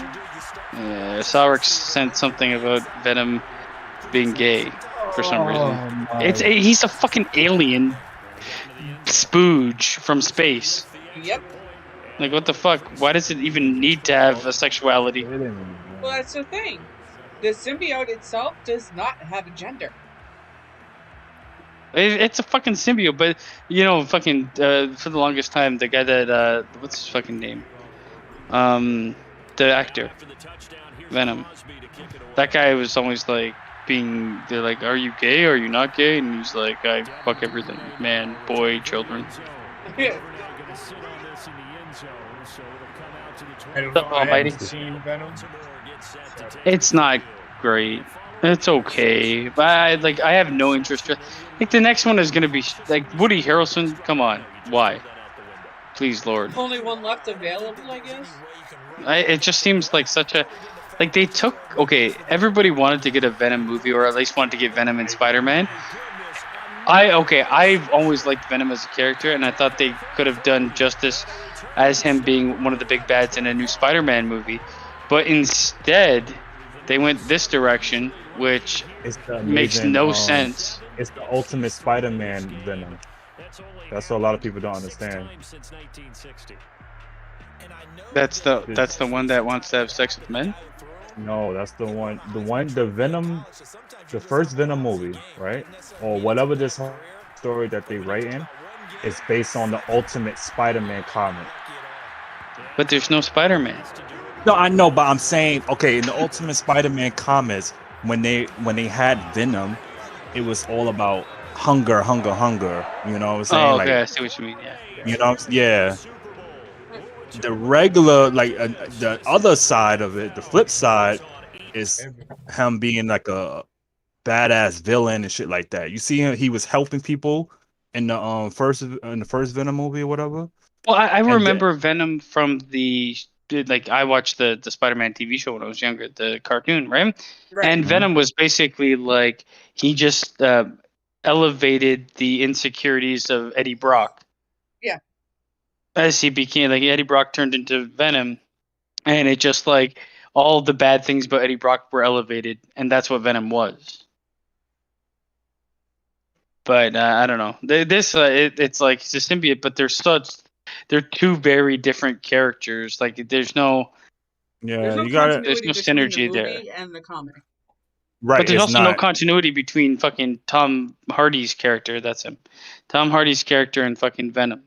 Speaker 1: Yeah, Sourx sent something about Venom being gay for some reason. He's a fucking alien spooge from space.
Speaker 2: Yep.
Speaker 1: Like, what the fuck? Why does it even need to have a sexuality?
Speaker 2: Well, that's the thing. The symbiote itself does not have a gender.
Speaker 1: It's a fucking symbiote, but, you know, fucking, for the longest time, the guy that, what's his fucking name? The actor. Venom. That guy was always, like, they're like, are you gay or are you not gay? And he's like, I fuck everything. Man, boy, children.
Speaker 2: Yeah.
Speaker 3: I don't know. I
Speaker 1: Almighty.
Speaker 3: haven't seen Venom.
Speaker 1: It's not great. It's okay. But I have no interest. Like, the next one is going to be, like, Woody Harrelson. Come on. Why? Please, Lord.
Speaker 2: Only one left available, I guess.
Speaker 1: It just seems like such a... Like, they took... Okay, everybody wanted to get a Venom movie, or at least wanted to get Venom in Spider-Man. I've always liked Venom as a character, and I thought they could have done justice as him being one of the big bads in a new Spider-Man movie. But instead, they went this direction, which makes no sense.
Speaker 6: It's the ultimate Spider-Man Venom. That's what a lot of people don't understand.
Speaker 1: That's the one that wants to have sex with men?
Speaker 6: No, that's the one. The Venom, the first Venom movie, right? Or whatever this story that they write in, is based on the Ultimate Spider-Man comic.
Speaker 1: But there's no Spider-Man.
Speaker 6: No, I know, but I'm saying, okay, in the Ultimate Spider-Man comics, when they had Venom, it was all about hunger. You know what I'm saying?
Speaker 1: Oh, okay,
Speaker 6: like,
Speaker 1: I see what you mean. Yeah.
Speaker 6: you know, yeah. The regular, like the other side of it, the flip side, is him being like a badass villain and shit like that. You see him; he was helping people in the first Venom movie or whatever.
Speaker 1: Well, I remember Venom from I watched the Spider-Man TV show when I was younger, the cartoon, right? And Venom was basically like he just elevated the insecurities of Eddie Brock.
Speaker 2: Yeah.
Speaker 1: As he became, like, Eddie Brock turned into Venom, and it just, like, all the bad things about Eddie Brock were elevated, and that's what Venom was. But I don't know. It's like it's a symbiote, but they're two very different characters. Like, there's no synergy there.
Speaker 2: And the comic.
Speaker 6: Right,
Speaker 1: but there's also no continuity between fucking Tom Hardy's character. That's him. Tom Hardy's character and fucking Venom.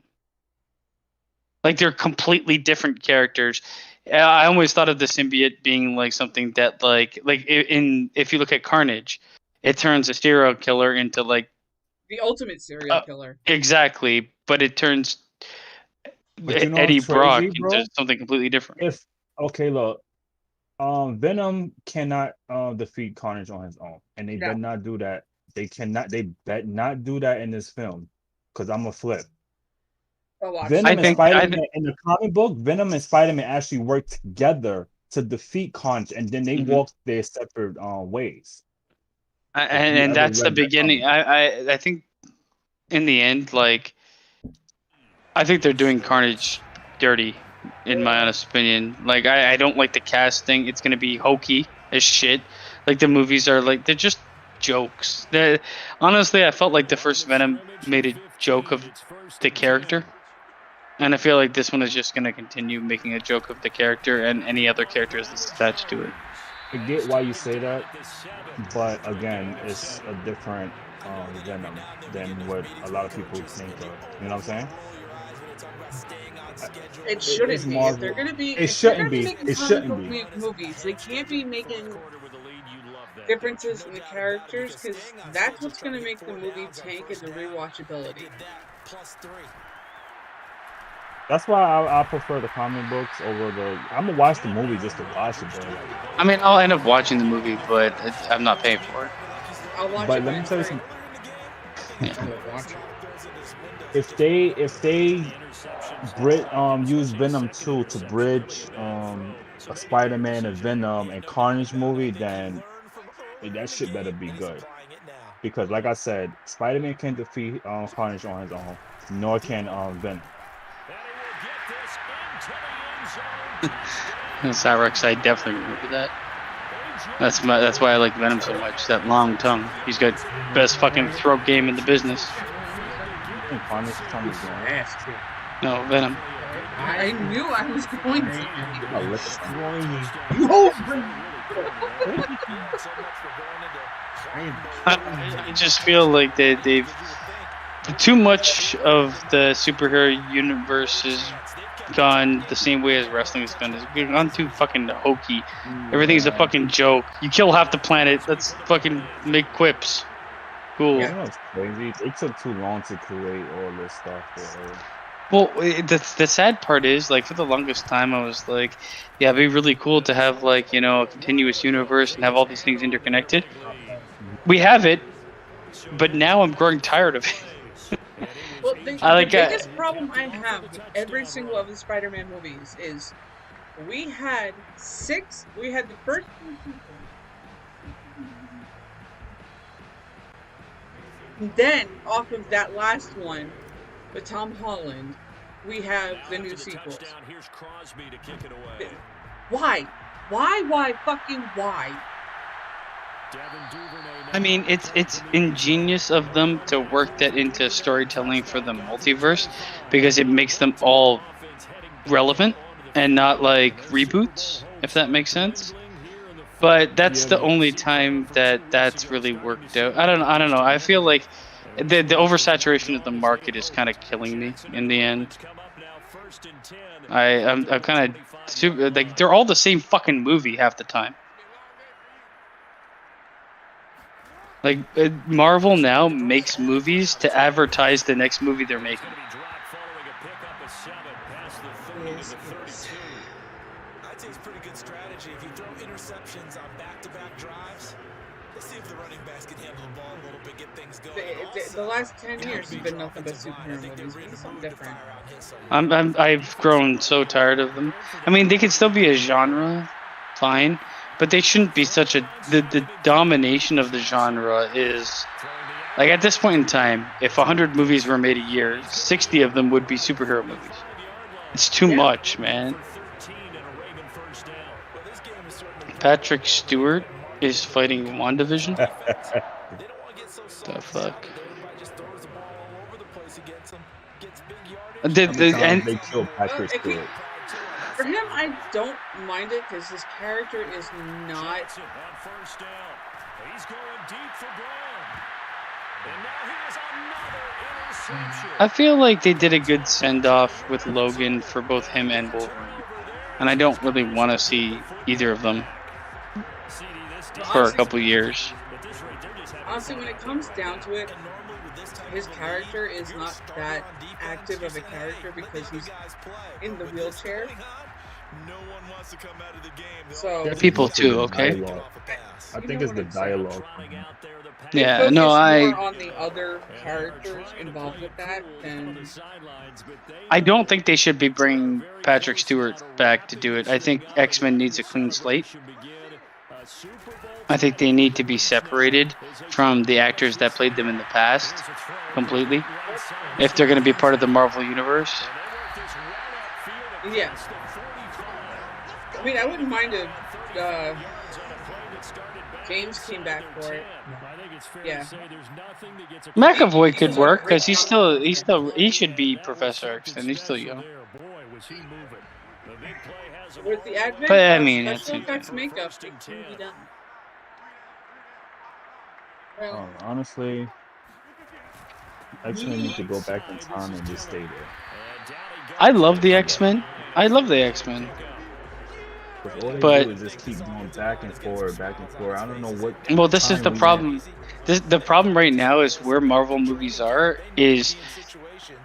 Speaker 1: Like, they're completely different characters. I always thought of the symbiote being like something that if you look at Carnage, it turns a serial killer into like
Speaker 2: the ultimate serial killer.
Speaker 1: Exactly, but it turns Eddie Brock into something completely different.
Speaker 6: Look, Venom cannot defeat Carnage on his own, and they better not do that. They better not do that in this film, because I'm a flip. Venom and Spider-Man in the comic book, Venom and Spider-Man actually work together to defeat Carnage, and then they walk their separate ways.
Speaker 1: And that's the beginning. I think in the end, like, I think they're doing Carnage dirty, in my honest opinion. Like, I don't like the casting. It's gonna be hokey as shit. Like, the movies are like, they're just jokes. Honestly, I felt like the first Venom made a joke of the character. And I feel like this one is just going to continue making a joke of the character and any other characters that's attached to it.
Speaker 6: I get why you say that, but again, it's a different Venom than what a lot of people think of. You know what I'm saying?
Speaker 2: It
Speaker 6: It's
Speaker 2: shouldn't be.
Speaker 6: Marvel. It
Speaker 2: If they're
Speaker 6: shouldn't
Speaker 2: gonna be
Speaker 6: be.
Speaker 2: making
Speaker 6: It
Speaker 2: comic
Speaker 6: shouldn't
Speaker 2: book
Speaker 6: be.
Speaker 2: movies, they can't be making differences in the characters because that's what's gonna make the movie tank in the rewatchability.
Speaker 6: That's why I prefer the comic books over the. I'm gonna watch the movie just to watch it, though.
Speaker 1: I mean, I'll end up watching the movie, but I'm not paying for it.
Speaker 2: I'll watch
Speaker 6: But
Speaker 2: it
Speaker 6: let
Speaker 2: when
Speaker 6: me
Speaker 2: it's
Speaker 6: tell you
Speaker 2: free.
Speaker 6: something.
Speaker 3: I will watch it.
Speaker 6: If they use Venom 2 to bridge a Spider-Man and Venom and Carnage movie, then that shit better be good. Because like I said, Spider-Man can't defeat Carnage on his own, nor can Venom.
Speaker 1: Cyrex, I definitely remember that. That's why I like Venom so much. That long tongue. He's got best fucking throat game in the business.
Speaker 6: I think Carnage is trying to do it.
Speaker 3: Nasty.
Speaker 1: No, Venom.
Speaker 2: I knew I was going to.
Speaker 6: I'll lick it.
Speaker 1: I just feel like they've too much of the superhero universe has gone the same way as wrestling has gone. It's gone too fucking hokey. Everything's a fucking joke. You kill half the planet. Let's fucking make quips. Cool.
Speaker 6: You know what's crazy? It took too long to create all this stuff.
Speaker 1: Well, the sad part is, like, for the longest time, I was like, yeah, it'd be really cool to have, like, you know, a continuous universe and have all these things interconnected. We have it, but now I'm growing tired of it.
Speaker 2: Well, the biggest problem I have with every single of the Spider-Man movies is we had the first two sequels. Then, off of that last one, with Tom Holland, we have the new sequels. Why? Why fucking why?
Speaker 1: I mean, it's ingenious of them to work that into storytelling for the multiverse because it makes them all relevant and not like reboots, if that makes sense. But that's the only time that's really worked out. I don't know. I feel like the oversaturation of the market is kind of killing me in the end. I'm kind of like they're all the same fucking movie half the time. Like Marvel now makes movies to advertise the next movie they're making.
Speaker 5: I'd say it's pretty good strategy if you throw interceptions on back-to-back drives. Let's see if the running backs can handle the ball a little bit, get things going.
Speaker 2: The last 10 years have been nothing but superhero movies. It's something different.
Speaker 1: I've grown so tired of them. I mean, they could still be a genre, fine, but they shouldn't be such a. The domination of the genre is like at this point in time, if 100 movies were made a year, 60 of them would be superhero movies. It's too much, man. Patrick Stewart is fighting WandaVision. The fuck.
Speaker 6: They killed Patrick Stewart.
Speaker 2: For him, I don't mind it because his character is not.
Speaker 1: I feel like they did a good send-off with Logan for both him and Wolverine. And I don't really want to see either of them for a couple years.
Speaker 2: Honestly, when it comes down to it, his character is not that active of a character because he's in the wheelchair. So
Speaker 1: people too, okay?
Speaker 6: I think it's the dialogue.
Speaker 1: Yeah, no,
Speaker 2: more on the other characters involved with that than.
Speaker 1: I don't think they should be bringing Patrick Stewart back to do it. I think X-Men needs a clean slate. I think they need to be separated from the actors that played them in the past completely if they're going to be part of the Marvel Universe.
Speaker 2: Yeah. I mean, I wouldn't mind if James came back for it. Yeah.
Speaker 1: McAvoy could work because he should be Professor X and he's still young.
Speaker 2: With the advent
Speaker 1: But, I
Speaker 2: of
Speaker 1: mean,
Speaker 2: special
Speaker 1: it's-
Speaker 2: effects makeup, it can be done. Well,
Speaker 6: Honestly, X-Men need to go back in time and just stay there.
Speaker 1: I love the X-Men. I love the X-Men.
Speaker 6: Because all they
Speaker 1: But-
Speaker 6: do is just keep going back and forward, back and forth. I don't know what.
Speaker 1: Well, this is
Speaker 6: time
Speaker 1: the
Speaker 6: we in.
Speaker 1: problem. The problem right now is where Marvel movies are is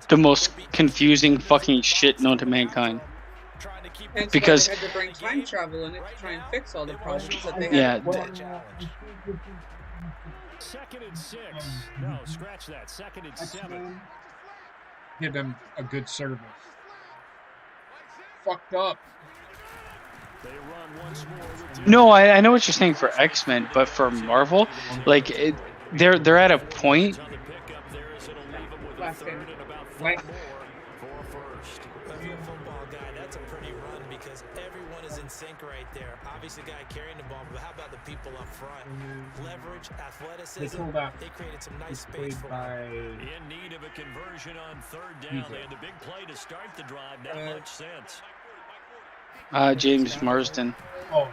Speaker 1: the most confusing fucking shit known to mankind.
Speaker 2: hence
Speaker 1: Because-
Speaker 2: why they had to bring time travel in it to try and fix all the problems that they had.
Speaker 1: Yeah,
Speaker 4: Second and 6. No, scratch that. Second and 7.
Speaker 3: Give them a good service. Fucked up.
Speaker 4: They run once more with
Speaker 1: No, I know what you're saying for X-Men, but for Marvel, like they're at a point.
Speaker 4: on the pickup there as it'll leave them with a
Speaker 2: Last
Speaker 4: third
Speaker 2: game.
Speaker 4: and about 4
Speaker 3: Like-
Speaker 4: more for first.
Speaker 5: If you're a football guy, that's a pretty run because everyone is in sync right there. Obviously, the guy carrying the ball, but how about the people up front? Leverage,
Speaker 3: They
Speaker 5: athleticism.
Speaker 3: pulled out.
Speaker 5: They created some nice
Speaker 3: It's
Speaker 5: space
Speaker 3: played
Speaker 5: for
Speaker 3: by.
Speaker 4: In need of a conversion on third down. They had the big play to start the drive. Not much sense.
Speaker 1: James Marsden.
Speaker 3: Oh,
Speaker 4: And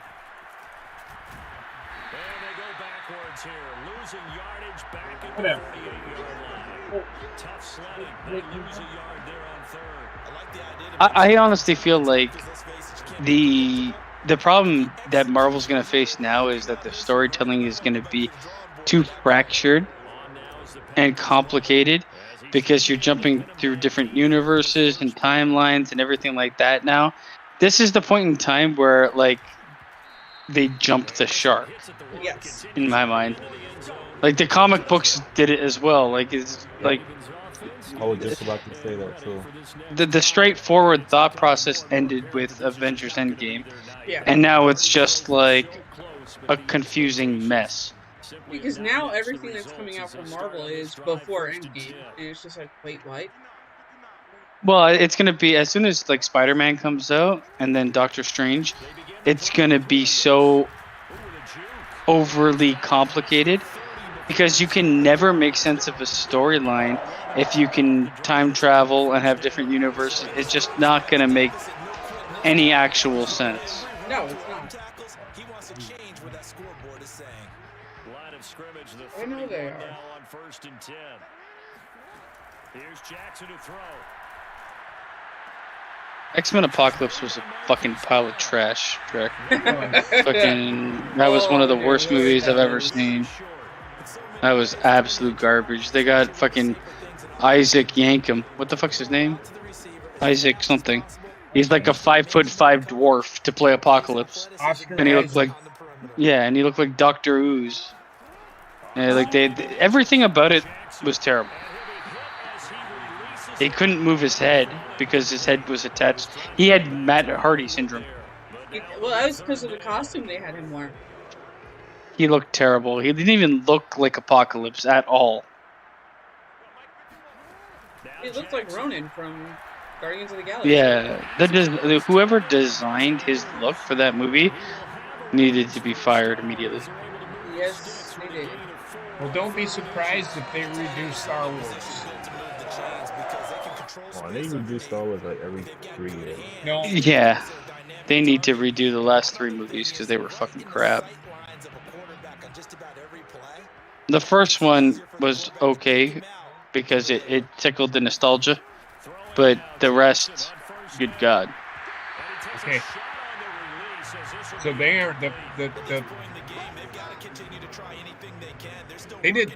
Speaker 4: they go backwards here. Losing yardage back at the
Speaker 3: Whatever.
Speaker 4: 38-yard line. Tough sledding. They lose a yard there on third.
Speaker 5: I like the idea to
Speaker 1: I honestly feel like
Speaker 5: because let's face it, you can't
Speaker 1: the problem that Marvel's gonna face now is that the storytelling is gonna be too fractured and complicated because you're jumping through different universes and timelines and everything like that now. This is the point in time where like they jumped the shark
Speaker 2: Yes.
Speaker 1: in my mind. Like the comic books did it as well. Like it's like
Speaker 6: I was just about to say that too.
Speaker 1: the straightforward thought process ended with Avengers Endgame,
Speaker 2: Yeah.
Speaker 1: and now it's just like a confusing mess.
Speaker 2: Because now everything that's coming out from Marvel is before Endgame, and it's just like, wait, what?
Speaker 1: Well, it's gonna be as soon as like Spider-Man comes out and then Doctor Strange, it's gonna be so overly complicated because you can never make sense of a storyline if you can time travel and have different universes. It's just not gonna make any actual sense.
Speaker 2: No, it's not.
Speaker 5: tackles. He wants to change what that scoreboard is saying.
Speaker 4: Line of scrimmage, the
Speaker 2: I know they
Speaker 4: 31
Speaker 2: are.
Speaker 4: now on 1st and 10. Here's Jackson to throw.
Speaker 1: X-Men Apocalypse was a fucking pile of trash, Drek. Fucking, that was one of the worst movies I've ever seen. That was absolute garbage. They got fucking Isaac Yankem. What the fuck's his name? Isaac something. He's like a 5'5" dwarf to play Apocalypse,
Speaker 3: Oscar
Speaker 1: and he looked
Speaker 3: Isaac.
Speaker 1: like, yeah, and he looked like Dr. Ooze. And like everything about it was terrible. He couldn't move his head because his head was attached. He had Matt Hardy syndrome.
Speaker 2: Well, that was because of the costume they had him wear.
Speaker 1: He looked terrible. He didn't even look like Apocalypse at all.
Speaker 2: He looked like Ronan from Guardians of the Galaxy.
Speaker 1: Yeah, whoever designed his look for that movie needed to be fired immediately.
Speaker 2: Yes, they did.
Speaker 3: Well, don't be surprised if they redo Star Wars.
Speaker 6: Oh, they even do Star Wars like every 3 years.
Speaker 3: No,
Speaker 1: Yeah, they need to redo the last 3 movies because they were fucking crap. The first one was okay because it tickled the nostalgia, but the rest, good God.
Speaker 3: okay. So they are the they did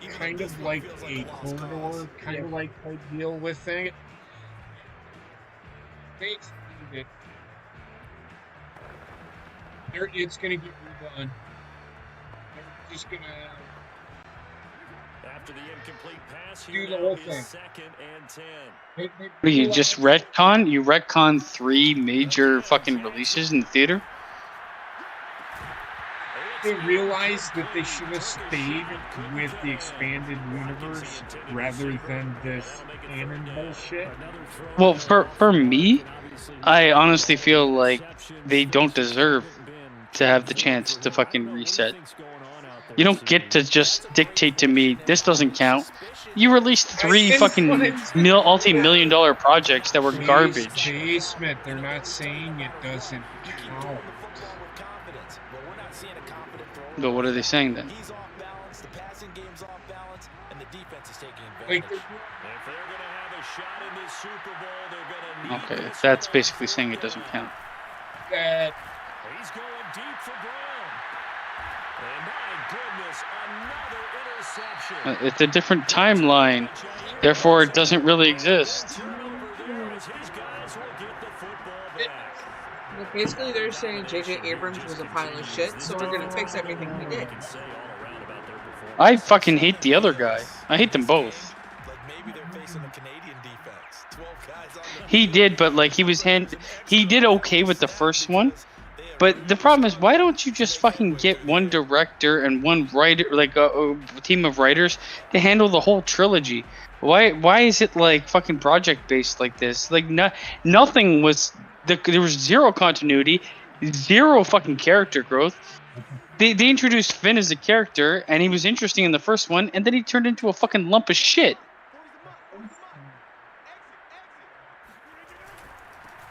Speaker 3: kind of like a corridor, kind of like type deal with it. They extended it. It's gonna get redone. They're just gonna
Speaker 4: After the incomplete pass,
Speaker 3: Do
Speaker 4: here
Speaker 3: the
Speaker 4: now
Speaker 3: whole
Speaker 4: is
Speaker 3: thing.
Speaker 4: 2nd and 10.
Speaker 3: they
Speaker 1: What do you just retcon? You retcon 3 major fucking releases in the theater?
Speaker 3: They realized that they should have stayed with the expanded universe rather than this canon bullshit.
Speaker 1: Well, for me, I honestly feel like they don't deserve to have the chance to fucking reset. You don't get to just dictate to me, this doesn't count. You released 3 fucking multi-million-dollar projects that were garbage.
Speaker 3: Basement, they're not saying it doesn't count.
Speaker 1: But what are they saying then?
Speaker 5: He's off balance, the passing game's off balance, and the defense is taking
Speaker 3: Like,
Speaker 5: advantage.
Speaker 4: If they're going to have a shot in this Super Bowl, they're going to need
Speaker 1: Okay,
Speaker 4: this
Speaker 1: that's
Speaker 4: one.
Speaker 1: basically saying it doesn't count.
Speaker 3: that
Speaker 4: He's going deep for Brown. And my goodness, another interception.
Speaker 1: It's a different timeline, therefore it doesn't really exist.
Speaker 4: As his guys will get the football back.
Speaker 2: Well, basically, they're saying J.J. Abrams was a pile of shit, so we're gonna fix everything he did.
Speaker 1: I fucking hate the other guy. I hate them both.
Speaker 5: Like maybe they're facing the Canadian defense. 12 guys on the
Speaker 1: He did, but like he did okay with the first one. But the problem is, why don't you just fucking get one director and one writer, like a team of writers, to handle the whole trilogy? Why is it like fucking project based like this? Like nothing was. There was zero continuity, zero fucking character growth. They introduced Finn as a character, and he was interesting in the first one, and then he turned into a fucking lump of shit.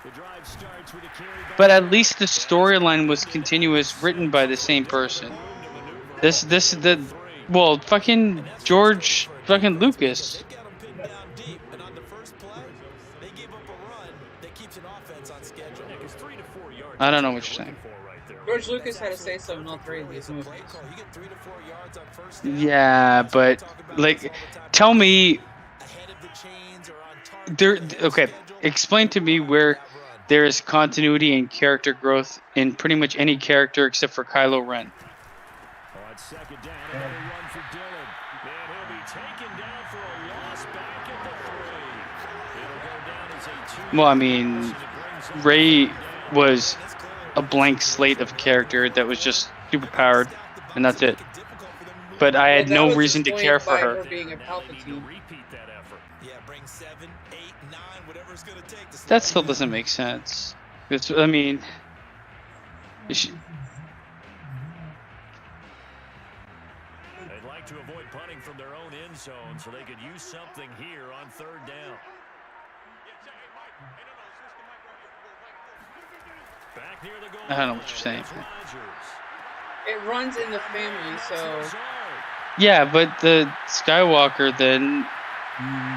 Speaker 4: The drive starts with a carry by
Speaker 1: But at least the storyline was continuous, written by the same person. Well, fucking George fucking Lucas.
Speaker 5: They got him pinned down deep, and on the first play, they gave up a run that keeps an offense on schedule.
Speaker 4: It's 3 to 4 yards.
Speaker 1: I don't know what you're saying.
Speaker 4: Right there.
Speaker 2: George Lucas had to say so in all 3 of these movies.
Speaker 5: Play call, you get 3 to 4 yards on first down.
Speaker 1: Yeah, but like, tell me,
Speaker 5: Ahead of the chains or on target.
Speaker 1: okay, explain to me where there is continuity and character growth in pretty much any character except for Kylo Ren.
Speaker 4: On second down, another run for Dillon. And he'll be taken down for a loss back at the 3. It'll go down as a 2.
Speaker 1: Well, I mean, Rey was a blank slate of character that was just super powered, and that's it. But I had
Speaker 2: Well, that
Speaker 1: no
Speaker 2: was
Speaker 1: reason to
Speaker 2: explained
Speaker 1: care for
Speaker 2: by
Speaker 1: her.
Speaker 2: being a Palpatine.
Speaker 4: Repeat that effort.
Speaker 5: Yeah, bring 7, 8, 9, whatever it's going to take to
Speaker 1: That still doesn't make sense. I mean,
Speaker 4: They'd like to avoid punting from their own end zone so they could use something here on third down. Back near the goal.
Speaker 1: I don't know what you're saying.
Speaker 2: It runs in the family, so
Speaker 1: Yeah, but the Skywalker then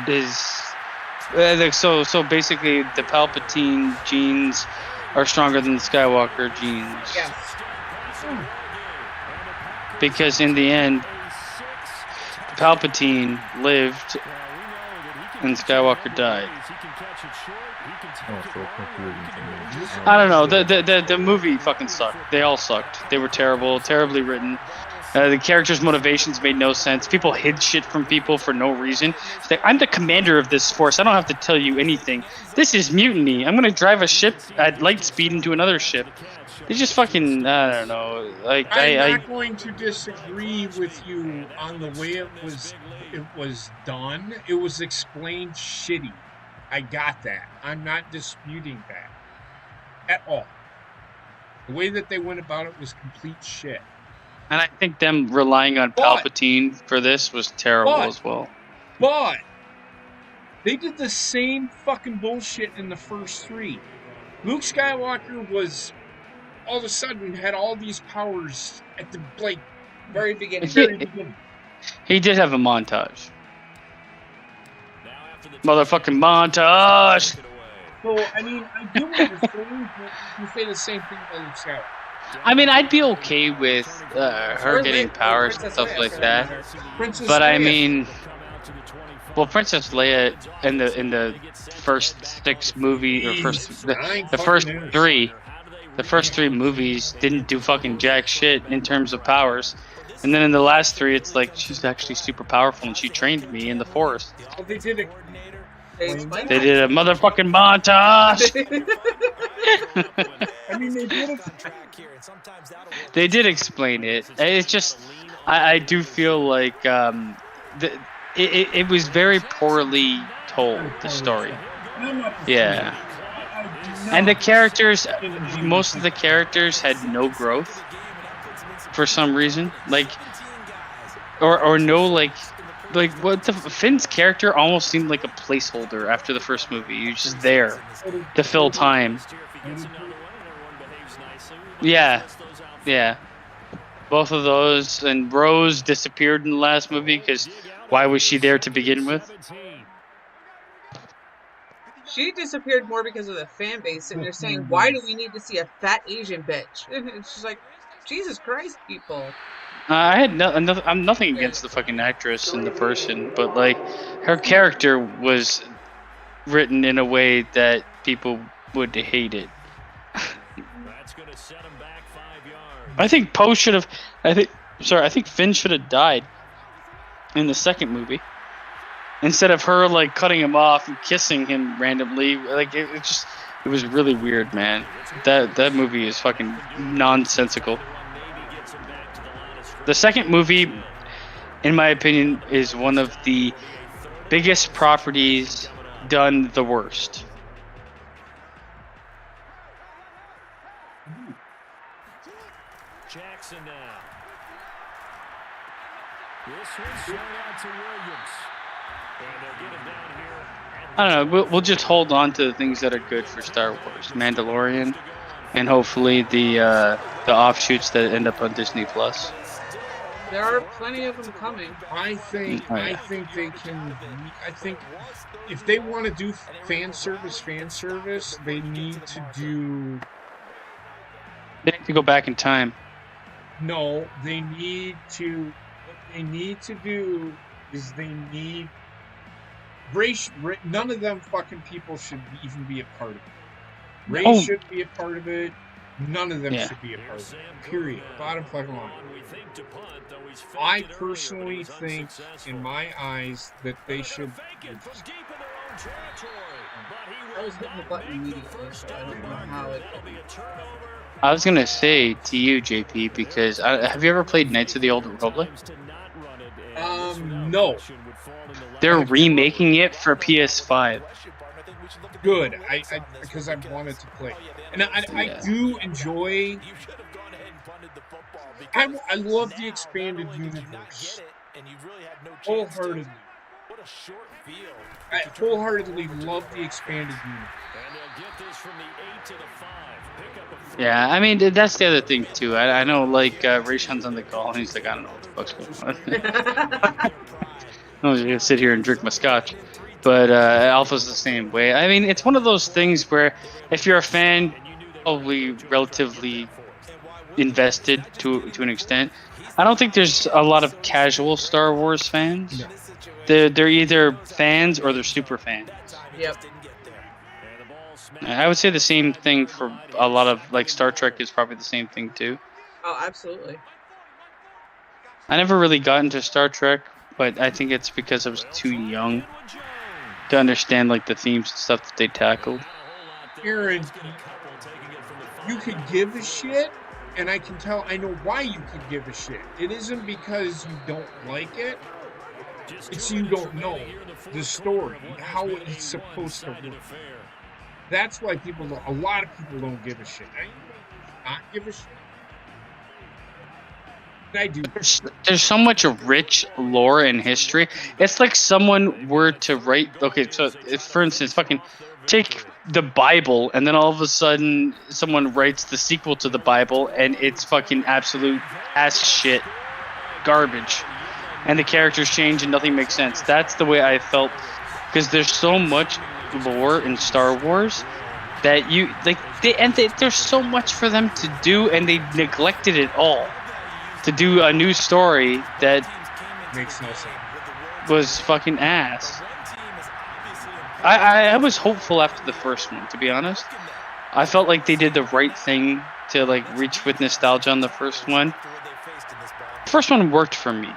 Speaker 1: is so basically the Palpatine genes are stronger than the Skywalker genes.
Speaker 2: yeah.
Speaker 1: Because in the end, Palpatine lived and Skywalker died. I don't know. The movie fucking sucked. They all sucked. They were terrible, terribly written. The characters' motivations made no sense. People hid shit from people for no reason. It's like, I'm the commander of this force. I don't have to tell you anything. This is mutiny. I'm gonna drive a ship at light speed into another ship. They just fucking, I don't know. Like
Speaker 3: I'm not going to disagree with you on the way it was done. It was explained shitty. I got that. I'm not disputing that at all. The way that they went about it was complete shit.
Speaker 1: And I think them relying on Palpatine for this was terrible as well.
Speaker 3: But they did the same fucking bullshit in the first 3. Luke Skywalker was all of a sudden had all these powers at the
Speaker 2: Very beginning.
Speaker 3: very beginning.
Speaker 1: He did have a montage. Motherfucking montage!
Speaker 3: So I mean, I do understand you say the same thing about Luke Skywalker.
Speaker 1: I mean, I'd be okay with her getting powers and stuff like that. But I mean, well, Princess Leia in the first 6 movies, or the first 3 movies didn't do fucking jack shit in terms of powers. And then in the last 3, it's like, she's actually super powerful and she trained me in the Force.
Speaker 3: Well, they did it.
Speaker 1: They did a motherfucking montage!
Speaker 3: I mean, they did it.
Speaker 1: They did explain it. It's just, I do feel like it was very poorly told, the story. Yeah. And the characters, most of the characters had no growth for some reason. Like, or no, like, like what the Finn's character almost seemed like a placeholder after the first movie. He was just there to fill time. Yeah, yeah. Both of those, and Rose disappeared in the last movie because why was she there to begin with?
Speaker 2: She disappeared more because of the fan base, and they're saying, "Why do we need to see a fat Asian bitch?" And it's just like, Jesus Christ, people.
Speaker 1: I had I'm nothing against the fucking actress and the person, but like her character was written in a way that people would hate it. I think Poe should have. I think Finn should have died in the second movie instead of her like cutting him off and kissing him randomly. Like it was really weird, man. That movie is fucking nonsensical. The second movie, in my opinion, is one of the biggest properties done the worst.
Speaker 4: Jackson now. This one's thrown out to Williams. And they'll get him down here.
Speaker 1: I don't know. We'll just hold on to the things that are good for Star Wars, Mandalorian, and hopefully the offshoots that end up on Disney Plus.
Speaker 2: There are plenty of them coming.
Speaker 3: I think they can. I think if they want to do fan service, they need to do.
Speaker 1: They need to go back in time.
Speaker 3: No, they need to. What they need to do is they need. None of them fucking people should even be a part of it. Ray should be a part of it. None of them should be a part of it. Period. Bottom fucking line. I personally think, in my eyes, that they should.
Speaker 2: I was hitting the button immediately, so I don't know how it.
Speaker 1: I was gonna say to you, JP, because have you ever played Knights of the Old Republic?
Speaker 3: No.
Speaker 1: They're remaking it for PS5.
Speaker 3: Good. Because I wanted to play, and I do enjoy. I love the expanded universe. Wholeheartedly. I wholeheartedly love the expanded universe.
Speaker 1: Yeah, I mean that's the other thing too. I know like Rayshawn's on the call and he's like, I don't know what the fuck's going on. I'm just gonna sit here and drink my scotch. But Alpha's the same way. I mean, it's one of those things where if you're a fan, probably relatively invested to an extent. I don't think there's a lot of casual Star Wars fans.
Speaker 3: No.
Speaker 1: They're either fans or they're super fans.
Speaker 2: Yep.
Speaker 1: I would say the same thing for a lot of like Star Trek is probably the same thing too.
Speaker 2: Oh, absolutely.
Speaker 1: I never really got into Star Trek, but I think it's because I was too young to understand like the themes and stuff that they tackled.
Speaker 3: Aaron, you could give a shit, and I can tell. I know why you could give a shit. It isn't because you don't like it. It's you don't know the story, how it's supposed to work. That's why a lot of people don't give a shit. I not give a shit. I do.
Speaker 1: There's so much rich lore and history. It's like someone were to write. Okay, so if, for instance, fucking take the Bible, and then all of a sudden someone writes the sequel to the Bible, and it's fucking absolute ass shit, garbage, and the characters change and nothing makes sense. That's the way I felt, because there's so much lore in Star Wars that you like. There's so much for them to do, and they neglected it all to do a new story that
Speaker 3: makes no sense.
Speaker 1: Was fucking ass. I was hopeful after the first one, to be honest. I felt like they did the right thing to like reach with nostalgia on the first one. The first one worked for me.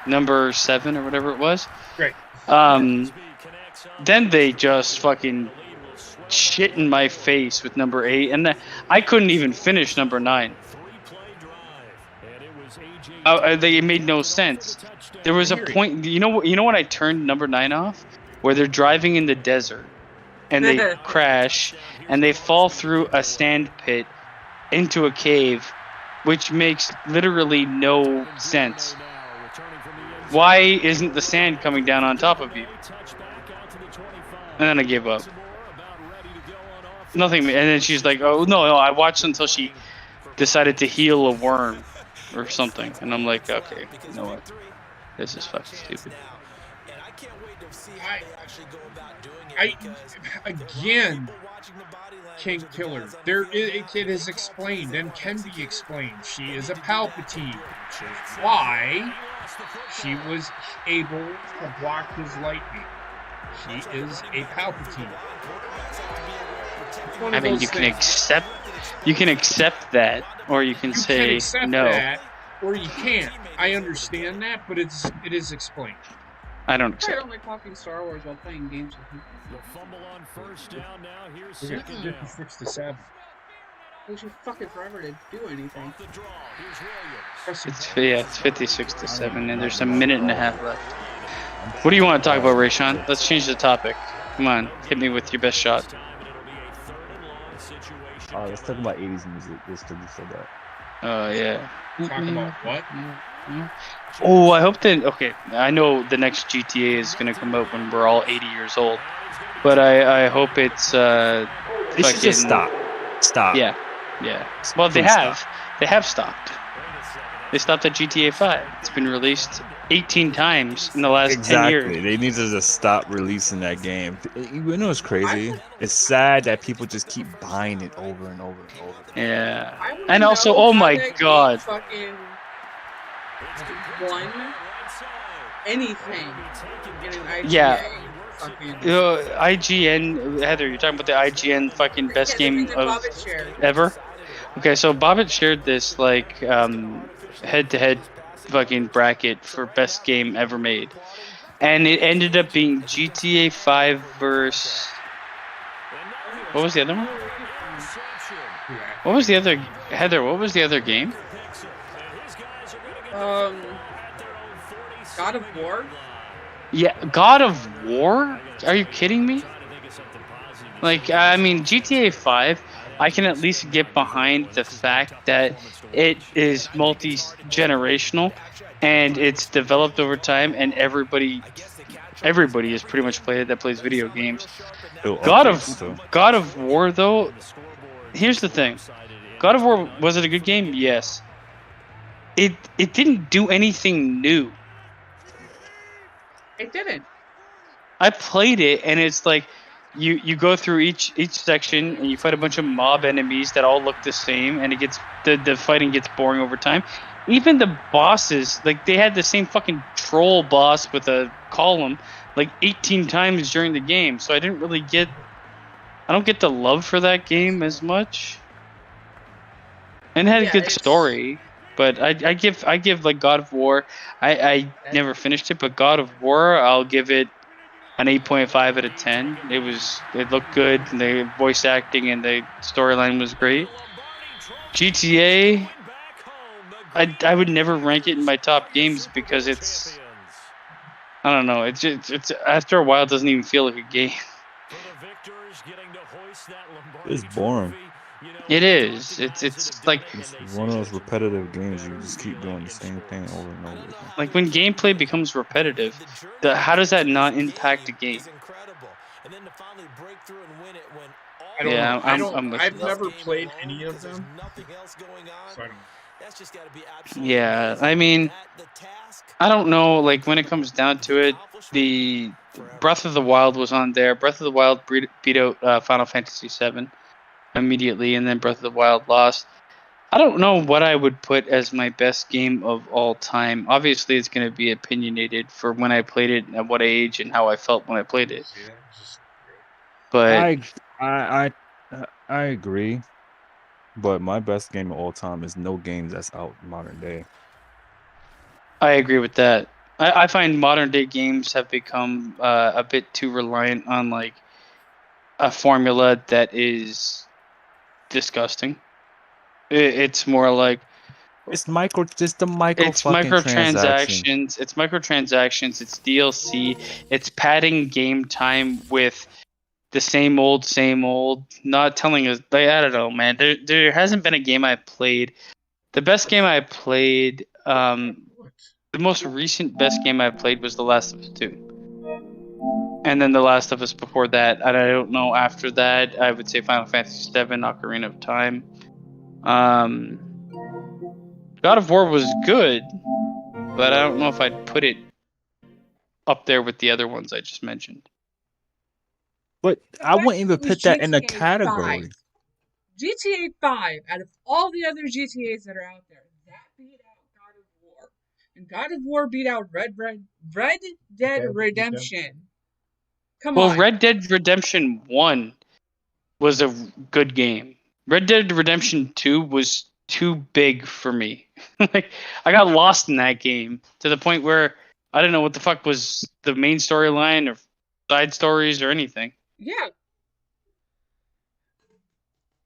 Speaker 1: Number 7 or whatever it was.
Speaker 3: Great.
Speaker 1: Then they just fucking shit in my face with number 8, and I couldn't even finish number 9. They made no sense. There was a point, you know when I turned number 9 off, where they're driving in the desert, and they crash, and they fall through a sand pit into a cave, which makes literally no sense. Why isn't the sand coming down on top of you? And then I gave up. Nothing. And then she's like, oh, no, I watched until she decided to heal a worm or something. And I'm like, okay, you know what? This is fucking stupid.
Speaker 3: Again, King Killer. It is explained and can be explained. She is a Palpatine, which is why she was able to block his lightning. She is a Palpatine.
Speaker 1: I mean, you can accept that, or you can say no.
Speaker 3: That, or you can't. I understand that, but it is explained.
Speaker 1: I don't accept.
Speaker 2: I don't like talking Star Wars while playing games with people.
Speaker 4: The fumble on first down now. Here's
Speaker 3: We're
Speaker 4: second
Speaker 3: gonna
Speaker 4: down.
Speaker 3: 56-7.
Speaker 2: It takes you fucking forever to do anything.
Speaker 4: Off the draw. Here's Williams.
Speaker 1: It's 56-7, and there's a minute and a half left. What do you want to talk about, Rayshawn? Let's change the topic. Come on, hit me with your best shot.
Speaker 6: Let's talk about 80s music. Just because you said that.
Speaker 1: Oh yeah.
Speaker 3: Talk about what?
Speaker 1: Oh, I hope that. Okay, I know the next GTA is gonna come out when we're all 80 years old, but I hope it's
Speaker 6: They should just stop. Stop.
Speaker 1: Yeah. Well, they
Speaker 6: Please
Speaker 1: have stopped. They stopped at GTA 5. It's been released 18 times in the last 10 years.
Speaker 6: They need to just stop releasing that game. You know what's crazy? It's sad that people just keep buying it over and over and over.
Speaker 1: Yeah. And also, oh my god.
Speaker 2: Fucking won anything in an IGA.
Speaker 1: Yeah.
Speaker 2: Fucking.
Speaker 1: IGN, Heather, you're talking about the IGN fucking best game
Speaker 2: that
Speaker 1: of
Speaker 2: Bobbit shared.
Speaker 1: ever? Okay, so Bobbit shared this like head-to-head fucking bracket for best game ever made, and it ended up being GTA 5 versus what was the other one? What was the other Heather? What was the other game?
Speaker 2: God of War.
Speaker 1: Yeah, God of War? Are you kidding me? Like, I mean, GTA 5, I can at least get behind the fact that it is multi-generational and it's developed over time, and everybody has pretty much played it that plays video games. God of War, though, here's the thing. God of War, was it a good game? Yes. It didn't do anything new.
Speaker 2: It didn't.
Speaker 1: I played it, and it's like you go through each section and you fight a bunch of mob enemies that all look the same, and it gets the fighting gets boring over time. Even the bosses, like they had the same fucking troll boss with a column like 18 times during the game, so I don't get the love for that game as much. And it had a good story. But I give like God of War. I never finished it, but God of War, I'll give it an 8.5 out of 10. It looked good, and the voice acting and the storyline was great. GTA, I would never rank it in my top games because I don't know. It's after a while, it doesn't even feel like a game.
Speaker 6: It's boring.
Speaker 1: It is. It's like
Speaker 6: it's one of those repetitive games. You just keep doing the same thing over and over again.
Speaker 1: Like when gameplay becomes repetitive, how does that not impact the game?
Speaker 3: I don't know.
Speaker 1: I'm with
Speaker 3: I've
Speaker 1: you.
Speaker 3: never played any of them. So I don't.
Speaker 1: Yeah, I mean, I don't know. Like when it comes down to it, the Breath of the Wild was on there. Breath of the Wild beat out Final Fantasy VII immediately, and then Breath of the Wild lost. I don't know what I would put as my best game of all time. Obviously, it's going to be opinionated for when I played it, at what age, and how I felt when I played it. But
Speaker 6: I agree. But my best game of all time is no games that's out modern day.
Speaker 1: I agree with that. I find modern day games have become a bit too reliant on like a formula that is disgusting. It's more like
Speaker 6: it's the microtransactions.
Speaker 1: It's microtransactions. It's DLC. It's padding game time with the same old. Not telling us. I don't know, man. There hasn't been a game I played. The best game I played. The most recent best game I played was The Last of Us 2. And then The Last of Us before that. And I don't know after that. I would say Final Fantasy VII, Ocarina of Time. God of War was good, but I don't know if I'd put it up there with the other ones I just mentioned.
Speaker 6: But I wouldn't even
Speaker 2: It was
Speaker 6: put that in the
Speaker 2: GTA
Speaker 6: category.
Speaker 2: 5. GTA 5, out of all the other GTAs that are out there, that beat out God of War. And God of War beat out Red Dead Redemption. Come on.
Speaker 1: Well, Red Dead Redemption 1 was a good game. Red Dead Redemption 2 was too big for me. Like, I got lost in that game to the point where I didn't know what the fuck was the main storyline or side stories or anything.
Speaker 2: Yeah.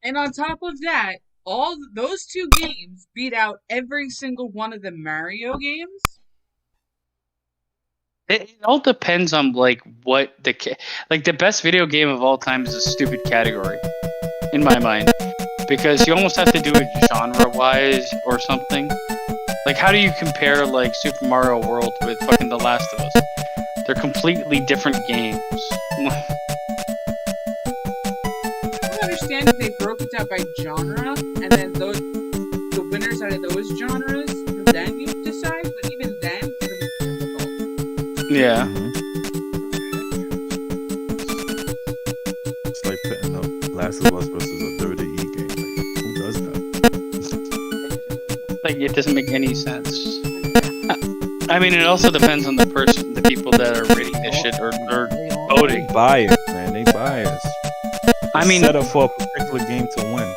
Speaker 2: And on top of that, all those two games beat out every single one of the Mario games.
Speaker 1: It all depends on like what the best video game of all time is a stupid category in my mind, because you almost have to do it genre wise or something. Like, how do you compare like Super Mario World with fucking The Last of Us? They're completely different games.
Speaker 2: I don't understand if they broke it down by genre and then the winners out of those genres, and then you decide. But even then, it's difficult.
Speaker 1: Yeah.
Speaker 6: It's like putting up Last of Us versus a WWE game. Like, who does that?
Speaker 1: Like, it doesn't make any sense. I mean, it also depends on the people that are rating this shit or voting.
Speaker 6: They bias, man. They bias.
Speaker 1: I mean,
Speaker 6: set up for a particular game to win.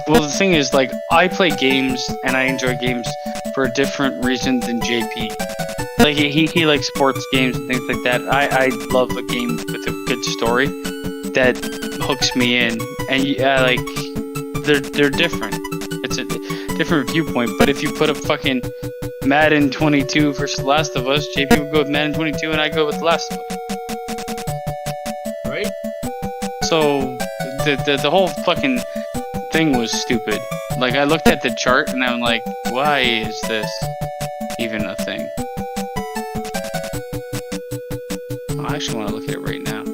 Speaker 1: Well, the thing is, like, I play games and I enjoy games for a different reason than JP. Like, he likes sports games and things like that. I love a game with a good story that hooks me in, and like, they're different. It's a different viewpoint. But if you put up fucking Madden 22 versus The Last of Us, JP would go with Madden 22 and I go with The Last of Us.
Speaker 3: Right?
Speaker 1: So the whole fucking thing was stupid. Like, I looked at the chart and I'm like, why is this even a thing? I actually want to look at it right now.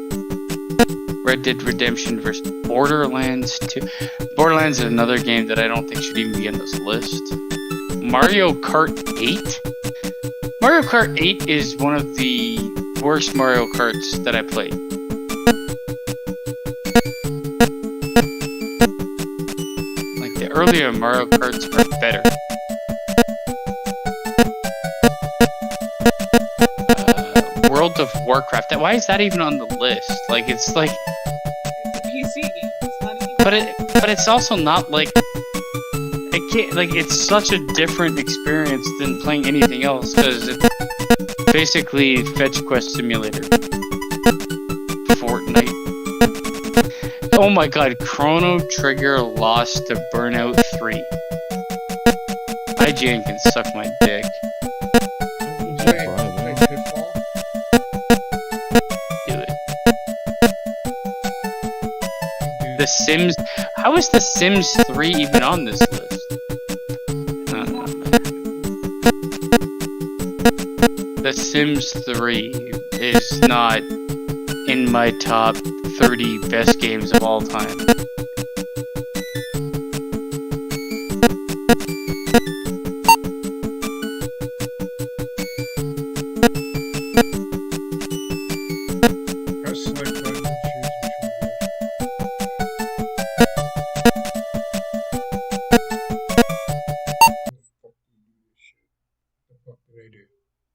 Speaker 1: Red Dead Redemption versus Borderlands 2. Borderlands is another game that I don't think should even be on this list. Mario Kart 8? Mario Kart 8 is one of the worst Mario Karts that I played. Like, the earlier Mario Karts are better. World of Warcraft. Why is that even on the list? Like, it's like...
Speaker 2: It's a PC game. It's not even...
Speaker 1: But it's also not like... it's such a different experience than playing anything else, because it's basically Fetch Quest Simulator. Fortnite. Oh my god, Chrono Trigger lost to Burnout 3. IGN can suck my dick. Do it. The Sims... How is The Sims 3 even on this list? The Sims 3 is not in my top 30 best games of all time.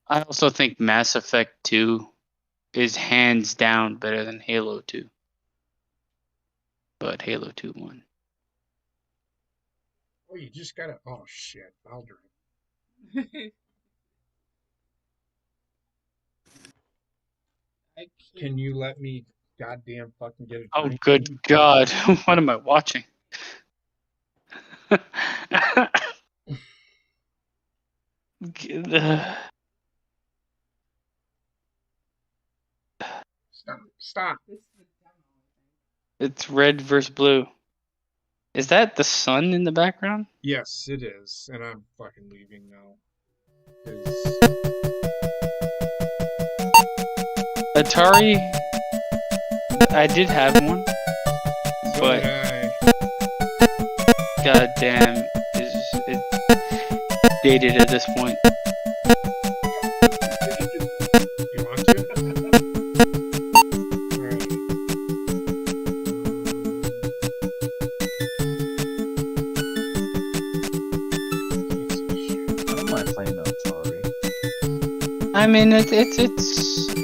Speaker 1: I also think Mass Effect 2 is hands down better than Halo 2. But Halo 2 won.
Speaker 3: Oh, you just gotta... Oh, shit. Baldwin. Can you let me goddamn fucking get it?
Speaker 1: Oh, good God. What am I watching?
Speaker 3: Stop.
Speaker 1: It's red versus blue. Is that the sun in the background?
Speaker 3: Yes, it is. And I'm fucking leaving now.
Speaker 1: Atari, I did have one,
Speaker 3: So
Speaker 1: but
Speaker 3: did I.
Speaker 1: goddamn, it's dated at this point.
Speaker 3: You want to? Alright.
Speaker 6: I don't mind playing Atari.
Speaker 1: I mean,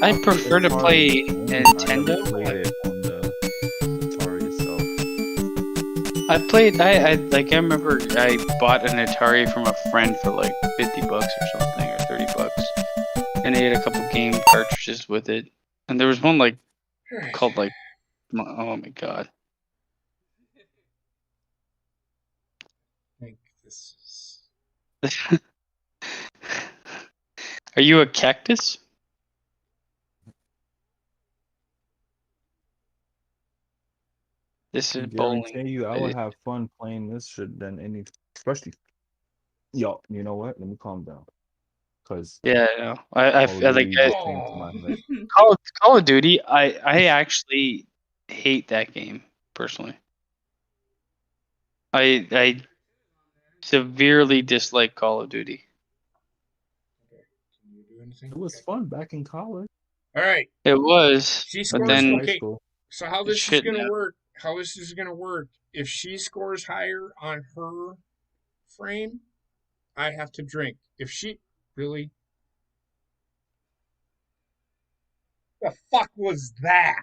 Speaker 1: I prefer to play
Speaker 6: I
Speaker 1: Nintendo.
Speaker 6: never played it on the Atari itself.
Speaker 1: I remember I bought an Atari from a friend for like $50 or something, or $30, and they had a couple game cartridges with it. And there was one like called like, oh my god,
Speaker 3: I think this is...
Speaker 1: are you a cactus? This is bowling.
Speaker 6: Guarantee you, I would have fun playing this shit than any, especially. Yo, you know what? Let me calm down, cause
Speaker 1: Yeah, I know. I feel like
Speaker 6: came to my head.
Speaker 1: Call of Duty. I actually hate that game personally. I severely dislike Call of Duty.
Speaker 3: Can you do anything?
Speaker 6: It was fun back in college.
Speaker 3: Alright.
Speaker 1: It was,
Speaker 3: She
Speaker 1: but
Speaker 3: scores.
Speaker 1: then
Speaker 6: High
Speaker 3: Okay.
Speaker 6: school.
Speaker 3: So how this is
Speaker 1: Shit,
Speaker 3: gonna
Speaker 1: no.
Speaker 3: work? How this is gonna work? If she scores higher on her frame, I have to drink. If she really, the fuck was that?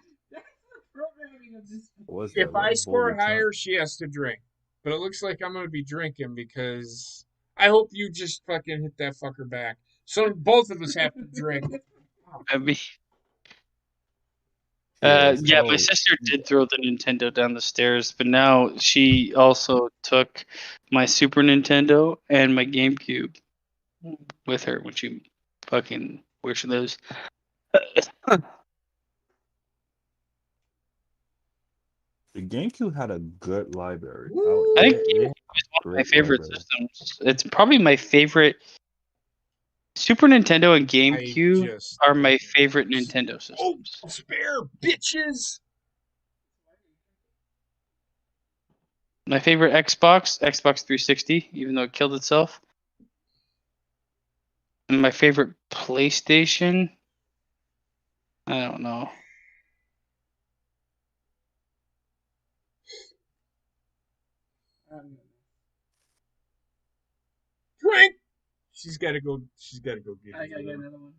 Speaker 6: What was
Speaker 3: If
Speaker 6: that,
Speaker 3: I
Speaker 6: like
Speaker 3: score
Speaker 6: Boulder
Speaker 3: higher, she has to drink. But it looks like I'm gonna be drinking because I hope you just fucking hit that fucker back. So both of us have to drink.
Speaker 1: I mean,
Speaker 6: it's
Speaker 1: yeah, my
Speaker 6: called-
Speaker 1: sister did throw the Nintendo down the stairs, but now she also took my Super Nintendo and my GameCube with her when she fucking where she lives.
Speaker 6: The GameCube had a good library.
Speaker 3: Woo!
Speaker 1: I think
Speaker 6: It
Speaker 1: GameCube is one of my
Speaker 6: great
Speaker 1: favorite
Speaker 6: library.
Speaker 1: systems. It's probably my favorite. Super Nintendo and
Speaker 3: I
Speaker 1: GameCube
Speaker 3: just
Speaker 1: are my favorite Nintendo
Speaker 3: oh,
Speaker 1: systems.
Speaker 3: spare bitches.
Speaker 1: My favorite Xbox 360, even though it killed itself. And my favorite PlayStation, I don't know.
Speaker 3: Drink. She's got to go. She's got to go get.
Speaker 2: I gotta get another one.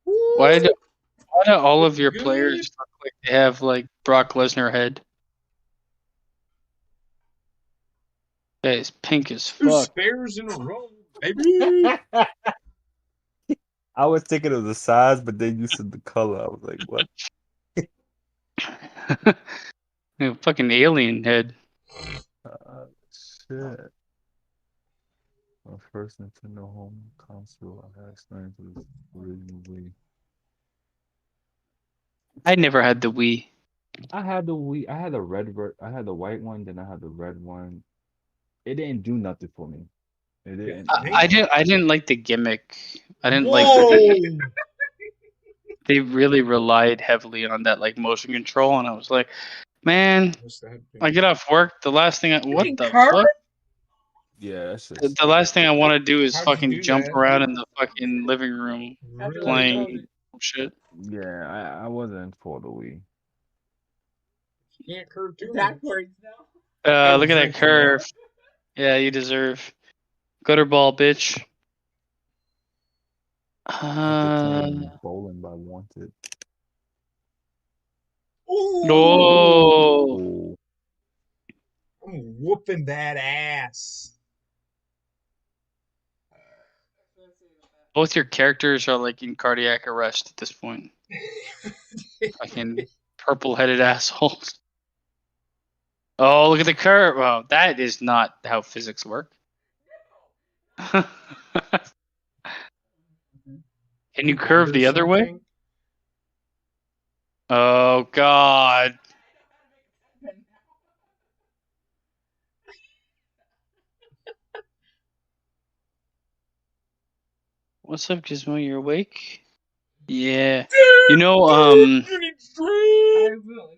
Speaker 1: Why do all of your
Speaker 3: Good.
Speaker 1: players look like they have like Brock Lesnar head? That is pink as
Speaker 3: Two
Speaker 1: fuck.
Speaker 3: spares in a row, baby.
Speaker 6: I was thinking of the size, but then you said the color. I was like, what?
Speaker 1: Fucking alien head.
Speaker 6: Shit. My first Nintendo home console I had experience was originally.
Speaker 1: I never had the Wii.
Speaker 6: I had the Wii. I had the I had the white one. Then I had the red one. It didn't do nothing for me. It didn't.
Speaker 1: I didn't like the gimmick. I didn't like
Speaker 3: Whoa.
Speaker 1: they really relied heavily on that like motion control, and I was like, man, I get off work. The last thing what the fuck?
Speaker 6: Yeah, that's just.
Speaker 1: The last thing I want to do is
Speaker 3: How'd you
Speaker 1: fucking
Speaker 3: do
Speaker 1: jump
Speaker 3: that?
Speaker 1: around in the fucking living room
Speaker 3: Really?
Speaker 1: playing shit.
Speaker 6: Yeah, I wasn't for the Wii.
Speaker 3: You can't curve too much.
Speaker 2: Backwards now.
Speaker 1: Look at that curve. Yeah, you deserve. Gutter ball, bitch.
Speaker 6: Playing bowling by wanted.
Speaker 3: Ooh.
Speaker 1: No.
Speaker 6: Oh,
Speaker 3: I'm whooping that ass.
Speaker 1: Both your characters are like in cardiac arrest at this point. Fucking purple-headed assholes. Oh, look at the curve. Oh, that is not how physics work. Can you curve the other way? Oh, God. What's up, Gizmo? You're awake? Yeah. You know,
Speaker 3: You need sleep.
Speaker 2: I will.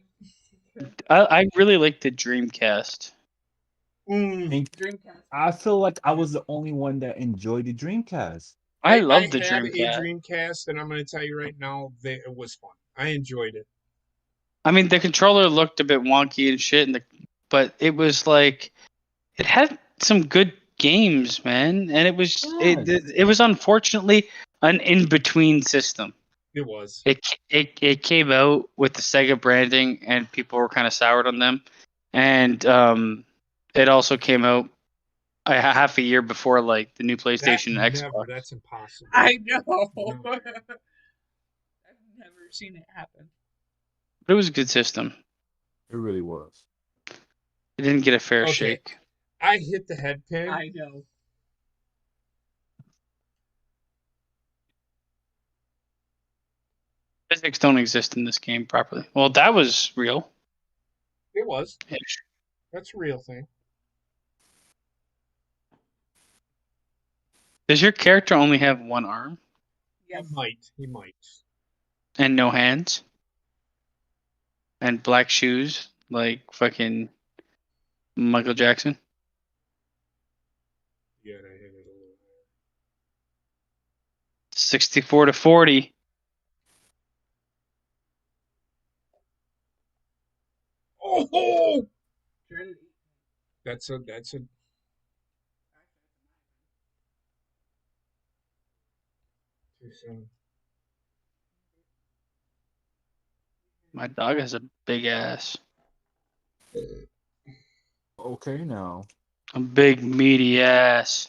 Speaker 1: I really like the Dreamcast.
Speaker 6: And
Speaker 2: Dreamcast.
Speaker 6: I feel like I was the only one that enjoyed the Dreamcast.
Speaker 1: I love the
Speaker 3: had
Speaker 1: Dreamcast.
Speaker 3: a Dreamcast, and I'm going to tell you right now, it was fun. I enjoyed it.
Speaker 1: I mean, the controller looked a bit wonky and shit, but it was like it had some good games, man, and it was unfortunately an in between system.
Speaker 3: It was.
Speaker 1: It came out with the Sega branding, and people were kind of soured on them, and it also came out a half a year before like the new PlayStation and Xbox.
Speaker 3: That's impossible.
Speaker 2: I know.
Speaker 3: No.
Speaker 2: I've never seen it happen.
Speaker 1: But it was a good system.
Speaker 6: It really was.
Speaker 1: It didn't get a fair
Speaker 3: Okay.
Speaker 1: shake.
Speaker 3: I hit the head pin.
Speaker 2: I know.
Speaker 1: Physics don't exist in this game properly. Well, that was real.
Speaker 3: It was.
Speaker 1: Ish.
Speaker 3: That's a real thing.
Speaker 1: Does your character only have one arm
Speaker 2: Yes.
Speaker 3: He might.
Speaker 1: and no hands? And black shoes like fucking Michael Jackson?
Speaker 3: Yeah, I hit it a little.
Speaker 1: 64-40.
Speaker 3: Oh!
Speaker 2: Trinity.
Speaker 3: That's a. Too soon.
Speaker 1: My dog has a big ass.
Speaker 6: Okay, now.
Speaker 1: A big meaty ass.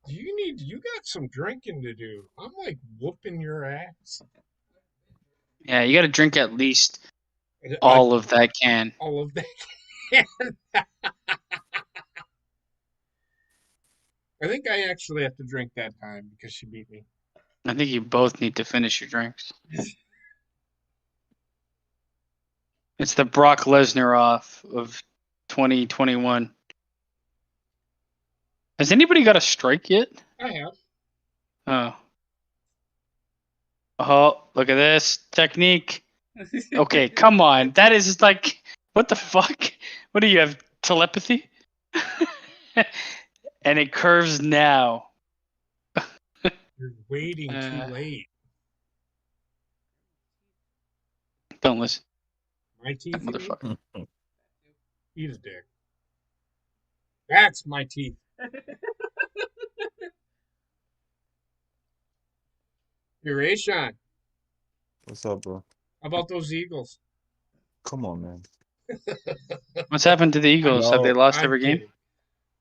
Speaker 3: You got some drinking to do. I'm like whooping your ass.
Speaker 1: Yeah, you got to drink at least all of that can.
Speaker 3: All of that. I think I actually have to drink that time because she beat me.
Speaker 1: I think you both need to finish your drinks. It's the Brock Lesnar off of 2021. Has anybody got a strike yet?
Speaker 3: I have.
Speaker 1: Oh. Oh, look at this technique. Okay, come on. That is like, what the fuck? What do you have? Telepathy? And it curves now.
Speaker 3: You're waiting too late.
Speaker 1: Don't listen.
Speaker 3: My teeth,
Speaker 1: That motherfucker.
Speaker 3: Eat a dick. That's my teeth. Hey, Rayshawn,
Speaker 6: What's up, bro?
Speaker 3: how about those Eagles?
Speaker 6: Come on, man.
Speaker 1: What's happened to the Eagles? Have they lost
Speaker 3: I'm
Speaker 1: every game?
Speaker 3: kidding.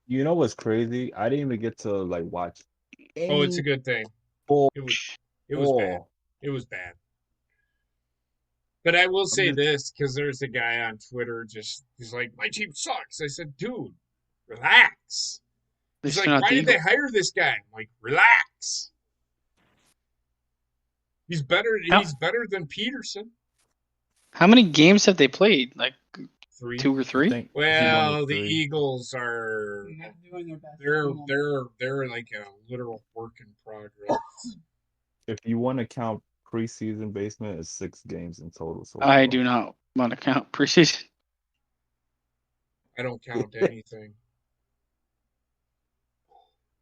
Speaker 6: You know what's crazy? I didn't even get to like watch.
Speaker 3: Oh, it's a good thing.
Speaker 6: Ball.
Speaker 3: It was bad. It was bad. But I will say this, because there's a guy on Twitter he's like, my team sucks. I said, dude, relax. He's like, why did they hire this guy? I'm like, relax. He's better than Peterson.
Speaker 1: How many games have they played? Like
Speaker 3: 3.
Speaker 1: 2 or 3?
Speaker 3: Well, the Eagles are
Speaker 2: Not doing their best.
Speaker 3: they're like a literal work in progress.
Speaker 6: If you want to count preseason, basement is 6 games in total. So
Speaker 1: I do not want to count preseason.
Speaker 3: I don't count anything.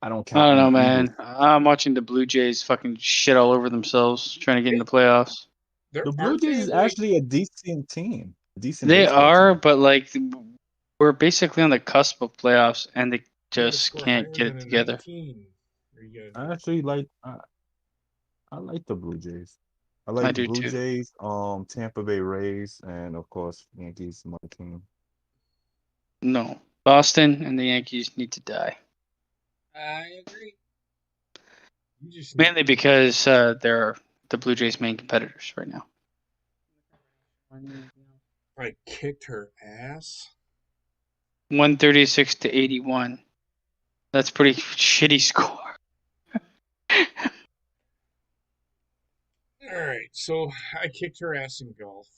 Speaker 6: I don't count.
Speaker 1: I don't know,
Speaker 6: any
Speaker 1: man.
Speaker 6: Eagles.
Speaker 1: I'm watching the Blue Jays fucking shit all over themselves trying to get in the playoffs.
Speaker 6: The Blue Jays is actually a decent team. Decent.
Speaker 1: They
Speaker 6: baseball
Speaker 1: are,
Speaker 6: team.
Speaker 1: but like we're basically on the cusp of playoffs, and they just
Speaker 3: Score
Speaker 1: can't
Speaker 3: higher
Speaker 1: get
Speaker 3: than
Speaker 1: it
Speaker 3: a
Speaker 1: together.
Speaker 3: 19. Very good.
Speaker 6: I actually like. I like the Blue Jays. I
Speaker 1: I
Speaker 6: like
Speaker 1: do
Speaker 6: the Blue
Speaker 1: too.
Speaker 6: Jays, Tampa Bay Rays, and of course Yankees. My team.
Speaker 1: No, Boston and the Yankees need to die.
Speaker 2: I agree.
Speaker 1: Mainly because they're the Blue Jays' main competitors right now.
Speaker 3: I kicked her ass.
Speaker 1: 136-81. That's pretty shitty score.
Speaker 3: All right, so I kicked her ass in golf.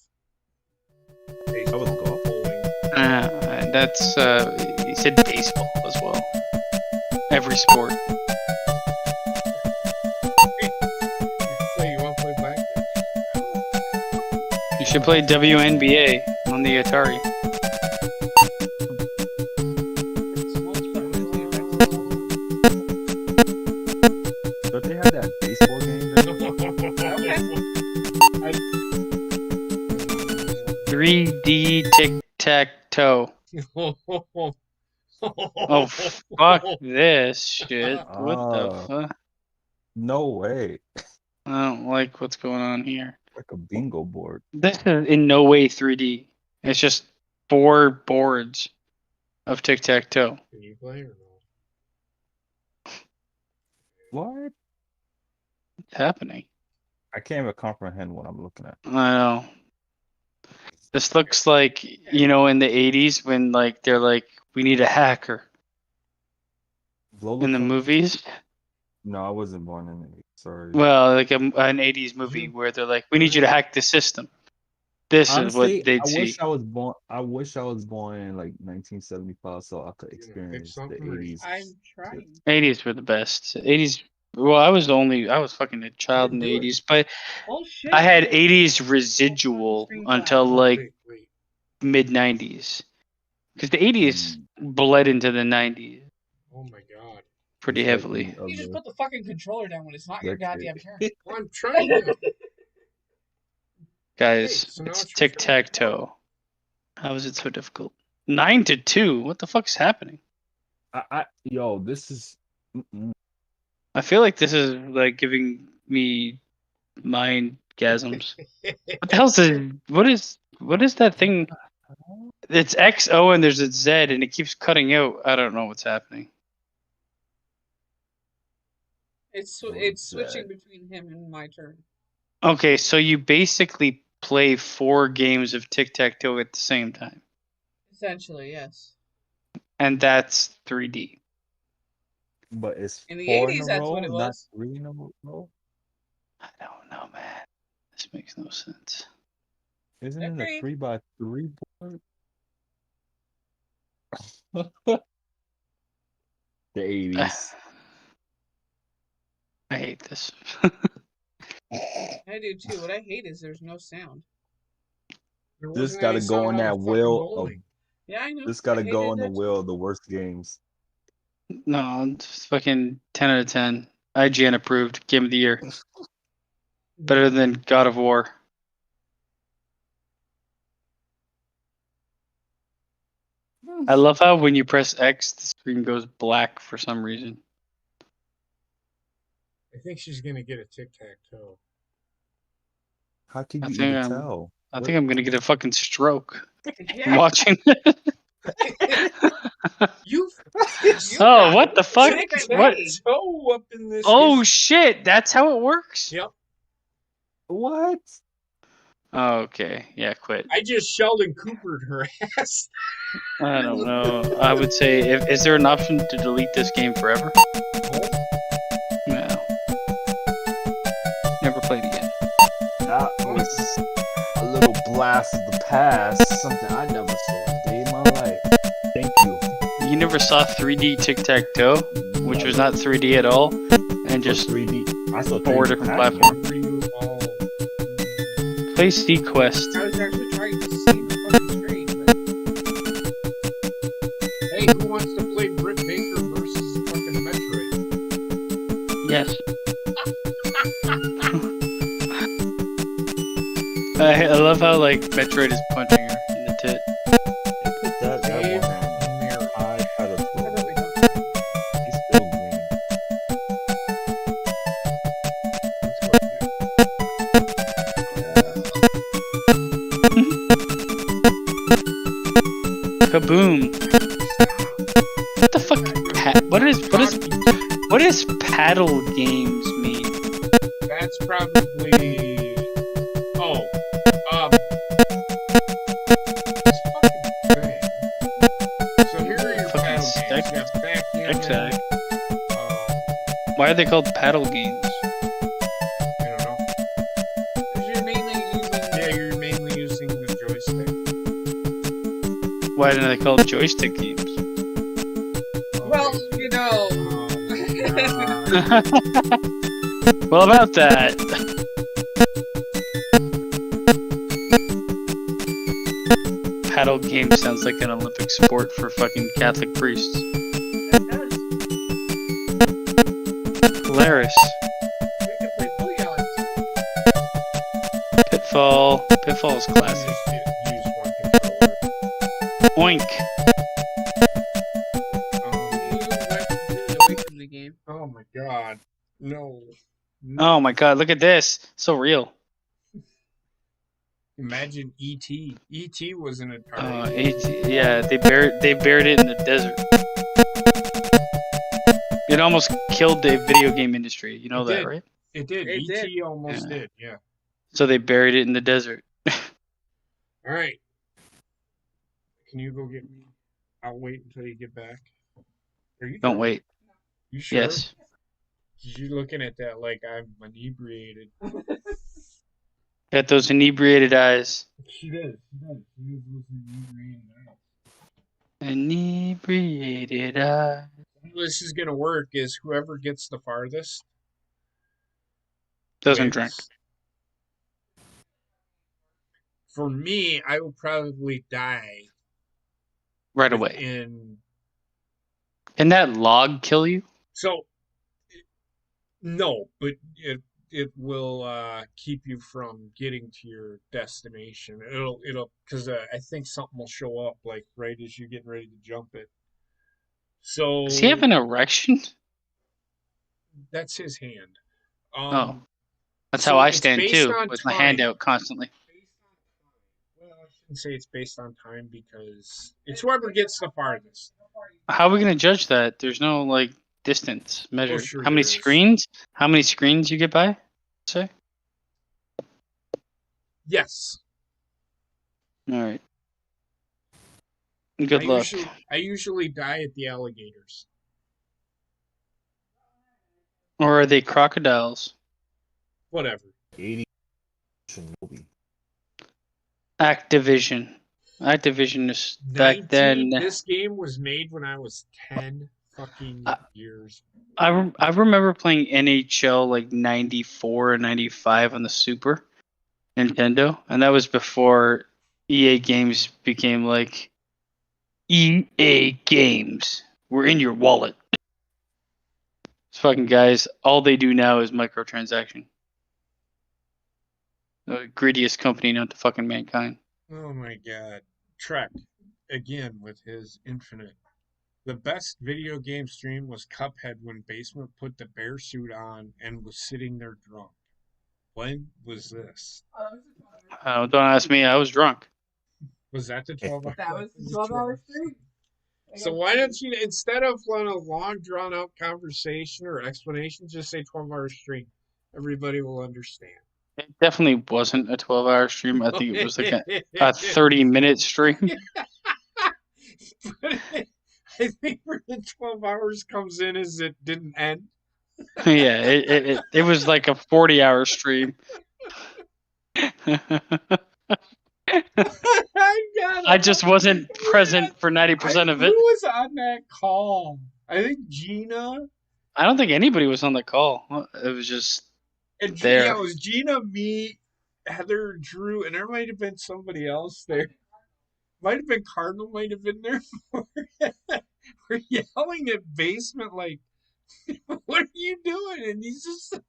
Speaker 6: That was golf.
Speaker 3: Bowling.
Speaker 1: That's he said baseball as well. Every sport.
Speaker 3: Say you want to play blackjack?
Speaker 1: You should play WNBA on the Atari.
Speaker 6: Don't they have that baseball game?
Speaker 3: Okay.
Speaker 1: 3D tic-tac-toe. Oh, fuck this shit. What the fuck?
Speaker 6: No way.
Speaker 1: I don't like what's going on here.
Speaker 6: Like a bingo board.
Speaker 1: This is in no way 3D. It's just 4 boards of tic-tac-toe.
Speaker 3: Can you play or no?
Speaker 6: What?
Speaker 1: What's happening?
Speaker 6: I can't even comprehend what I'm looking at.
Speaker 1: I know. This looks like, you know, in the 80s when, like, they're like, we need a hacker in the movies.
Speaker 6: No, I wasn't born in the 80s. Sorry.
Speaker 1: Well, like an 80s movie where they're like, we need you to hack the system. This
Speaker 6: Honestly,
Speaker 1: is what they'd
Speaker 6: I
Speaker 1: see.
Speaker 6: wish I was born. I wish I was born in like 1975 so I could experience the
Speaker 3: something
Speaker 6: 80s.
Speaker 2: I'm trying.
Speaker 1: 80s were the best. 80s. Well, I was fucking a child in the 80s, but
Speaker 2: Oh shit.
Speaker 1: I had 80s residual until like
Speaker 3: Wait.
Speaker 1: mid 90s. Because the 80s bled into the 90s
Speaker 3: Oh my god.
Speaker 1: pretty heavily.
Speaker 7: You just put the fucking controller down when it's not your goddamn turn.
Speaker 3: Well, I'm trying to.
Speaker 1: Guys,
Speaker 3: Hey, so now
Speaker 1: it's
Speaker 3: it's your turn.
Speaker 1: tic-tac-toe. How is it so difficult? 9-2. What the fuck's happening?
Speaker 6: Yo, this is.
Speaker 1: I feel like this is like giving me mind gasms. What the hell's this? What is that thing? It's XO and there's a Z and it keeps cutting out. I don't know what's happening.
Speaker 2: It's switching between him and my turn.
Speaker 1: Okay, so you basically play 4 games of tic-tac-toe at the same time.
Speaker 2: Essentially, yes.
Speaker 1: And that's 3D.
Speaker 6: But it's
Speaker 2: In the
Speaker 6: 4
Speaker 2: 80s,
Speaker 6: in a
Speaker 2: that's
Speaker 6: row,
Speaker 2: what it
Speaker 6: not
Speaker 2: was.
Speaker 6: 3 in a row.
Speaker 1: I don't know, man. This makes no sense.
Speaker 6: Isn't it
Speaker 2: Agree.
Speaker 6: a 3x3 board? The 80s.
Speaker 1: I hate this.
Speaker 2: I do too. What I hate is there's no sound.
Speaker 3: There
Speaker 6: This
Speaker 3: wasn't
Speaker 6: gotta
Speaker 3: any
Speaker 6: go
Speaker 3: sound
Speaker 6: on that
Speaker 3: fucking
Speaker 6: wheel of.
Speaker 3: bowling.
Speaker 2: Yeah, I know.
Speaker 6: This gotta
Speaker 2: I
Speaker 6: go
Speaker 2: hated
Speaker 6: on the
Speaker 2: that
Speaker 6: wheel
Speaker 2: too.
Speaker 6: of the worst games.
Speaker 1: No, just fucking 10 out of 10. IGN approved. Game of the year. Better than God of War. I love how when you press X, the screen goes black for some reason.
Speaker 3: I think she's gonna get a tic-tac-toe.
Speaker 6: How can
Speaker 1: I
Speaker 6: you
Speaker 1: think
Speaker 6: even
Speaker 1: I'm-
Speaker 6: tell?
Speaker 1: I think I'm gonna get a fucking stroke
Speaker 2: Yeah.
Speaker 1: watching.
Speaker 3: You
Speaker 1: Oh, what the fuck? What?
Speaker 3: toe up in this.
Speaker 1: Oh shit! That's how it works.
Speaker 3: Yep.
Speaker 6: What?
Speaker 1: Oh, okay. Yeah, quit.
Speaker 3: I just Sheldon Coopered her ass.
Speaker 1: I don't know. I would say, is there an option to delete this game forever? No. Never played again.
Speaker 6: That was a little blast of the past. Something I never saw a day in my life. Thank you.
Speaker 1: You never saw 3D tic-tac-toe, which was not 3D at all, and just
Speaker 6: 3D. I saw
Speaker 1: 4
Speaker 6: 3D
Speaker 1: different
Speaker 6: Pac-Man.
Speaker 1: platforms.
Speaker 3: Oh,
Speaker 1: Play Sequest.
Speaker 2: I was actually trying to see the fucking screen, but
Speaker 3: hey, who wants to play Britt Baker versus fucking Metroid?
Speaker 1: Yes. I love how like Metroid is punching her in the tit.
Speaker 6: Put that
Speaker 3: Dave
Speaker 6: one on
Speaker 3: Mirror.
Speaker 6: high pedestal.
Speaker 2: I really don't.
Speaker 6: He's still green.
Speaker 1: Kaboom! What the fuck? What is paddle games mean?
Speaker 3: That's probably. Oh. This fucking thing. So here are your
Speaker 1: Fucking
Speaker 3: paddle games.
Speaker 1: stick.
Speaker 3: You have backgammon.
Speaker 1: Exact.
Speaker 3: Um,
Speaker 1: Why are they called paddle games?
Speaker 3: I don't know.
Speaker 2: 'Cause you're mainly using.
Speaker 3: Yeah, you're mainly using the joystick.
Speaker 1: Why do they call joystick games?
Speaker 2: Well, you know,
Speaker 1: Well, about that. Paddle game sounds like an Olympic sport for fucking Catholic priests.
Speaker 2: It does.
Speaker 1: Hilarious.
Speaker 7: We can play booty on
Speaker 1: Pitfall. Pitfall is classic.
Speaker 3: Use one controller.
Speaker 1: Oink.
Speaker 2: Away from the game.
Speaker 3: Oh my god. No.
Speaker 1: Oh my god, look at this. So real.
Speaker 3: Imagine E.T. E.T. was an Atari.
Speaker 1: Yeah, they buried it in the desert. It almost killed the video game industry. You know
Speaker 3: It
Speaker 1: that,
Speaker 3: did.
Speaker 1: right?
Speaker 3: It did.
Speaker 2: It
Speaker 3: E.T.
Speaker 2: did.
Speaker 3: almost
Speaker 1: Yeah.
Speaker 3: did, yeah.
Speaker 1: So they buried it in the desert.
Speaker 3: All right. Can you go get me? I'll wait until you get back. Are you
Speaker 1: Don't
Speaker 3: drunk?
Speaker 1: wait.
Speaker 3: You sure?
Speaker 1: Yes.
Speaker 3: You're looking at that like I'm inebriated.
Speaker 1: Got those inebriated eyes.
Speaker 3: She does. She does. She is with inebriated eyes.
Speaker 1: Inebriated eyes.
Speaker 3: How this is gonna work is whoever gets the farthest
Speaker 1: Doesn't
Speaker 3: wins.
Speaker 1: drink.
Speaker 3: For me, I will probably die
Speaker 1: Right away.
Speaker 3: in.
Speaker 1: Can that log kill you?
Speaker 3: So, no, but it will keep you from getting to your destination. It'll because I think something will show up like right as you're getting ready to jump it. So
Speaker 1: Does he have an erection?
Speaker 3: that's his hand.
Speaker 1: Oh. That's
Speaker 3: so
Speaker 1: how I
Speaker 3: it's
Speaker 1: stand
Speaker 3: based
Speaker 1: too,
Speaker 3: on
Speaker 1: with my hand
Speaker 3: time.
Speaker 1: out constantly.
Speaker 3: Well, I shouldn't say it's based on time because it's whoever gets the farthest.
Speaker 1: How are we gonna judge that? There's no like distance measured.
Speaker 3: sure
Speaker 1: How many
Speaker 3: there is.
Speaker 1: screens? How many screens you get by? Say.
Speaker 3: Yes.
Speaker 1: All right. Good luck.
Speaker 3: I usually die at the alligators.
Speaker 1: Or are they crocodiles?
Speaker 3: Whatever.
Speaker 6: 80 Shinobi.
Speaker 1: Activision. Activision is back
Speaker 3: 19
Speaker 1: then.
Speaker 3: This game was made when I was 10 fucking years.
Speaker 1: I remember playing NHL like 94 and 95 on the Super Nintendo, and that was before EA Games became like EA Games. We're in your wallet. These fucking guys, all they do now is microtransaction. The greediest company known to fucking mankind.
Speaker 3: Oh my god. Trek, again with his Infinite. The best video game stream was Cuphead when Basement put the bear suit on and was sitting there drunk. When was this?
Speaker 1: Don't ask me. I was drunk.
Speaker 3: Was that the 12 hour?
Speaker 7: That was the 12-hour stream.
Speaker 3: So why don't you, instead of a long drawn out conversation or explanation, just say 12-hour stream. Everybody will understand.
Speaker 1: It definitely wasn't a 12-hour stream. I think it was like a 30-minute stream.
Speaker 3: I think where the 12 hours comes in is it didn't end.
Speaker 1: Yeah, it was like a 40-hour stream. I just wasn't present for 90% of it.
Speaker 3: Who was on that call? I think Gina.
Speaker 1: I don't think anybody was on the call. It was just
Speaker 3: And
Speaker 1: there.
Speaker 3: Yeah, it was Gina, me, Heather, Drew, and there might have been somebody else there. Might have been Cardinal, might have been there. We're yelling at Basement like, what are you doing? And he's just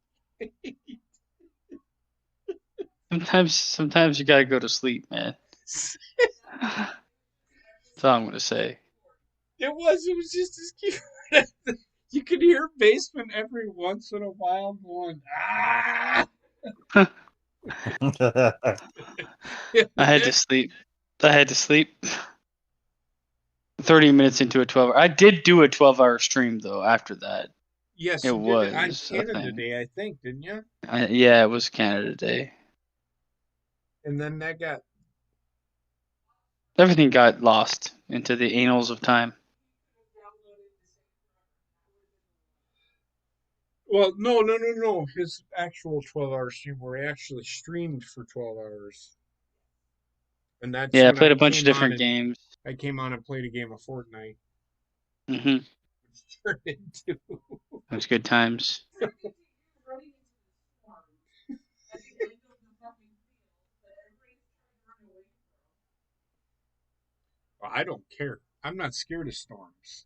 Speaker 1: Sometimes you gotta go to sleep, man. That's all I'm gonna say.
Speaker 3: It was just as cute. You could hear Basement every once in a while going, ah!
Speaker 1: I had to sleep. 30 minutes into a 12-hour. I did do a 12-hour stream though. After that,
Speaker 3: Yes,
Speaker 1: it
Speaker 3: you
Speaker 1: was
Speaker 3: did it on
Speaker 1: a
Speaker 3: Canada
Speaker 1: thing.
Speaker 3: Day, I think, didn't you?
Speaker 1: Yeah, it was Canada Day.
Speaker 3: And then that got
Speaker 1: Everything got lost into the annals of time.
Speaker 3: well, no. His actual 12-hour stream where he actually streamed for 12 hours. And that's
Speaker 1: Yeah, I
Speaker 3: when
Speaker 1: played a bunch of
Speaker 3: came on
Speaker 1: different
Speaker 3: and-
Speaker 1: games.
Speaker 3: I came on and played a game of Fortnite.
Speaker 1: Hmm.
Speaker 3: turned into.
Speaker 1: Those good times.
Speaker 3: Well, I don't care. I'm not scared of storms.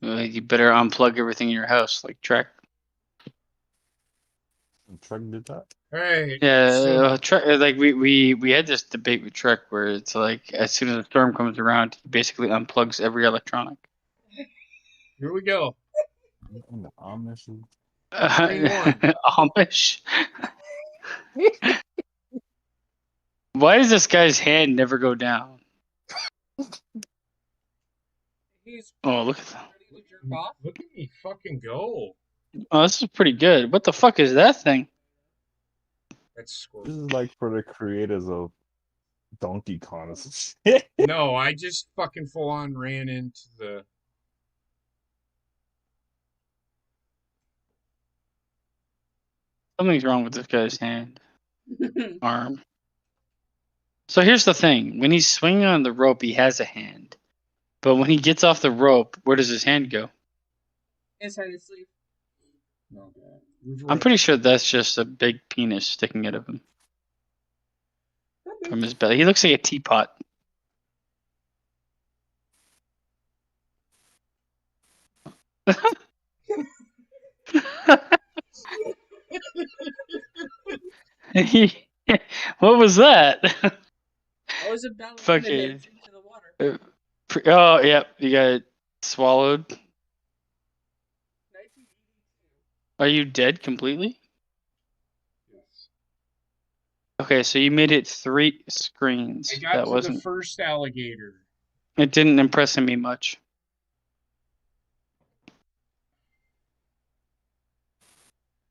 Speaker 1: You better unplug everything in your house, like Trek.
Speaker 6: Trek did that.
Speaker 3: Hey,
Speaker 1: Yeah, Trek. Like we had this debate with Trek where it's like as soon as a storm comes around, he basically unplugs every electronic.
Speaker 3: here we go.
Speaker 6: And the Amish.
Speaker 1: Amish. Why does this guy's hand never go down? Oh, look at that.
Speaker 3: Look at me fucking go.
Speaker 1: Oh, this is pretty good. What the fuck is that thing?
Speaker 3: That's
Speaker 6: This
Speaker 3: Scorpion.
Speaker 6: is like for the creators of Donkey Kong or some shit.
Speaker 3: No, I just fucking full on ran into the.
Speaker 1: Something's wrong with this guy's hand. Arm. So here's the thing. When he's swinging on the rope, he has a hand. But when he gets off the rope, where does his hand go?
Speaker 2: Inside his sleeve.
Speaker 3: No,
Speaker 1: I'm pretty sure that's just a big penis sticking out of him from his belly. He looks like a teapot. What was that?
Speaker 2: I was about to
Speaker 1: Fucking.
Speaker 2: into the water.
Speaker 1: Oh, yep. You got it swallowed.
Speaker 2: 1982.
Speaker 1: Are you dead completely?
Speaker 3: Yes.
Speaker 1: Okay, so you made it 3 screens.
Speaker 3: I got
Speaker 1: That
Speaker 3: to
Speaker 1: wasn't.
Speaker 3: the first alligator.
Speaker 1: It didn't impress me much.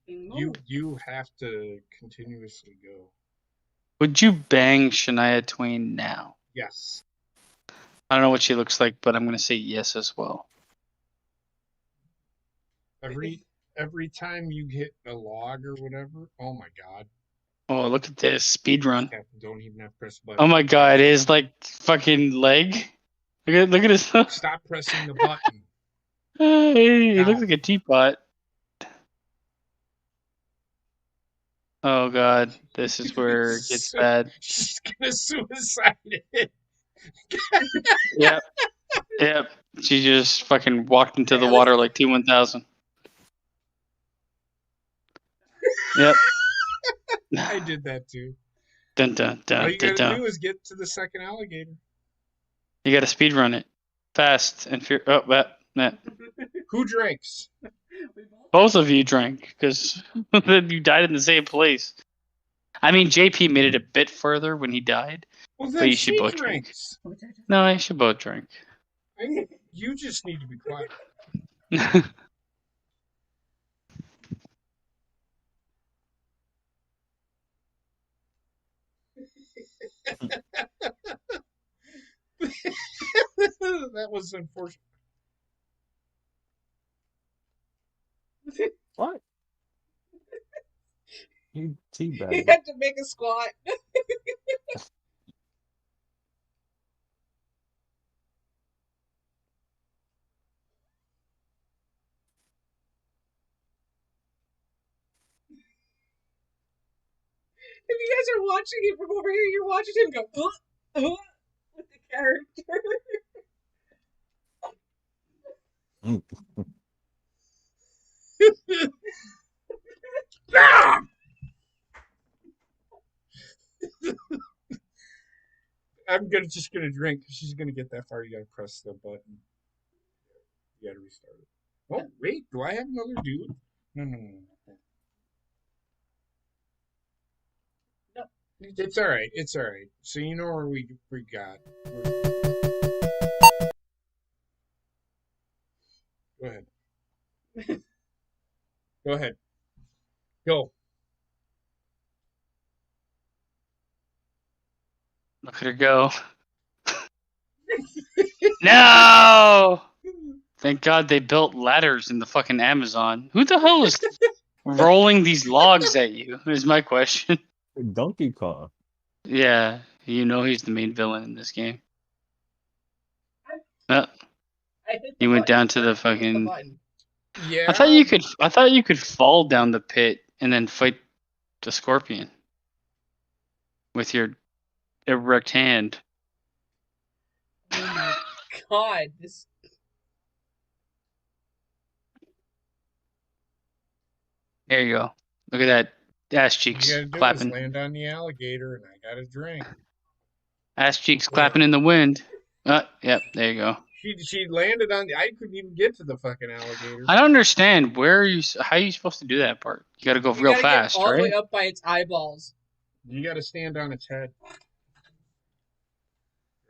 Speaker 3: You have to continuously go.
Speaker 1: Would you bang Shania Twain now?
Speaker 3: Yes.
Speaker 1: I don't know what she looks like, but I'm gonna say yes as well.
Speaker 3: Every time you hit a log or whatever, oh my god.
Speaker 1: Oh, look at this speed run.
Speaker 3: Don't even have to press the button.
Speaker 1: Oh my god, his like fucking leg. Look at his.
Speaker 3: Stop pressing the button.
Speaker 1: He looks like a teapot. Oh god, this is where it gets bad.
Speaker 3: She's gonna suicide it.
Speaker 1: Yep. She just fucking walked into the water like T-1000. Yep.
Speaker 3: I did that too.
Speaker 1: Dun dun
Speaker 3: All
Speaker 1: dun
Speaker 3: you
Speaker 1: dun
Speaker 3: gotta
Speaker 1: dun.
Speaker 3: do is get to the second alligator.
Speaker 1: You gotta speed run it fast and fear. Oh, that.
Speaker 3: Who drinks?
Speaker 1: Both of you drank because you died in the same place. I mean, JP made it a bit further when he died.
Speaker 3: Well,
Speaker 1: But
Speaker 3: then
Speaker 1: you should
Speaker 3: she
Speaker 1: both
Speaker 3: drinks.
Speaker 1: No, you should both drink.
Speaker 3: You just need to be quiet. That was unfortunate.
Speaker 6: What? You
Speaker 2: You
Speaker 6: teabag.
Speaker 2: had to make a squat. If you guys are watching it from over here, you're watching him go with the character.
Speaker 3: I'm just gonna drink because she's gonna get that far. You gotta press the button. You gotta restart it. Oh wait, do I have another dude? No.
Speaker 2: No.
Speaker 3: It's all right. It's all right. So you know where we got. Go ahead. Go ahead. Go.
Speaker 1: Look at her go. No! Thank God they built ladders in the fucking Amazon. Who the hell is rolling these logs at you? Is my question.
Speaker 6: Donkey Kong.
Speaker 1: Yeah, you know he's the main villain in this game.
Speaker 2: I
Speaker 1: You went down to the
Speaker 7: The
Speaker 1: fucking.
Speaker 7: button.
Speaker 3: Yeah.
Speaker 1: I thought you could fall down the pit and then fight the scorpion with your erect hand.
Speaker 7: Oh my god! This
Speaker 1: There you go. Look at that ass
Speaker 3: All
Speaker 1: cheeks
Speaker 3: you gotta do
Speaker 1: clapping.
Speaker 3: is land on the alligator, and I got a drink.
Speaker 1: Ass cheeks clapping in the wind. Yep, there you go.
Speaker 3: She landed on the. I couldn't even get to the fucking alligator.
Speaker 1: I don't understand how are you supposed to do that part? You got to go
Speaker 7: you
Speaker 1: real
Speaker 7: gotta
Speaker 1: fast,
Speaker 7: get all the
Speaker 1: right?
Speaker 7: way up by its eyeballs.
Speaker 3: You got to stand on its head.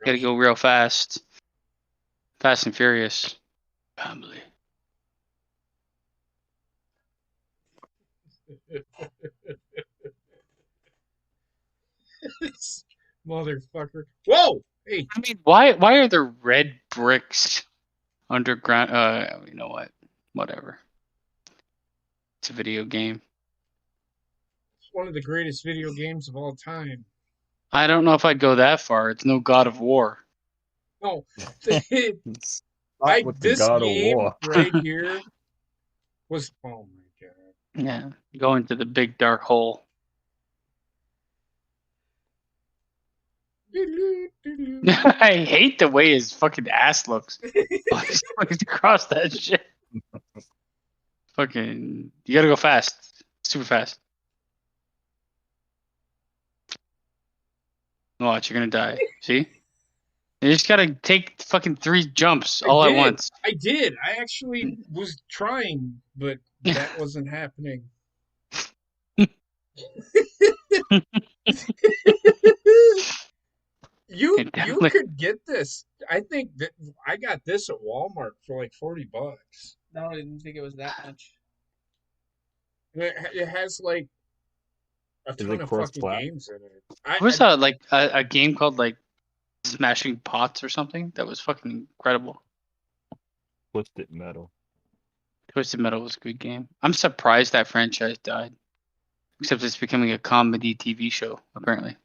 Speaker 1: Got to go real fast. Fast and Furious. Family.
Speaker 3: Motherfucker! Whoa! Hey,
Speaker 1: I mean, why are there red bricks underground? You know what? Whatever. It's a video game.
Speaker 3: it's one of the greatest video games of all time.
Speaker 1: I don't know if I'd go that far. It's no God of War.
Speaker 3: No,
Speaker 6: Stop with the
Speaker 3: this
Speaker 6: God
Speaker 3: game
Speaker 6: of War.
Speaker 3: right here was. Oh my god!
Speaker 1: Yeah, go into the big dark hole. I hate the way his fucking ass looks. He's across that shit. Fucking, you gotta go fast, super fast. Watch, you're gonna die. See? You just gotta take fucking 3 jumps all at once.
Speaker 3: I did. I actually was trying, but that wasn't happening. You
Speaker 1: definitely-
Speaker 3: could get this. I think that I got this at Walmart for like $40.
Speaker 7: I don't even think it was that much.
Speaker 3: And it has like a
Speaker 6: it
Speaker 3: ton of fucking
Speaker 6: cross-plat?
Speaker 3: games in it.
Speaker 1: What was that, like a game called like Smashing Pots or something? That was fucking incredible.
Speaker 6: Twisted Metal.
Speaker 1: Twisted Metal was a good game. I'm surprised that franchise died. Except it's becoming a comedy TV show, apparently.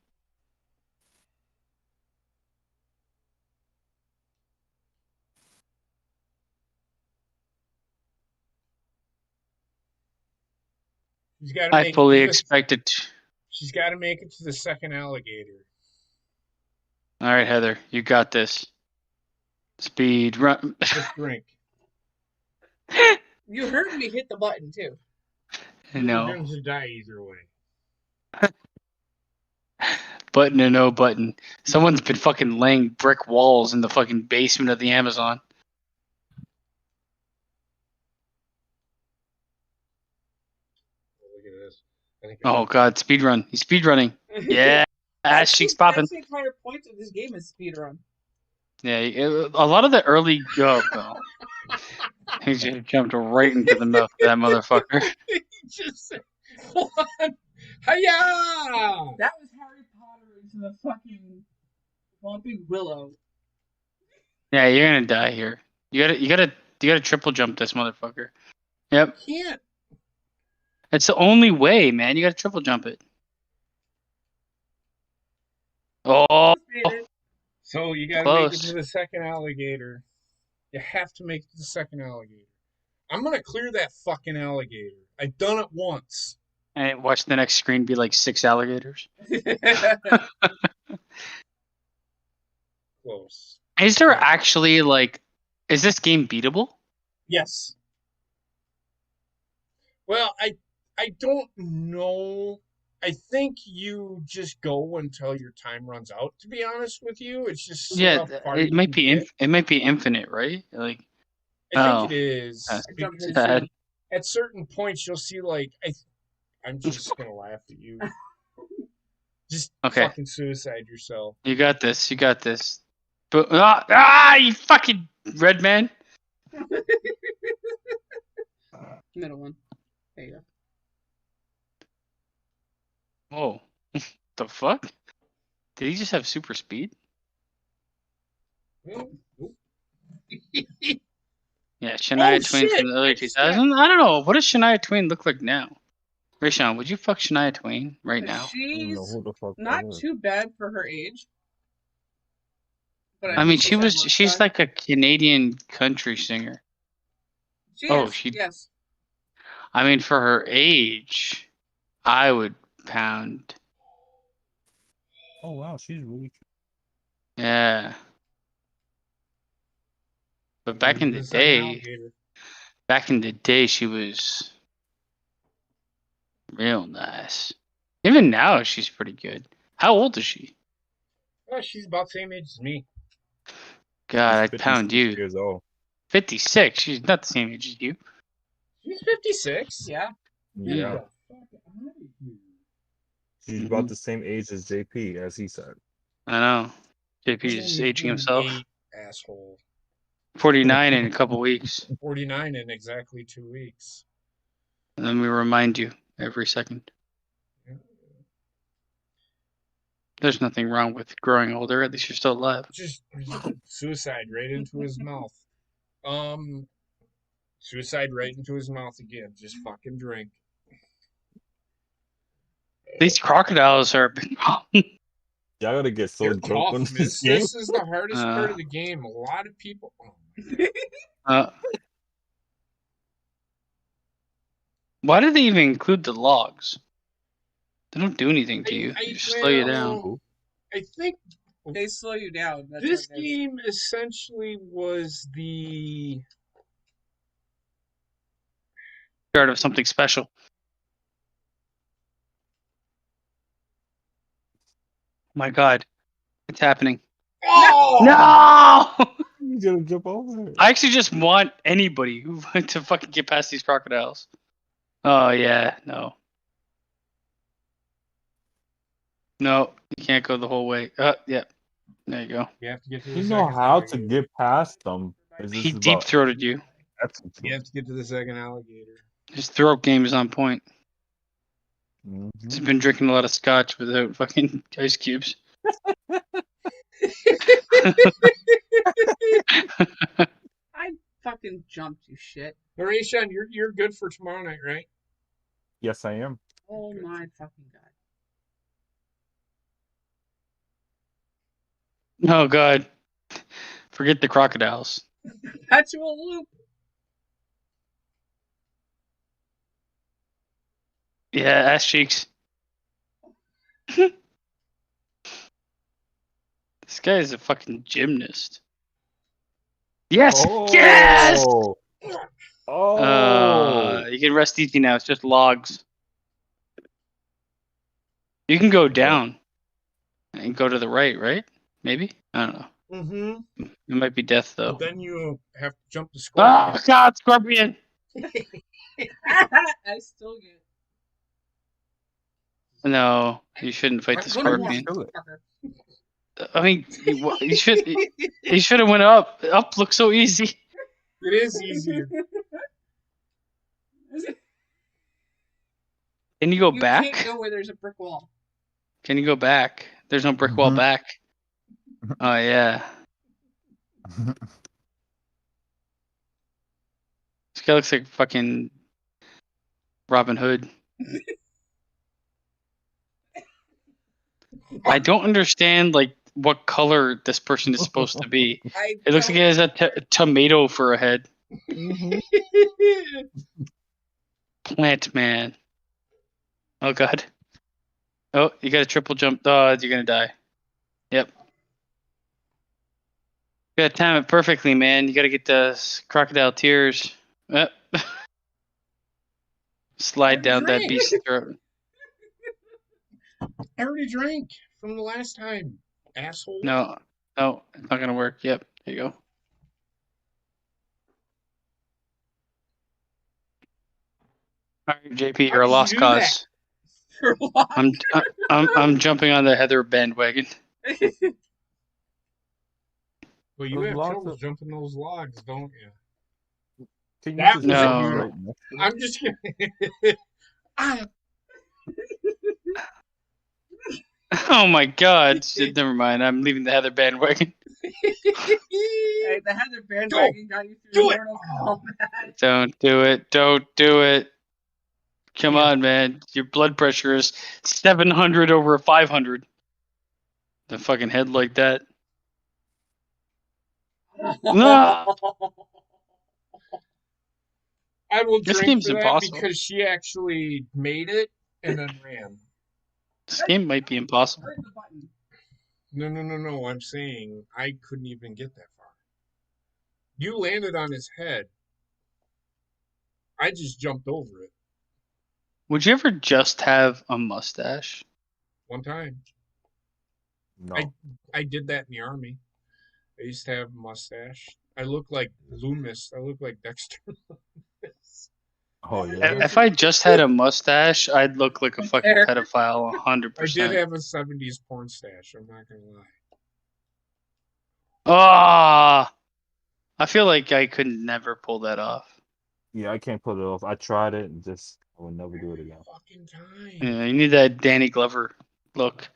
Speaker 3: She's got to
Speaker 1: I
Speaker 3: make
Speaker 1: fully
Speaker 3: it to the,
Speaker 1: expected.
Speaker 3: She's got to make it to the second alligator.
Speaker 1: All right, Heather, you got this. Speed run.
Speaker 3: Just drink.
Speaker 7: You heard me hit the button too.
Speaker 3: You're
Speaker 1: No.
Speaker 3: going to die either way.
Speaker 1: Button or no button. Someone's been fucking laying brick walls in the fucking basement of the Amazon.
Speaker 3: Look at this. I think
Speaker 1: Oh god, speed run. He's speed running. Yeah. Ass cheeks popping.
Speaker 7: That's the entire point of this game is speedrun.
Speaker 1: Yeah, a lot of the early go. He just jumped right into the mouth of that motherfucker.
Speaker 3: he just said, "One, hiya!"
Speaker 7: That was Harry Potter into the fucking bumping willow.
Speaker 1: Yeah, you're gonna die here. You gotta triple jump this motherfucker. Yep.
Speaker 3: Can't.
Speaker 1: It's the only way, man. You gotta triple jump it. Oh,
Speaker 3: So you got to make it
Speaker 1: Close.
Speaker 3: to the second alligator. You have to make it to the second alligator. I'm gonna clear that fucking alligator. I've done it once.
Speaker 1: and watch the next screen be like 6 alligators.
Speaker 3: Close.
Speaker 1: Is there actually like, is this game beatable?
Speaker 3: Yes. Well, I don't know. I think you just go until your time runs out. To be honest with you, it's just see
Speaker 1: Yeah,
Speaker 3: how far
Speaker 1: it
Speaker 3: you
Speaker 1: might
Speaker 3: can
Speaker 1: be
Speaker 3: get.
Speaker 1: it might be infinite, right? Like,
Speaker 3: I think it is.
Speaker 1: That's
Speaker 3: Because
Speaker 1: sad.
Speaker 3: at certain points, you'll see like I'm just gonna laugh at you. Just
Speaker 1: Okay.
Speaker 3: fucking suicide yourself.
Speaker 1: You got this. You got this. But you fucking red man.
Speaker 7: Middle one. There you go.
Speaker 1: Whoa. The fuck? Did he just have super speed?
Speaker 3: Nope.
Speaker 1: Yeah, Shania Twain
Speaker 3: shit!
Speaker 1: from the early
Speaker 3: I just
Speaker 1: 2000s. I don't know. What does Shania Twain look like now? Rayshawn, would you fuck Shania Twain right now?
Speaker 6: I don't know
Speaker 7: She's
Speaker 6: who the fuck
Speaker 7: not
Speaker 6: that is.
Speaker 7: too bad for her age.
Speaker 2: But
Speaker 1: I mean,
Speaker 2: she's had more
Speaker 1: she's
Speaker 2: fun.
Speaker 1: like a Canadian country singer.
Speaker 2: She
Speaker 1: Oh,
Speaker 2: is,
Speaker 1: she.
Speaker 2: yes.
Speaker 1: I mean, for her age, I would pound.
Speaker 6: Oh wow, she's really.
Speaker 1: Yeah. But
Speaker 3: Gotta
Speaker 1: back in
Speaker 3: do
Speaker 1: the
Speaker 3: the second
Speaker 1: day, she was real nice. Even now, she's pretty good. How old is she?
Speaker 3: Oh, she's about the same age as me.
Speaker 1: God,
Speaker 6: She's
Speaker 1: I'd pound
Speaker 6: 56
Speaker 1: you.
Speaker 6: years old.
Speaker 1: 56. She's not the same age as you.
Speaker 3: She's 56.
Speaker 2: Yeah.
Speaker 6: Yeah,
Speaker 7: Fuck out of here.
Speaker 6: she's
Speaker 1: Mhm.
Speaker 6: about the same age as JP, as he said.
Speaker 1: I know. JP's
Speaker 3: He's
Speaker 1: just
Speaker 3: only
Speaker 1: aging himself.
Speaker 3: 48, asshole.
Speaker 1: 49 in a couple weeks.
Speaker 3: 49 in exactly 2 weeks.
Speaker 1: And then we remind you every second. There's nothing wrong with growing older. At least you're still alive.
Speaker 3: Just suicide right into his mouth. Suicide right into his mouth again. Just fucking drink.
Speaker 1: These crocodiles are a big problem.
Speaker 6: Y'all gotta get so
Speaker 3: They're
Speaker 6: drunk on
Speaker 3: tough.
Speaker 6: this game.
Speaker 3: This is the hardest part of the game. A lot of people.
Speaker 1: Why do they even include the logs? They don't do anything to you. They just slow you down.
Speaker 3: I think
Speaker 2: They slow you down. That's
Speaker 3: this
Speaker 2: what it is.
Speaker 3: game essentially was the
Speaker 1: Start of something special. My God, it's happening.
Speaker 3: Oh!
Speaker 1: No!
Speaker 6: You gotta jump over it.
Speaker 1: I actually just want anybody who to fucking get past these crocodiles. Oh yeah, no. No, you can't go the whole way. Yeah, there you go.
Speaker 3: You have to get to the
Speaker 6: You know
Speaker 3: second
Speaker 6: how to
Speaker 3: alligator.
Speaker 6: get past them. It's
Speaker 1: He
Speaker 6: just
Speaker 1: deep
Speaker 6: about
Speaker 1: throated you.
Speaker 3: You have to get to the second alligator.
Speaker 1: His throat game is on point.
Speaker 6: Mhm.
Speaker 1: He's been drinking a lot of scotch without fucking ice cubes.
Speaker 2: I fucking jumped, you shit.
Speaker 3: Marisha, you're good for tomorrow night, right?
Speaker 6: Yes, I am.
Speaker 2: Oh my fucking god.
Speaker 1: Oh God, forget the crocodiles.
Speaker 2: Perpetual loop.
Speaker 1: Yeah, ass cheeks. This guy is a fucking gymnast. Yes! Yes!
Speaker 6: Oh!
Speaker 1: You can rest easy now. It's just logs. You can go down and go to the right? Maybe? I don't know.
Speaker 3: Mm-hmm.
Speaker 1: It might be death, though.
Speaker 3: But then you have to jump the scorpion.
Speaker 1: Oh, God, scorpion!
Speaker 2: I still get.
Speaker 1: No, you shouldn't fight the scorpion. I mean, you should have went up. Up looks so easy.
Speaker 3: It is easier.
Speaker 1: Can you go
Speaker 2: You
Speaker 1: back?
Speaker 2: can't go where there's a brick wall.
Speaker 1: Can you go back? There's no brick wall back. Oh, yeah. This guy looks like fucking Robin Hood. I don't understand, like, what color this person is supposed to be. It looks like he has a tomato for a head. Plant man. Oh, God. Oh, you got a triple jump. Oh, you're going to die. Yep. You got to time it perfectly, man. You got to get the crocodile tears. Slide down that beast's throat.
Speaker 3: I already drank from the last time, asshole.
Speaker 1: No, it's not going to work. Yep, there you go. All right, JP, you're a lost cause. I'm jumping on the Heather bandwagon.
Speaker 3: Well, you have trouble jumping those logs, don't you?
Speaker 6: Can you
Speaker 3: That
Speaker 6: just
Speaker 3: was
Speaker 1: No.
Speaker 3: a
Speaker 6: right
Speaker 3: beautiful.
Speaker 6: next to it?
Speaker 3: I'm just kidding.
Speaker 1: Oh my God! Never mind. I'm leaving the Heather bandwagon.
Speaker 2: Hey, the Heather bandwagon got you through
Speaker 3: Do it.
Speaker 2: Mortal Kombat.
Speaker 1: Don't do it. Don't do it. Come on, man. Your blood pressure is 700 over 500. The fucking head like that. No!
Speaker 3: I will
Speaker 1: This
Speaker 3: drink
Speaker 1: game's
Speaker 3: for that
Speaker 1: impossible.
Speaker 3: because she actually made it and then ran.
Speaker 1: This game might be impossible.
Speaker 7: Where's the button?
Speaker 3: No. I'm saying I couldn't even get that far. You landed on his head. I just jumped over it
Speaker 1: Would you ever just have a mustache?
Speaker 3: one time.
Speaker 6: No.
Speaker 3: I did that in the army. I used to have a mustache. I look like Loomis. I look like Dexter Loomis.
Speaker 6: Oh yeah.
Speaker 1: If I just had a mustache, I'd look like a fucking
Speaker 7: There.
Speaker 1: pedophile
Speaker 3: I did
Speaker 1: 100%.
Speaker 3: have a 70s porn stash. I'm not going to lie.
Speaker 1: Ah, I feel like I could never pull that off.
Speaker 6: Yeah, I can't pull it off. I tried it and just I will never do it again.
Speaker 3: Fucking time.
Speaker 1: Yeah, you need that Danny Glover look.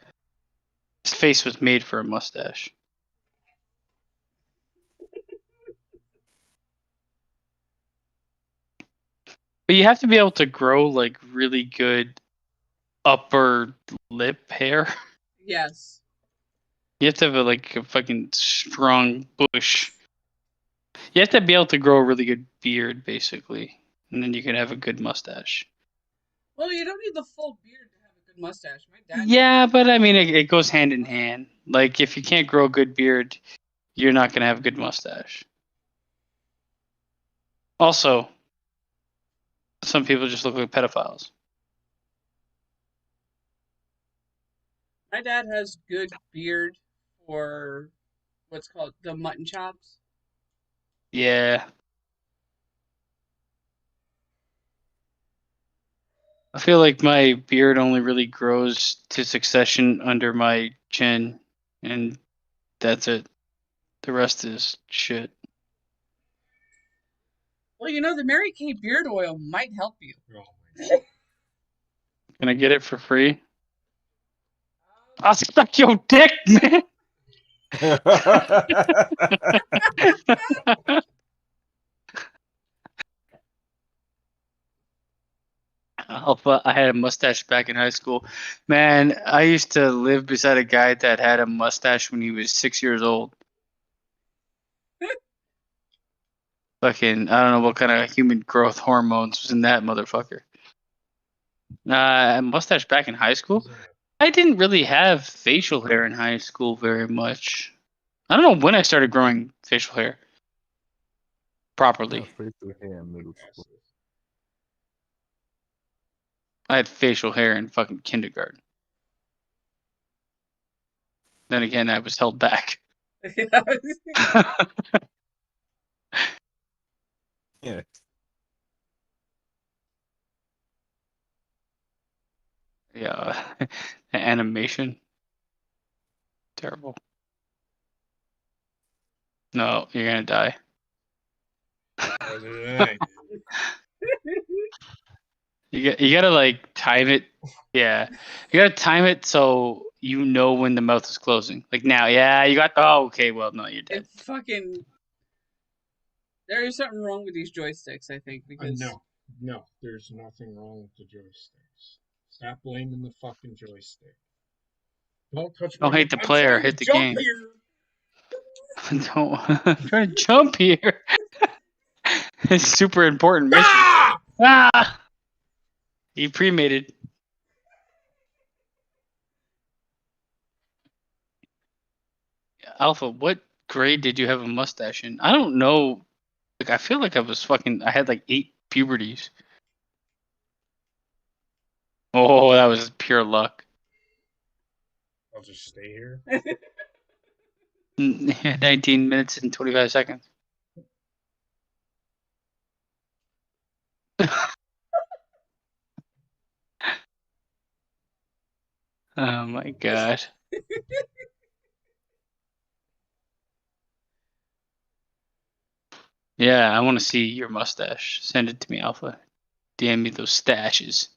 Speaker 1: His face was made for a mustache. But you have to be able to grow like really good upper lip hair.
Speaker 7: Yes.
Speaker 1: You have to have like a fucking strong bush. You have to be able to grow a really good beard, basically, and then you can have a good mustache.
Speaker 7: Well, you don't need the full beard to have a good mustache. My dad.
Speaker 1: Yeah, but I mean, it goes hand in hand. Like, if you can't grow a good beard, you're not gonna have a good mustache. Also, some people just look like pedophiles.
Speaker 7: My dad has good beard for what's called the mutton chops.
Speaker 1: Yeah. I feel like my beard only really grows to succession under my chin, and that's it. The rest is shit.
Speaker 7: Well, you know, the Mary Kay beard oil might help you.
Speaker 3: Oh, my
Speaker 1: Can I get it for free? I'll suck your dick, man! Alpha, I had a mustache back in high school. Man, I used to live beside a guy that had a mustache when he was 6 years old. Fucking, I don't know what kind of human growth hormones was in that motherfucker. Mustache back in high school? I didn't really have facial hair in high school very much. I don't know when I started growing facial hair properly.
Speaker 6: Facial hair in middle school.
Speaker 1: I had facial hair in fucking kindergarten. Then again, I was held back.
Speaker 6: Yeah.
Speaker 1: Yeah, the animation. Terrible. No, you're gonna die.
Speaker 3: God.
Speaker 1: You gotta like time it. Yeah, you gotta time it so you know when the mouth is closing. Like now, yeah, you got. Oh, okay. Well, no, you're dead.
Speaker 7: It's fucking. There is something wrong with these joysticks, I think, because
Speaker 3: No, there's nothing wrong with the joysticks. Stop blaming the fucking joystick. Don't touch my.
Speaker 1: Don't hate the
Speaker 3: I'm
Speaker 1: player,
Speaker 3: trying to
Speaker 1: hit the
Speaker 3: jump
Speaker 1: game.
Speaker 3: here.
Speaker 1: Don't. I'm trying to jump here. It's super important mission.
Speaker 3: Ah!
Speaker 1: Ah! You pre-mated. Alpha, what grade did you have a mustache in? I don't know. Like, I feel like I had like 8 puberties. Oh, that was pure luck.
Speaker 3: I'll just stay here.
Speaker 1: 19 minutes and 25 seconds. Oh my god. Yeah, I want to see your mustache. Send it to me, Alpha. DM me those stashes.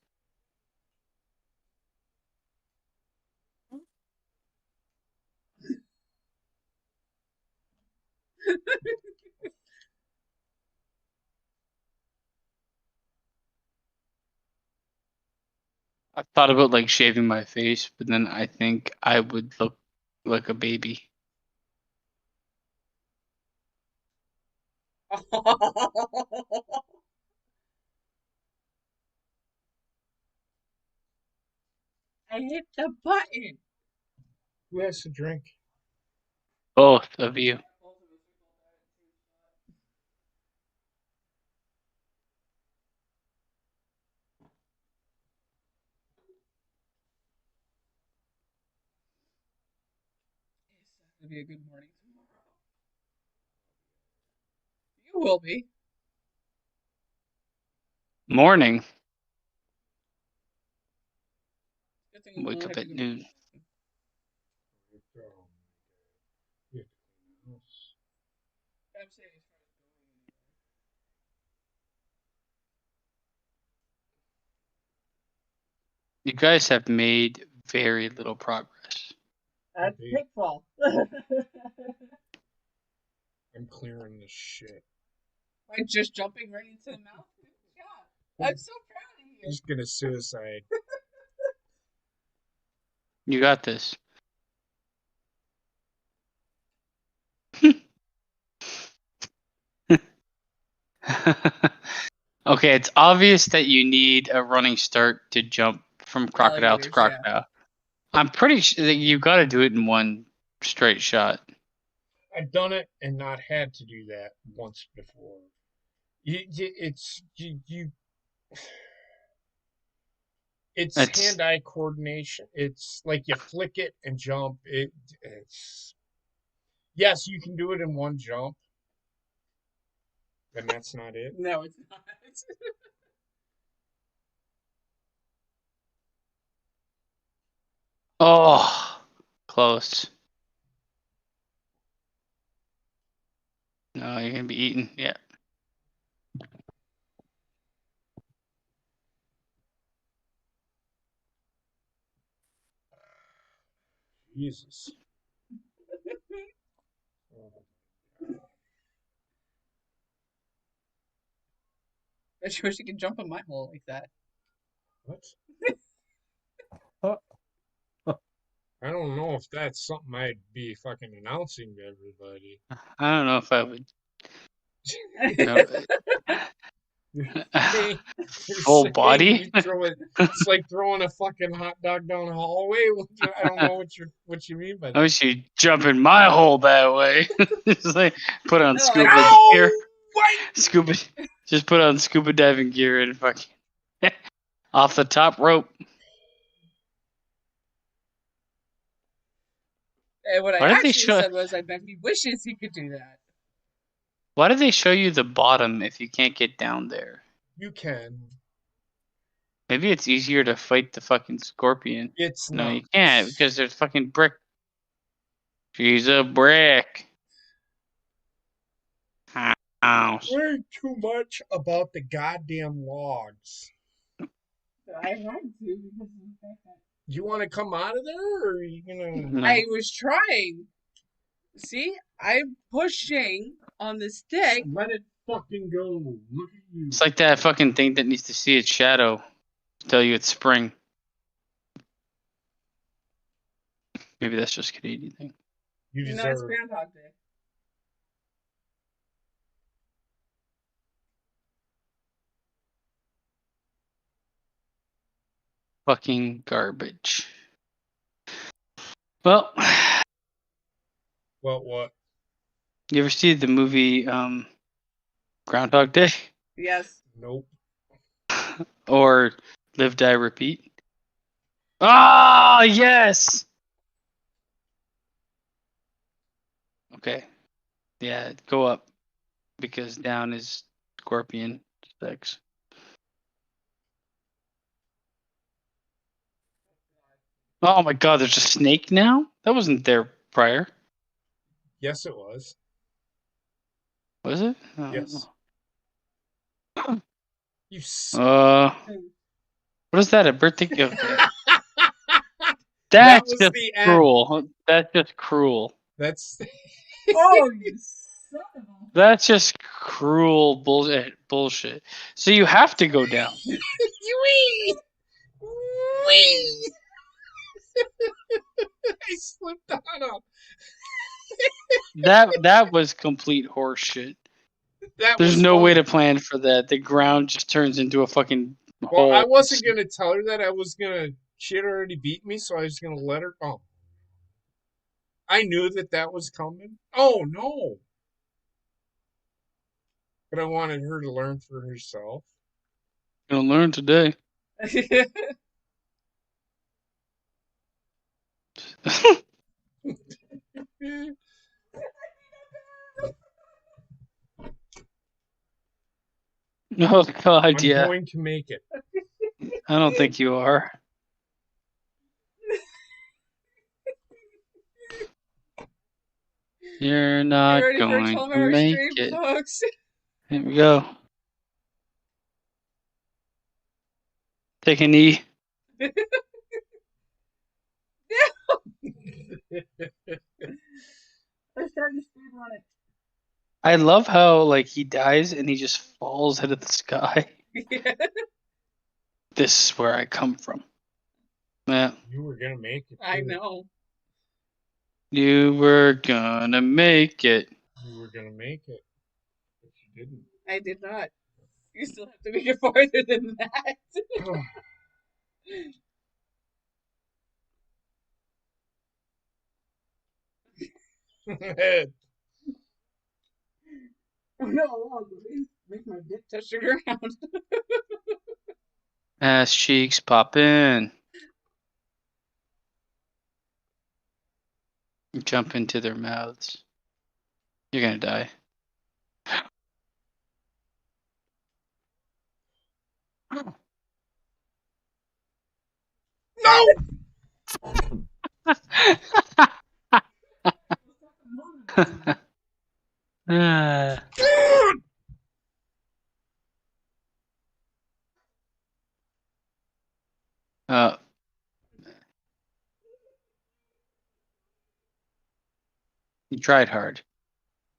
Speaker 1: I thought about like shaving my face, but then I think I would look like a baby.
Speaker 7: I hit the button.
Speaker 3: Who has to drink?
Speaker 1: Both of you.
Speaker 7: It'll be a good morning tomorrow. You will be.
Speaker 1: Morning.
Speaker 7: Good thing you
Speaker 1: Wake
Speaker 7: won't
Speaker 1: up
Speaker 7: have
Speaker 1: at
Speaker 7: to go.
Speaker 1: noon.
Speaker 7: I'm saying as far as going
Speaker 1: You guys have made very little progress.
Speaker 7: That's
Speaker 3: Okay.
Speaker 7: pitfall.
Speaker 3: I'm clearing this shit.
Speaker 7: By just jumping right into the mouth. Good job. I'm so proud of you.
Speaker 3: He's gonna suicide.
Speaker 1: You got this. Okay, it's obvious that you need a running start to jump from crocodile to
Speaker 7: Alligators, yeah.
Speaker 1: crocodile. I'm pretty sure that you got to do it in one straight shot.
Speaker 3: I've done it and not had to do that once before. It's
Speaker 1: That's-
Speaker 3: hand-eye coordination. It's like you flick it and jump. It's yes, you can do it in one jump, and that's not it.
Speaker 7: No, it's not.
Speaker 1: Oh, close. No, you're gonna be eaten. Yeah.
Speaker 3: Jesus.
Speaker 7: I just wish you could jump in my hole like that.
Speaker 3: What? I don't know if that's something I'd be fucking announcing to everybody.
Speaker 1: I don't know if I would.
Speaker 3: Hey,
Speaker 1: Full
Speaker 3: say
Speaker 1: body?
Speaker 3: you throw it, it's like throwing a fucking hot dog down a hallway. I don't know what you mean by
Speaker 1: I
Speaker 3: that.
Speaker 1: wish you'd jump in my hole that way. Just like put on
Speaker 7: No,
Speaker 1: scuba
Speaker 3: Ow!
Speaker 1: gear.
Speaker 3: What?
Speaker 1: Scuba. Just put on scuba diving gear and fucking off the top rope.
Speaker 7: And what I
Speaker 1: Why did they
Speaker 7: actually
Speaker 1: show-
Speaker 7: said was, I bet he wishes he could do that.
Speaker 1: Why did they show you the bottom if you can't get down there?
Speaker 3: You can.
Speaker 1: Maybe it's easier to fight the fucking scorpion.
Speaker 3: It's
Speaker 1: No,
Speaker 3: not.
Speaker 1: you can't because there's fucking brick. She's a brick. House.
Speaker 3: Worry too much about the goddamn logs.
Speaker 7: I had to because of the fact that
Speaker 3: You want to come out of there, or are you gonna?
Speaker 1: No.
Speaker 7: I was trying. See, I'm pushing on the stick.
Speaker 3: Let it fucking go. Look at you.
Speaker 1: It's like that fucking thing that needs to see its shadow to tell you it's spring. Maybe that's just a Canadian thing.
Speaker 3: You
Speaker 7: You know,
Speaker 3: deserve.
Speaker 7: it's Groundhog Day.
Speaker 1: Fucking garbage. Well,
Speaker 3: Well, what?
Speaker 1: you ever see the movie Groundhog Day
Speaker 7: Yes.
Speaker 3: Nope.
Speaker 1: or Live, Die, Repeat? Ah, yes. Okay. Yeah, go up because down is scorpion sex. Oh my god, there's a snake now? That wasn't there prior.
Speaker 3: Yes, it was.
Speaker 1: Was it? Oh.
Speaker 3: Yes. You.
Speaker 1: What is that? A birthday? Okay.
Speaker 3: That
Speaker 1: That's
Speaker 3: was
Speaker 1: just
Speaker 3: the end.
Speaker 1: cruel. That's just cruel.
Speaker 3: That's.
Speaker 7: Oh, you son of a...
Speaker 1: That's just cruel bullshit. So you have to go down.
Speaker 3: Wee! Wee! I slipped on him.
Speaker 1: That was complete horseshit.
Speaker 3: That
Speaker 1: There's
Speaker 3: was
Speaker 1: no way
Speaker 3: funny.
Speaker 1: to plan for that. The ground just turns into a fucking
Speaker 3: Well,
Speaker 1: hole.
Speaker 3: I wasn't gonna tell her that. I was gonna. She had already beat me, so I was gonna let her. Oh, I knew that was coming. Oh no! But I wanted her to learn for herself.
Speaker 1: Gonna learn today. Oh God,
Speaker 3: I'm
Speaker 1: yeah.
Speaker 3: going to make it.
Speaker 1: I don't think you are. You're
Speaker 2: You
Speaker 1: not
Speaker 2: ready for a
Speaker 1: going to
Speaker 2: 12-hour
Speaker 1: make
Speaker 2: stream,
Speaker 1: it.
Speaker 2: folks?
Speaker 1: Here we go. Take a knee.
Speaker 2: I'm starting to speed on it.
Speaker 1: I love how like he dies and he just falls out of the sky.
Speaker 2: Yeah.
Speaker 1: This is where I come from. Yeah.
Speaker 3: You were gonna make it.
Speaker 2: I
Speaker 3: too.
Speaker 2: know.
Speaker 1: You were gonna make it.
Speaker 3: You were gonna make it, but you didn't.
Speaker 2: I did not. You still have to make it farther than that. Oh no, please make my dick touch the ground.
Speaker 1: Ass cheeks poppin'. Jump into their mouths. You're gonna die.
Speaker 3: No!
Speaker 1: Ah. You tried hard,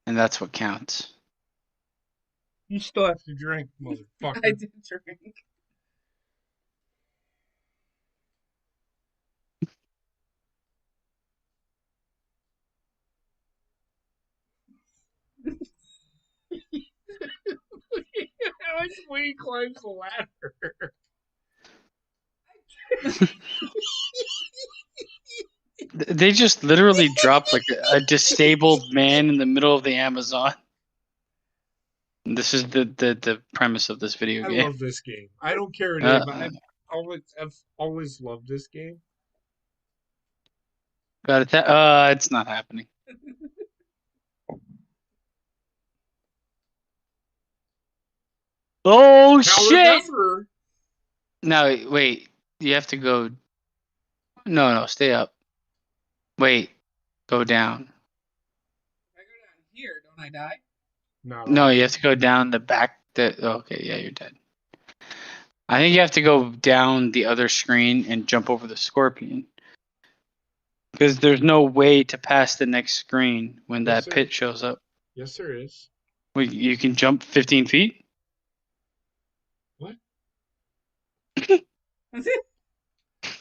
Speaker 1: and that's what counts.
Speaker 3: You still have to drink, motherfucker.
Speaker 2: I did drink.
Speaker 3: I like the way he climbs the ladder.
Speaker 1: They just literally dropped like a disabled man in the middle of the Amazon. This is the premise of this video
Speaker 3: I
Speaker 1: game.
Speaker 3: love this game. I don't care, Dave. I've always loved this game.
Speaker 1: Got it. It's not happening. Oh
Speaker 3: Now
Speaker 1: shit!
Speaker 3: remember,
Speaker 1: No, wait. You have to go. No, stay up. Wait, go down.
Speaker 2: If I go down here, don't I die?
Speaker 1: No, you have to go down the back. Okay, yeah, you're dead. I think you have to go down the other screen and jump over the scorpion. Because there's no way to pass the next screen when
Speaker 3: Yes,
Speaker 1: that pit shows up.
Speaker 3: Yes, there is.
Speaker 1: Wait, you can jump 15 feet?
Speaker 3: What?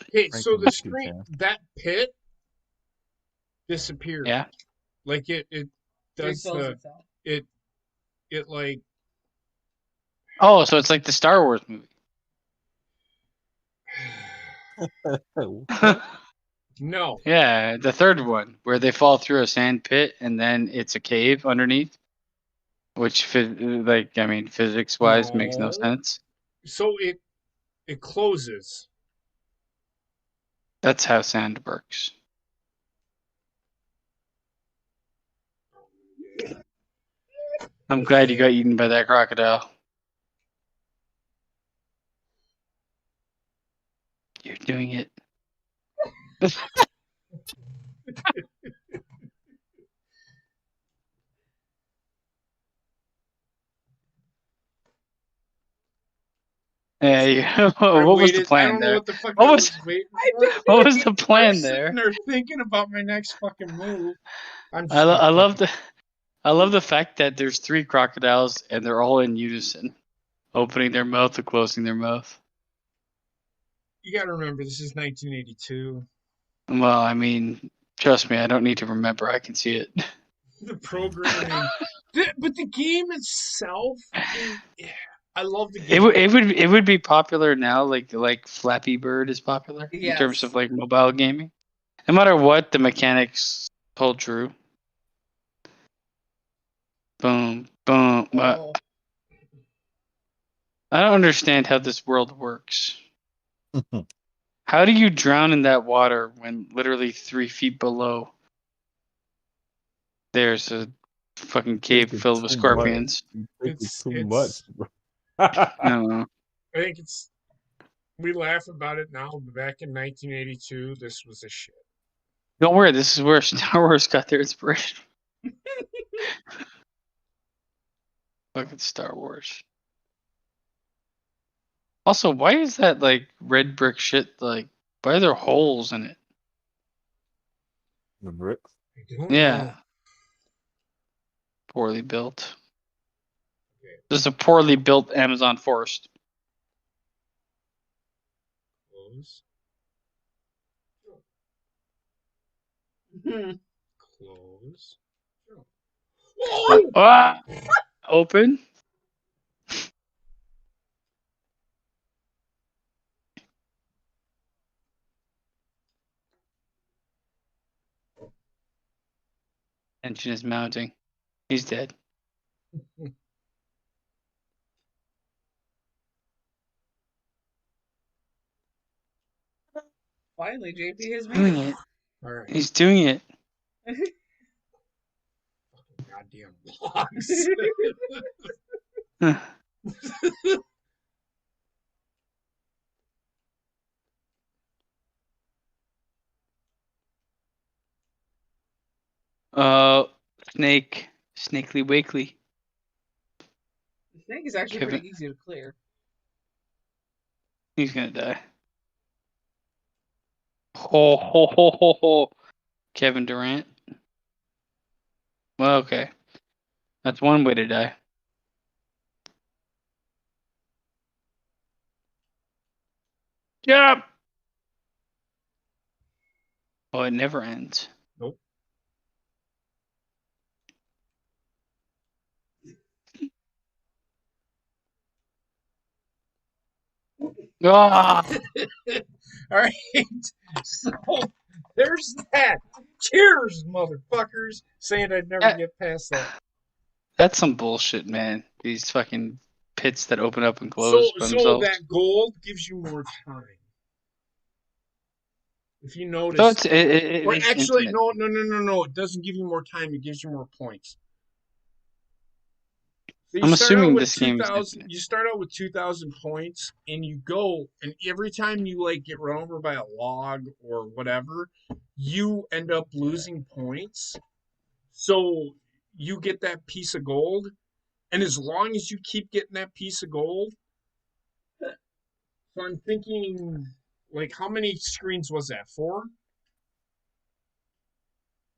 Speaker 3: Okay, so the screen, that pit disappeared.
Speaker 1: Yeah.
Speaker 3: Like it does
Speaker 2: Refills
Speaker 3: the
Speaker 2: itself.
Speaker 3: it like
Speaker 1: Oh, so it's like the Star Wars movie.
Speaker 3: no.
Speaker 1: Yeah, the third one where they fall through a sand pit and then it's a cave underneath, which physics wise makes no
Speaker 3: No.
Speaker 1: sense.
Speaker 3: So it closes.
Speaker 1: That's how sand works. I'm glad you got eaten by that crocodile. You're doing it. Yeah, what was the
Speaker 3: I
Speaker 1: plan
Speaker 3: don't know
Speaker 1: there?
Speaker 3: what the fuck
Speaker 1: What
Speaker 3: I
Speaker 1: was-
Speaker 3: was waiting
Speaker 2: I
Speaker 3: for.
Speaker 1: What was the
Speaker 3: I'm
Speaker 1: plan
Speaker 3: sitting
Speaker 1: there?
Speaker 3: there thinking about my next fucking move.
Speaker 1: I love the fact that there's 3 crocodiles and they're all in unison, opening their mouth or closing their mouth.
Speaker 3: You gotta remember, this is 1982.
Speaker 1: Well, I mean, trust me, I don't need to remember. I can see it.
Speaker 3: The programming But the game itself, I love the game.
Speaker 1: It would be popular now, like Flappy Bird is popular in terms
Speaker 2: Yes.
Speaker 1: of like mobile gaming. No matter what, the mechanics hold true. Boom, boom.
Speaker 2: Oh.
Speaker 1: I don't understand how this world works. How do you drown in that water when literally 3 feet below there's a fucking cave
Speaker 6: It's
Speaker 1: filled with
Speaker 6: too
Speaker 1: scorpions?
Speaker 3: It's
Speaker 6: too much, bro.
Speaker 1: No.
Speaker 3: I think it's. We laugh about it now, but back in 1982, this was a shit.
Speaker 1: Don't worry, this is where Star Wars got their inspiration. Fucking Star Wars. Also, why is that like red brick shit like why are there holes in it?
Speaker 6: The bricks.
Speaker 3: I don't
Speaker 1: Yeah.
Speaker 3: know.
Speaker 1: Poorly built.
Speaker 3: Okay.
Speaker 1: This is a poorly built Amazon forest.
Speaker 3: Close.
Speaker 2: Hmm.
Speaker 3: Close. Oh!
Speaker 1: Ah! Open. Engine is mounting. He's dead.
Speaker 2: Finally, JP has made
Speaker 1: Doing
Speaker 2: it.
Speaker 1: it.
Speaker 3: All right.
Speaker 1: He's doing it.
Speaker 3: Goddamn blocks.
Speaker 1: Snake. Snakely Wakely.
Speaker 2: The snake is actually
Speaker 1: Kevin.
Speaker 2: pretty easy to clear.
Speaker 1: He's gonna die. Ho ho ho ho ho. Kevin Durant. Well, okay. That's one way to die. Yep. Oh, it never ends.
Speaker 3: Nope.
Speaker 1: Ah!
Speaker 3: All right. So there's that. Cheers, motherfuckers. Saying I'd never get past that.
Speaker 1: That's some bullshit, man. These fucking pits that open up and close by
Speaker 3: So
Speaker 1: themselves.
Speaker 3: that gold gives you more time. If you notice.
Speaker 1: So it
Speaker 3: Or
Speaker 1: is
Speaker 3: actually,
Speaker 1: infinite.
Speaker 3: no. It doesn't give you more time. It gives you more points. So
Speaker 1: I'm assuming this game is
Speaker 3: 2000.
Speaker 1: infinite.
Speaker 3: You start out with 2,000 points, and you go, and every time you like get run over by a log or whatever, you end up losing points. So you get that piece of gold, and as long as you keep getting that piece of gold, so I'm thinking, like, how many screens was that? 4?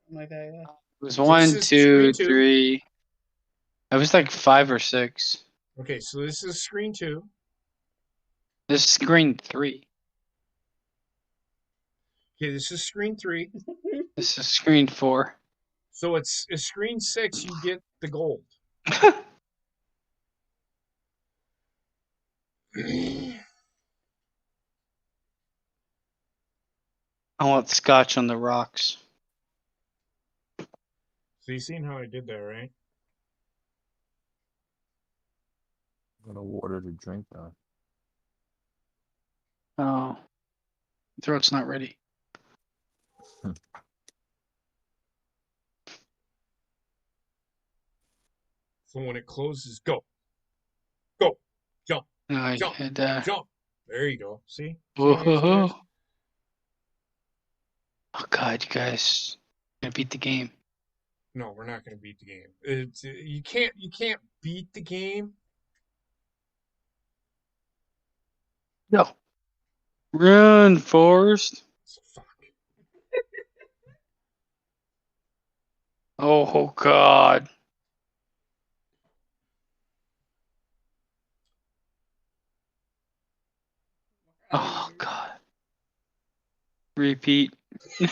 Speaker 2: Something like that, yeah.
Speaker 1: It was
Speaker 3: So
Speaker 1: 1,
Speaker 3: this is
Speaker 1: 2,
Speaker 3: screen 2.
Speaker 1: 3. It was like 5 or 6.
Speaker 3: Okay, so this is screen 2.
Speaker 1: This is screen 3.
Speaker 3: Okay, this is screen 3.
Speaker 1: This is screen 4.
Speaker 3: So it's screen 6. You get the gold.
Speaker 1: I want scotch on the rocks.
Speaker 3: So you seen how I did that, right?
Speaker 6: Got a water to drink though.
Speaker 1: Oh. Throat's not ready.
Speaker 3: So when it closes, go. Go. Jump.
Speaker 1: No, I
Speaker 3: Jump.
Speaker 1: had
Speaker 3: Jump. There you go. See?
Speaker 1: Whoa. Oh god, you guys gonna beat the game.
Speaker 3: No, we're not going to beat the game. It's you can't beat the game.
Speaker 1: No. Run, Forrest.
Speaker 3: Fuck.
Speaker 1: Oh god. Oh god. Repeat.
Speaker 3: All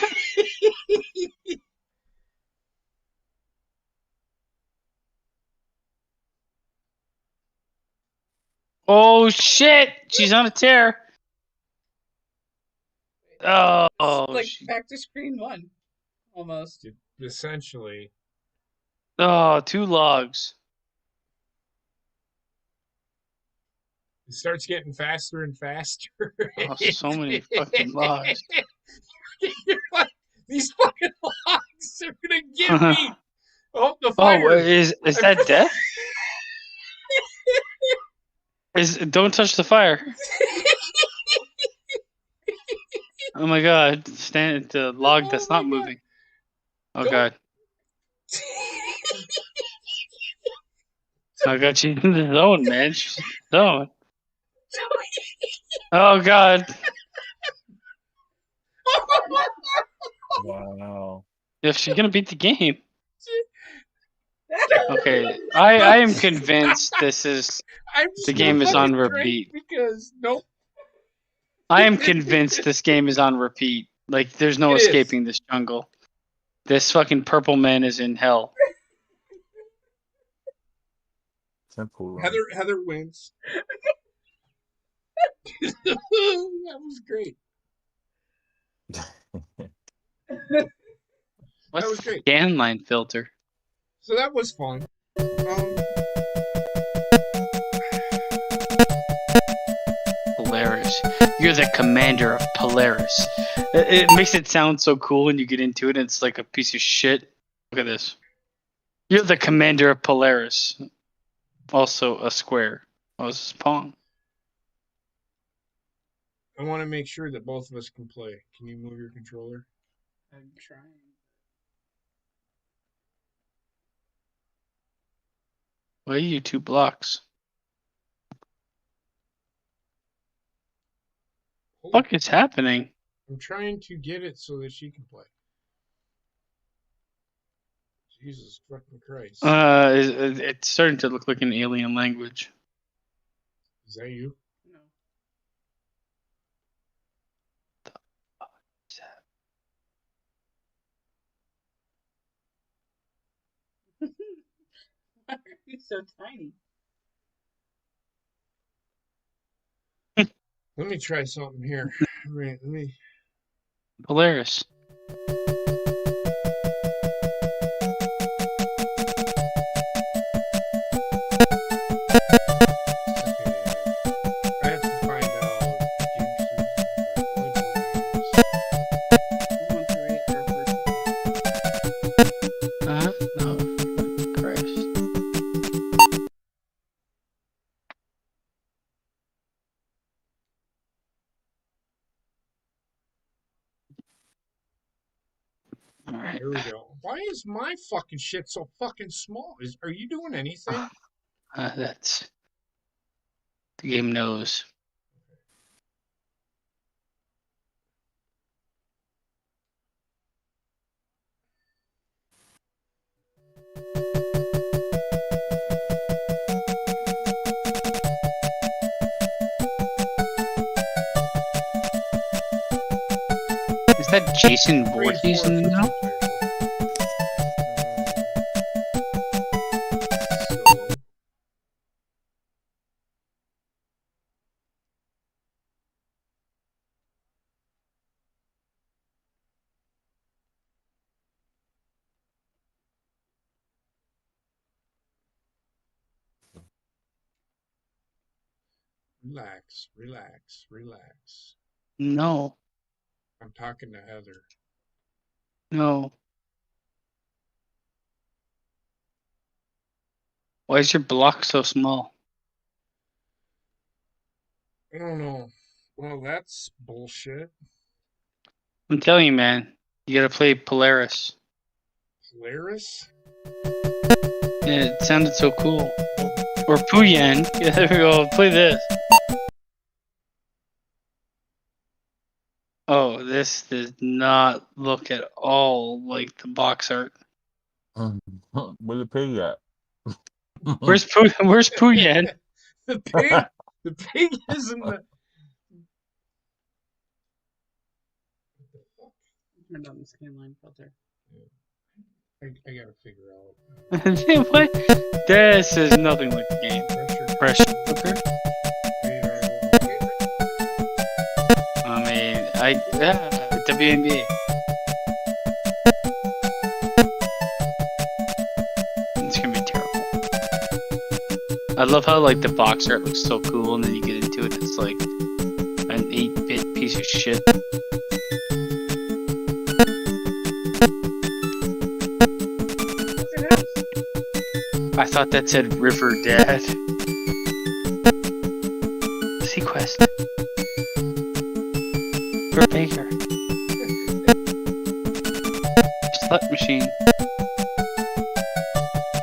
Speaker 1: Oh shit! She's on a tear. Oh,
Speaker 2: Like back to screen one, almost.
Speaker 3: Essentially.
Speaker 1: Oh, 2 logs.
Speaker 3: It starts getting faster and faster.
Speaker 1: Oh, so many fucking logs.
Speaker 3: You're like, these fucking logs are gonna get me. Oh, the fire.
Speaker 1: Oh, is that death? Don't touch the fire. Oh my god! Stand at the log that's not moving. Oh god! I got you in the zone, man. She's in the zone. Oh god!
Speaker 6: Wow.
Speaker 1: If she's gonna beat the game. Okay, I am convinced the game is on repeat.
Speaker 3: Because nope.
Speaker 1: I am convinced this game is on repeat. Like, there's no escaping this jungle. This fucking purple man is in hell.
Speaker 6: Simple.
Speaker 3: Heather wins. That was great.
Speaker 1: What's
Speaker 3: That was
Speaker 1: the
Speaker 3: great.
Speaker 1: scan line filter?
Speaker 3: So that was fun.
Speaker 1: Polaris. You're the commander of Polaris. It makes it sound so cool when you get into it, and it's like a piece of shit. Look at this. You're the commander of Polaris. Also a square. Oh, this is Pong.
Speaker 3: I want to make sure that both of us can play. Can you move your controller?
Speaker 2: I'm trying.
Speaker 1: Why are you 2 blocks? What is happening?
Speaker 3: I'm trying to get it so that she can play. Jesus fucking Christ.
Speaker 1: It's starting to look like an alien language.
Speaker 3: Is that you?
Speaker 2: No. Why are you so tiny?
Speaker 3: Let me try something here. Right, let me.
Speaker 1: Polaris.
Speaker 3: I have to find out.
Speaker 1: No. Christ. Alright.
Speaker 3: Here we go. Why is my fucking shit so fucking small? Are you doing anything?
Speaker 1: That's the game knows. Is that Jason Voorhees in the know?
Speaker 3: Relax, relax, relax.
Speaker 1: No.
Speaker 3: I'm talking to Heather.
Speaker 1: No. Why is your block so small?
Speaker 3: I don't know. Well, that's bullshit.
Speaker 1: I'm telling you, man. You gotta play Polaris.
Speaker 3: Polaris?
Speaker 1: Yeah, it sounded so cool. Or Puyan. Yeah, there we go. Play this. Oh, this does not look at all like the box art.
Speaker 6: Where the pig at?
Speaker 1: Where's Puyan?
Speaker 3: The pig is in the.
Speaker 2: Turn on the scan line filter.
Speaker 3: I gotta figure out.
Speaker 1: What? This is nothing like the game. Pressure cooker. WNBA. It's gonna be terrible. I love how like the box art looks so cool, and then you get into it, it's like an 8-bit piece of shit. I thought that said River Dad. Sequest. For Baker. Slut machine.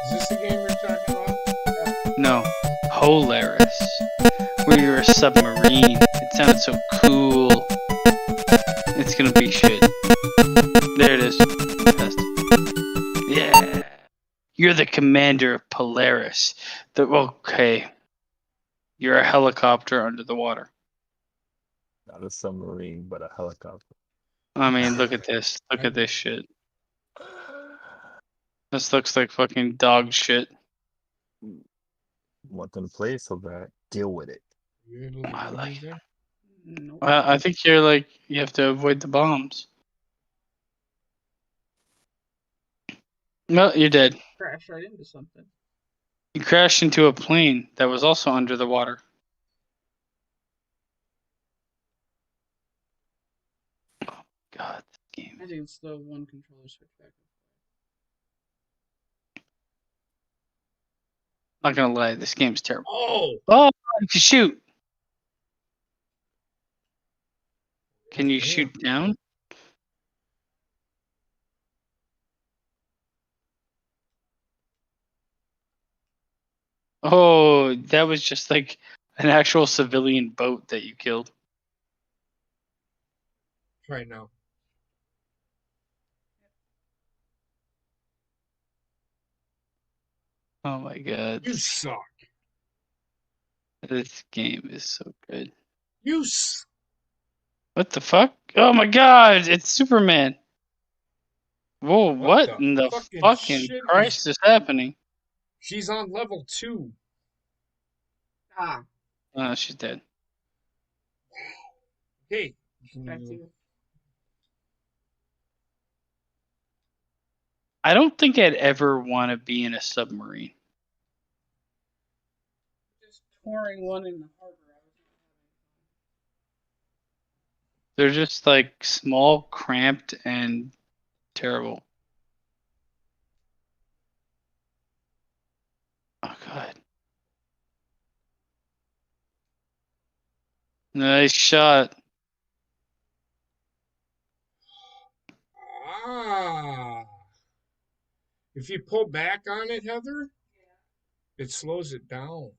Speaker 3: Is this the game you're talking about?
Speaker 1: No. Polaris. Where you're a submarine. It sounded so cool. It's gonna be shit. There it is. Test. Yeah. You're the commander of Polaris. Okay. You're a helicopter under the water.
Speaker 6: Not a submarine, but a helicopter.
Speaker 1: I mean, look at this. Look at this shit. This looks like fucking dog shit.
Speaker 6: Want them to play so bad. Deal with it.
Speaker 1: I like it.
Speaker 7: Nope.
Speaker 1: I think you're like, you have to avoid the bombs. No, you're dead.
Speaker 7: Crash right into something.
Speaker 1: You crashed into a plane that was also under the water. Oh, God, this game.
Speaker 7: I think it's the one controller switch back.
Speaker 1: Not gonna lie, this game's terrible.
Speaker 3: Oh!
Speaker 1: Oh, you can shoot. Can you shoot down? Oh, that was just like an actual civilian boat that you killed.
Speaker 3: Right now.
Speaker 1: Oh my God.
Speaker 3: You suck.
Speaker 1: This game is so good.
Speaker 3: You
Speaker 1: What the fuck? Oh my God, it's Superman. Whoa, what
Speaker 3: the
Speaker 1: in the
Speaker 3: fucking
Speaker 1: fucking
Speaker 3: shit
Speaker 1: Christ is happening?
Speaker 3: She's on level 2.
Speaker 7: Ah,
Speaker 1: Oh, she's dead.
Speaker 3: Hey.
Speaker 7: back to you.
Speaker 1: I don't think I'd ever want to be in a submarine.
Speaker 7: Just touring one in the harbor.
Speaker 1: They're just like small, cramped, and terrible. Oh God. Nice shot.
Speaker 3: Ah. If you pull back on it, Heather, it slows it down.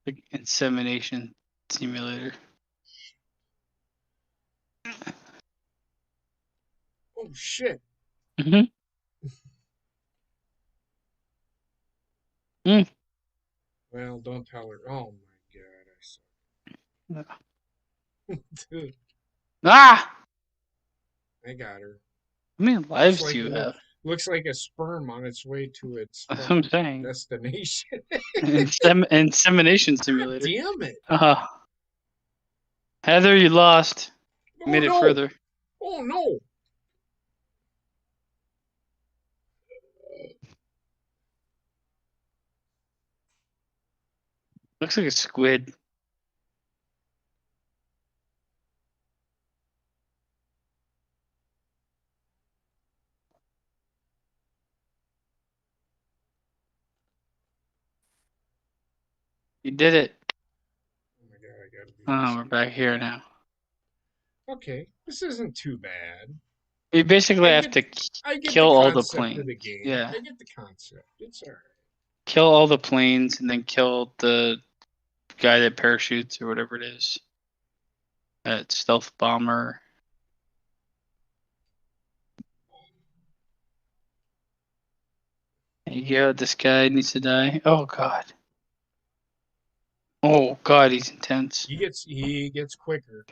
Speaker 1: Like insemination simulator.
Speaker 3: Oh, shit.
Speaker 1: Mm-hmm.
Speaker 3: Well, don't tell her. Oh, my God. I suck. Dude,
Speaker 1: Ah!
Speaker 3: I got her.
Speaker 1: How many lives
Speaker 3: Looks
Speaker 1: do you
Speaker 3: like-
Speaker 1: have?
Speaker 3: Looks like a sperm on its way to its
Speaker 1: That's what I'm saying.
Speaker 3: destination.
Speaker 1: Insemination
Speaker 3: God
Speaker 1: simulator.
Speaker 3: damn it.
Speaker 1: Heather, you lost.
Speaker 3: Oh,
Speaker 1: Made it
Speaker 3: no.
Speaker 1: further.
Speaker 3: Oh, no.
Speaker 1: Looks like a squid. You did it.
Speaker 3: Oh, my God. I got to do
Speaker 1: Oh, we're back here now.
Speaker 3: Okay. This isn't too bad.
Speaker 1: You basically
Speaker 3: I
Speaker 1: have to
Speaker 3: I get
Speaker 1: kill
Speaker 3: the
Speaker 1: all the
Speaker 3: concept
Speaker 1: planes.
Speaker 3: of the game.
Speaker 1: Yeah.
Speaker 3: I get the concept. It's all right.
Speaker 1: Kill all the planes and then kill the guy that parachutes or whatever it is. That stealth bomber. There you go. This guy needs to die. Oh God. Oh God, he's intense.
Speaker 3: He gets quicker.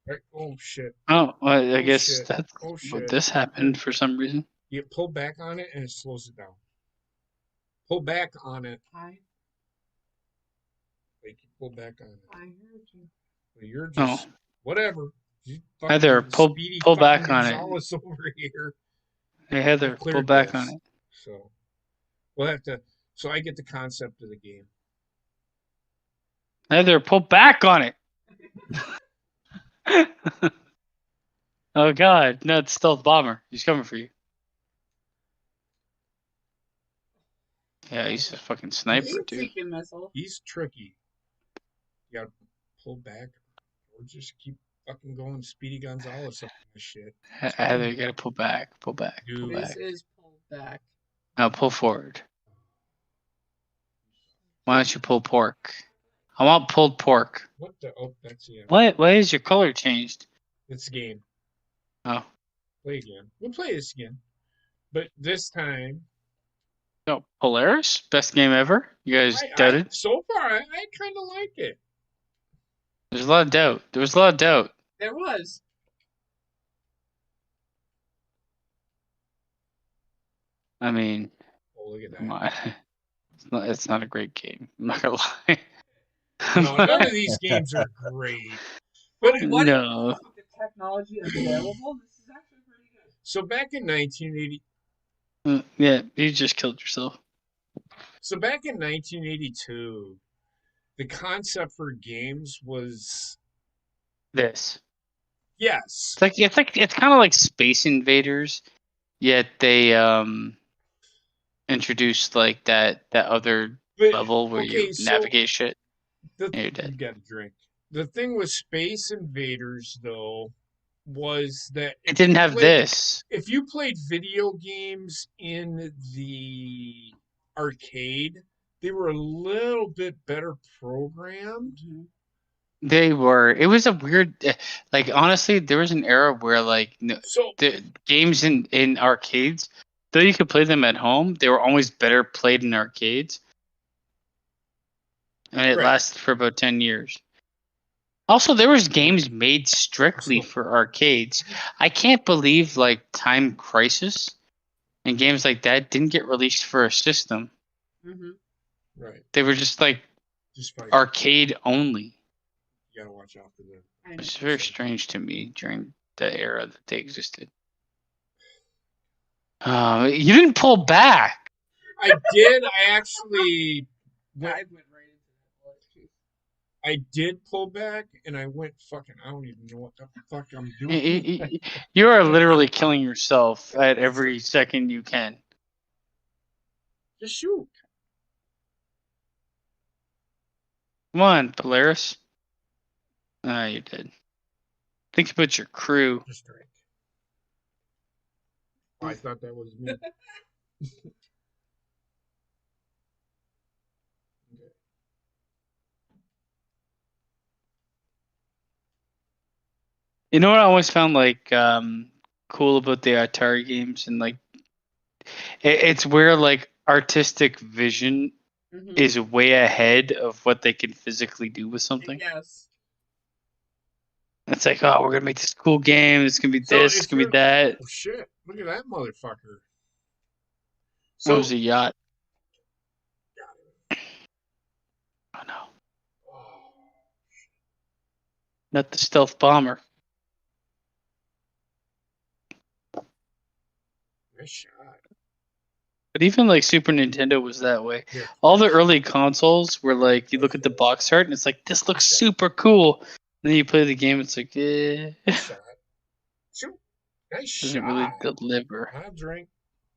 Speaker 3: Right? Oh shit.
Speaker 1: Oh, well, I
Speaker 3: Oh,
Speaker 1: guess
Speaker 3: shit.
Speaker 1: that's
Speaker 3: Oh
Speaker 1: what
Speaker 3: shit.
Speaker 1: this happened for some reason.
Speaker 3: You pull back on it and it slows it down. Pull back on it.
Speaker 7: I
Speaker 3: Like you pull back on it.
Speaker 7: heard you.
Speaker 3: You're
Speaker 1: Oh,
Speaker 3: just whatever. You
Speaker 1: Heather,
Speaker 3: fucking
Speaker 1: pull
Speaker 3: Speedy
Speaker 1: pull
Speaker 3: fucking
Speaker 1: back on it.
Speaker 3: Gonzalez over here.
Speaker 1: Hey
Speaker 3: I
Speaker 1: Heather, pull
Speaker 3: cleared
Speaker 1: back
Speaker 3: this.
Speaker 1: on it.
Speaker 3: So we'll have to. So I get the concept of the game.
Speaker 1: Heather, pull back on it. Oh God, no, it's stealth bomber. He's coming for you. Yeah, he's a fucking sniper, dude.
Speaker 7: Thinking missile.
Speaker 3: He's tricky. You gotta pull back, or just keep fucking going Speedy Gonzalez up on this shit.
Speaker 1: Heather, you gotta pull back, pull back, pull
Speaker 3: Dude.
Speaker 7: This
Speaker 1: back.
Speaker 7: is pulled back.
Speaker 1: Now pull forward. Why don't you pull pork? I want pulled pork.
Speaker 3: What the? Oh, that's the end.
Speaker 1: What? Why is your color changed?
Speaker 3: It's a game.
Speaker 1: Oh,
Speaker 3: Play again. We'll play this again, but this time.
Speaker 1: no, Polaris, best game ever. You guys doubted.
Speaker 3: So far, I kind of like it.
Speaker 1: There's a lot of doubt. There was a lot of doubt.
Speaker 7: There was.
Speaker 1: I mean,
Speaker 3: Oh, look at that.
Speaker 1: come on. It's not a great game. I'm not gonna lie.
Speaker 3: No, none of these games are great. But
Speaker 7: What
Speaker 1: No.
Speaker 7: with the technology available, this is actually pretty good.
Speaker 3: So back in 1980,
Speaker 1: Yeah, you just killed yourself.
Speaker 3: so back in 1982, the concept for games was
Speaker 1: This.
Speaker 3: yes,
Speaker 1: It's kind of like Space Invaders, yet they introduced like that other
Speaker 3: but
Speaker 1: level where you
Speaker 3: so
Speaker 1: navigate shit.
Speaker 3: the,
Speaker 1: Yeah, you're
Speaker 3: you
Speaker 1: dead.
Speaker 3: got a drink. The thing with Space Invaders, though, was that
Speaker 1: It didn't have this.
Speaker 3: if you played video games in the arcade, they were a little bit better programmed.
Speaker 1: They were. It was a weird. Like honestly, there was an era where like
Speaker 3: So
Speaker 1: the games in arcades, though you could play them at home, they were always better played in arcades. And it
Speaker 3: Right.
Speaker 1: lasted for about 10 years. Also, there was games made strictly for arcades. I can't believe like Time Crisis and games like that didn't get released for a system.
Speaker 3: right,
Speaker 1: They were just like
Speaker 3: just fight.
Speaker 1: arcade only.
Speaker 3: You gotta watch out for them.
Speaker 1: It's very strange to me during the era that they existed. You didn't pull back.
Speaker 3: I did. I actually
Speaker 7: I went right into that bullet too.
Speaker 3: I did pull back, and I went fucking. I don't even know what the fuck I'm doing.
Speaker 1: You are literally killing yourself at every second you can.
Speaker 3: Just shoot.
Speaker 1: Come on, Polaris. You did. Think about your crew.
Speaker 3: Just drink. Oh, I thought that was me.
Speaker 1: You know what I always found like cool about the Atari games, and like it's where like artistic vision is way ahead of what they can physically do with something.
Speaker 7: Yes.
Speaker 1: It's like, oh, we're gonna make this cool game. It's gonna be this. It's gonna be that.
Speaker 3: Oh shit! Look at that motherfucker.
Speaker 1: So, what was a yacht? Oh no! Not the stealth bomber.
Speaker 3: Nice shot.
Speaker 1: But even like Super Nintendo was that way. Yeah. All the early consoles were like, you look at the box art and it's like, this looks super cool. And then you play the game, it's like, eh.
Speaker 3: Nice
Speaker 1: Doesn't
Speaker 3: shot.
Speaker 1: really deliver.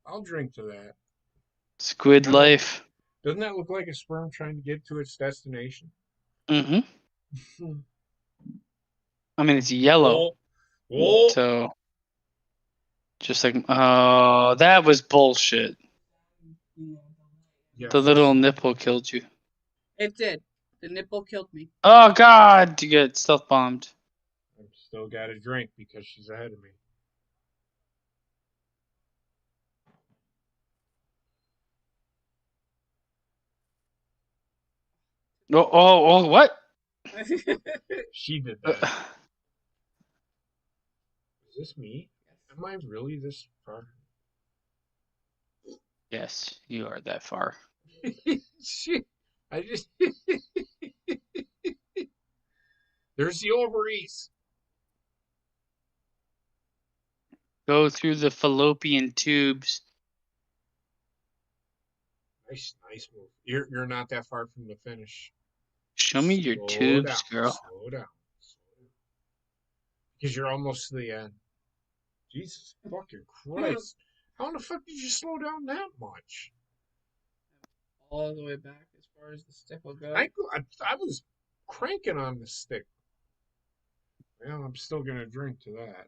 Speaker 3: I'll drink to that.
Speaker 1: Squid life.
Speaker 3: Doesn't that look like a sperm trying to get to its destination?
Speaker 1: Mm-hmm. I mean, it's yellow.
Speaker 3: Whoa.
Speaker 1: So, just like, oh, that was bullshit. Yeah, the little nipple killed you.
Speaker 7: It did. The nipple killed me.
Speaker 1: Oh, God. You get stealth bombed.
Speaker 3: I've still got a drink because she's ahead of me.
Speaker 1: Oh, what?
Speaker 3: She did that. Is this me? Am I really this far?
Speaker 1: Yes, you are that far.
Speaker 3: Shit. I just... There's the ovaries.
Speaker 1: Go through the fallopian tubes.
Speaker 3: Nice move. You're not that far from the finish.
Speaker 1: Show me your tubes, girl.
Speaker 3: Slow down. Because you're almost to the end. Jesus fucking Christ. How in the fuck did you slow down that much?
Speaker 7: All the way back as far as the stick will go.
Speaker 3: I was cranking on the stick. Well, I'm still going to drink to that.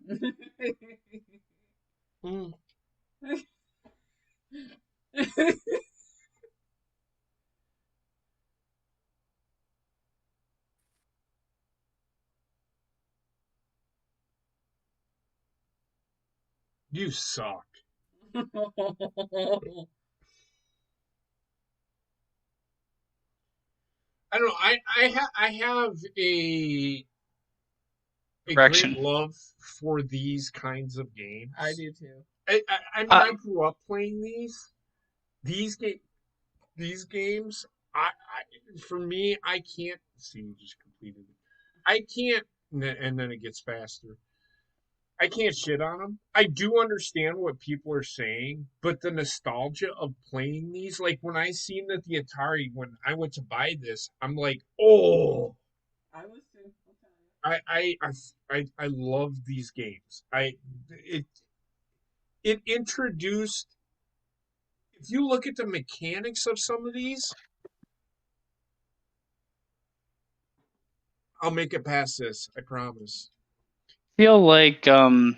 Speaker 3: Mm. You suck. I don't know. I have a
Speaker 1: Correction.
Speaker 3: great love for these kinds of games.
Speaker 7: I do too.
Speaker 3: I mean, I grew up playing these games. For me, I can't see. You just completed it. I can't, and then it gets faster. I can't shit on them. I do understand what people are saying, but the nostalgia of playing these, like when I seen that the Atari, when I went to buy this, I'm like, oh.
Speaker 7: I was too.
Speaker 3: I love these games. It introduced. If you look at the mechanics of some of these, I'll make it past this. I promise.
Speaker 1: Feel like
Speaker 7: You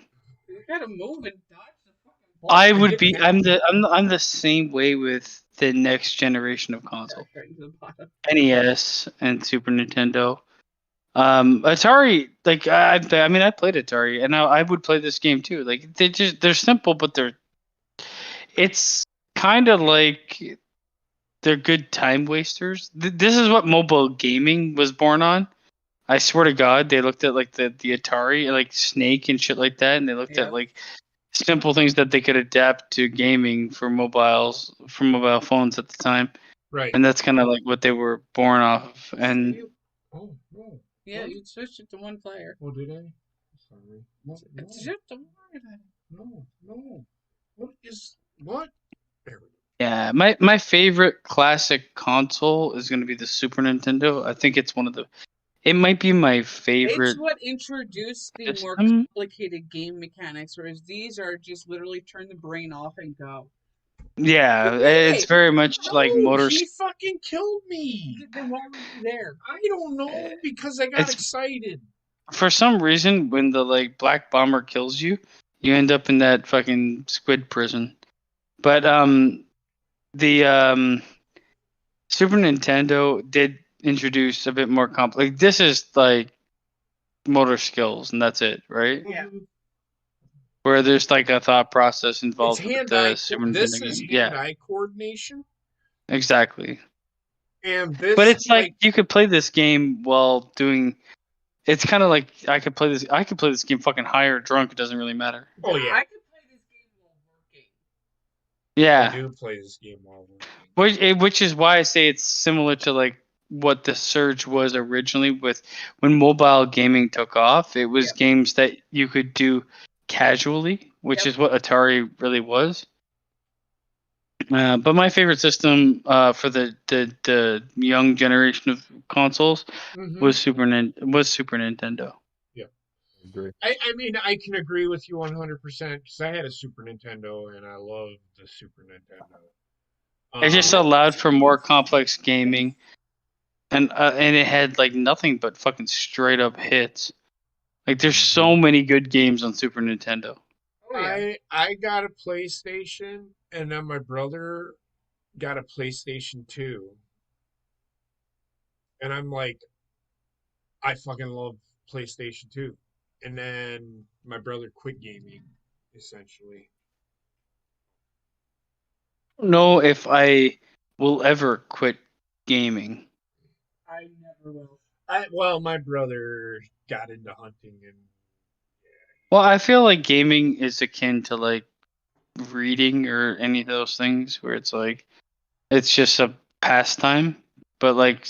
Speaker 7: gotta move and dodge the fucking ball.
Speaker 1: I would be. I'm the same way with the next generation of console,
Speaker 7: Right to the bottom.
Speaker 1: NES and Super Nintendo. Atari, like I mean, I played Atari, and I would play this game too. Like they're simple, but it's kind of like they're good time wasters. This is what mobile gaming was born on. I swear to God, they looked at like the Atari, like Snake and shit like that, and they looked at like simple things that they could adapt to gaming for mobile phones at the time.
Speaker 3: Right.
Speaker 1: And that's kind of like what they were born off of. And
Speaker 3: Oh no.
Speaker 7: Yeah, you switched it to one player.
Speaker 3: Oh, did I? Sorry. No.
Speaker 7: It's just a word.
Speaker 3: No. What? There we go.
Speaker 1: yeah, my favorite classic console is going to be the Super Nintendo. I think it's it might be my favorite.
Speaker 7: It's what introduced the more
Speaker 1: system.
Speaker 7: complicated game mechanics, whereas these are just literally turn the brain off and go.
Speaker 1: Yeah, it's very much like motor.
Speaker 3: He fucking killed me.
Speaker 7: Then why were you there?
Speaker 3: I don't know because I got excited.
Speaker 1: For some reason, when the like black bomber kills you, you end up in that fucking squid prison. But the Super Nintendo did introduce a bit more complex. Like this is like motor skills, and that's it, right?
Speaker 7: Yeah.
Speaker 1: Where there's like a thought process involved
Speaker 3: It's
Speaker 1: with the Super
Speaker 3: this
Speaker 1: Nintendo
Speaker 3: is
Speaker 1: game. Yeah,
Speaker 3: hand-eye coordination,
Speaker 1: exactly.
Speaker 3: and this.
Speaker 1: But it's like you could play this game while doing. It's kind of like I could play this game fucking high or drunk. It doesn't really matter.
Speaker 3: Oh yeah,
Speaker 7: I could play this game while working.
Speaker 1: Yeah.
Speaker 3: I do play this game while working.
Speaker 1: Which is why I say it's similar to like what the surge was originally with when mobile gaming took off. It was games that you could do casually, which is what Atari really was. But my favorite system for the young generation of consoles was Super Nintendo.
Speaker 3: Yeah, I mean I can agree with you 100% because I had a Super Nintendo and I loved the Super Nintendo.
Speaker 1: It just allowed for more complex gaming, and it had like nothing but fucking straight up hits. Like there's so many good games on Super Nintendo.
Speaker 3: I got a PlayStation, and then my brother got a PlayStation 2. And I'm like, I fucking love PlayStation 2. And then my brother quit gaming, essentially.
Speaker 1: I don't know if I will ever quit gaming.
Speaker 7: I never will.
Speaker 3: Well, my brother got into hunting and
Speaker 1: Well, I feel like gaming is akin to like reading or any of those things where it's like it's just a pastime, but like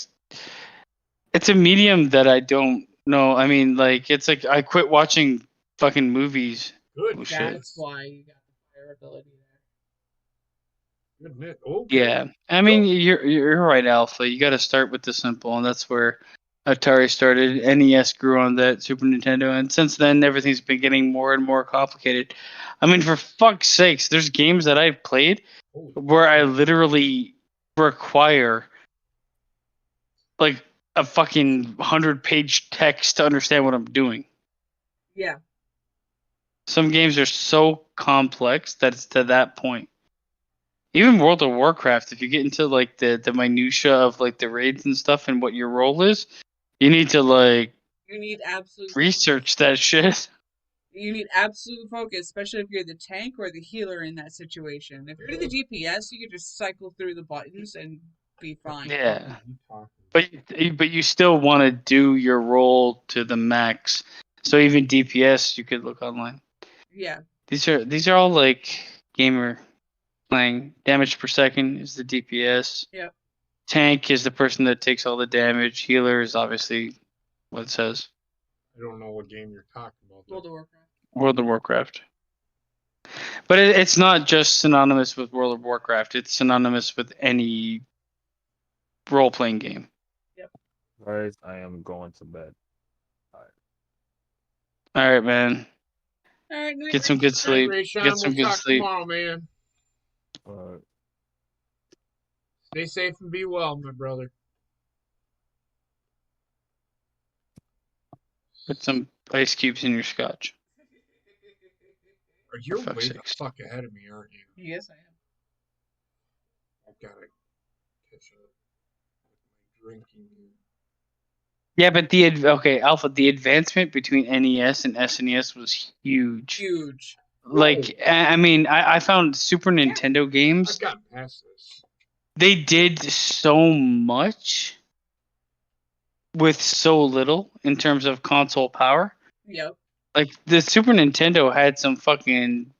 Speaker 1: it's a medium that I don't No, I mean, like, it's like I quit watching fucking movies.
Speaker 3: Good.
Speaker 1: Oh, shit.
Speaker 7: That's why you got the fire ability there.
Speaker 3: Good man. Okay.
Speaker 1: Yeah, I mean, you're right, Alpha. You got to start with the simple, and that's where Atari started. NES grew on that, Super Nintendo, and since then everything's been getting more and more complicated. I mean, for fuck's sakes, there's games that I've played where I literally require like a fucking 100-page text to understand what I'm doing.
Speaker 7: Yeah.
Speaker 1: Some games are so complex that it's to that point. Even World of Warcraft, if you get into like the minutia of like the raids and stuff and what your role is, you need to like
Speaker 7: You need absolute
Speaker 1: research that shit.
Speaker 7: You need absolute focus, especially if you're the tank or the healer in that situation. If you're the DPS, you can just cycle through the buttons and be fine.
Speaker 1: Yeah, but you still want to do your role to the max. So even DPS, you could look online.
Speaker 7: Yeah.
Speaker 1: These are all like gamer playing. Damage per second is the DPS.
Speaker 7: Yep.
Speaker 1: Tank is the person that takes all the damage. Healer is obviously what it says.
Speaker 3: I don't know what game you're talking about.
Speaker 7: World of Warcraft.
Speaker 1: World of Warcraft. But it's not just synonymous with World of Warcraft. It's synonymous with any role-playing game.
Speaker 7: Yep.
Speaker 6: Guys, I am going to bed.
Speaker 1: All right, man.
Speaker 7: All right.
Speaker 1: Get some good sleep.
Speaker 3: Rayshawn,
Speaker 1: Get some
Speaker 3: we'll
Speaker 1: good
Speaker 3: talk
Speaker 1: sleep.
Speaker 3: tomorrow, man.
Speaker 6: Uh,
Speaker 3: Stay safe and be well, my brother.
Speaker 1: Put some ice cubes in your scotch.
Speaker 3: You're
Speaker 1: For
Speaker 3: way
Speaker 1: fuck's
Speaker 3: the
Speaker 1: sakes.
Speaker 3: fuck ahead of me, aren't you?
Speaker 7: Yes, I am.
Speaker 3: I've got to catch up with my drinking here.
Speaker 1: Yeah, but Alpha, the advancement between NES and SNES was huge.
Speaker 7: Huge.
Speaker 1: Like, I mean, I found Super Nintendo games.
Speaker 3: I've gotten past this.
Speaker 1: They did so much with so little in terms of console power.
Speaker 7: Yep.
Speaker 1: Like the Super Nintendo had some fucking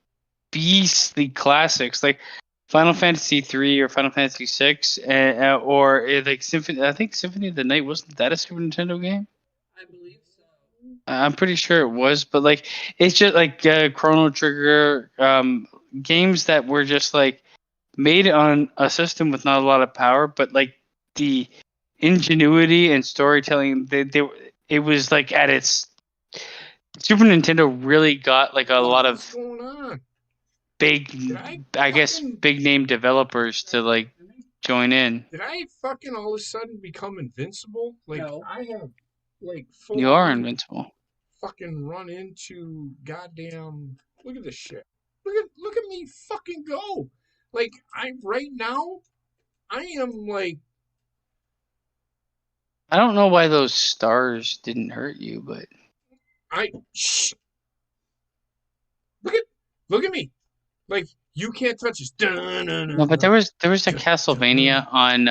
Speaker 1: beastly classics, like Final Fantasy 3 or Final Fantasy 6, or like Symphony. I think Symphony of the Night, wasn't that a Super Nintendo game?
Speaker 7: I believe so.
Speaker 1: I'm pretty sure it was, but like it's just like Chrono Trigger, games that were just like made on a system with not a lot of power, but like the ingenuity and storytelling, it was like at its Super Nintendo really got like a lot
Speaker 3: What's
Speaker 1: of
Speaker 3: going on?
Speaker 1: big, I guess, big name developers to like join in.
Speaker 3: Did I fucking all of a sudden become invincible? Like,
Speaker 7: No.
Speaker 3: I have, like, full
Speaker 1: You are
Speaker 3: on
Speaker 1: invincible.
Speaker 3: fucking run into goddamn. Look at this shit. Look at me fucking go. Like, right now, I am like.
Speaker 1: I don't know why those stars didn't hurt you, but
Speaker 3: Shh. Look at me. Like, you can't touch this.
Speaker 1: no. But there was a Castlevania on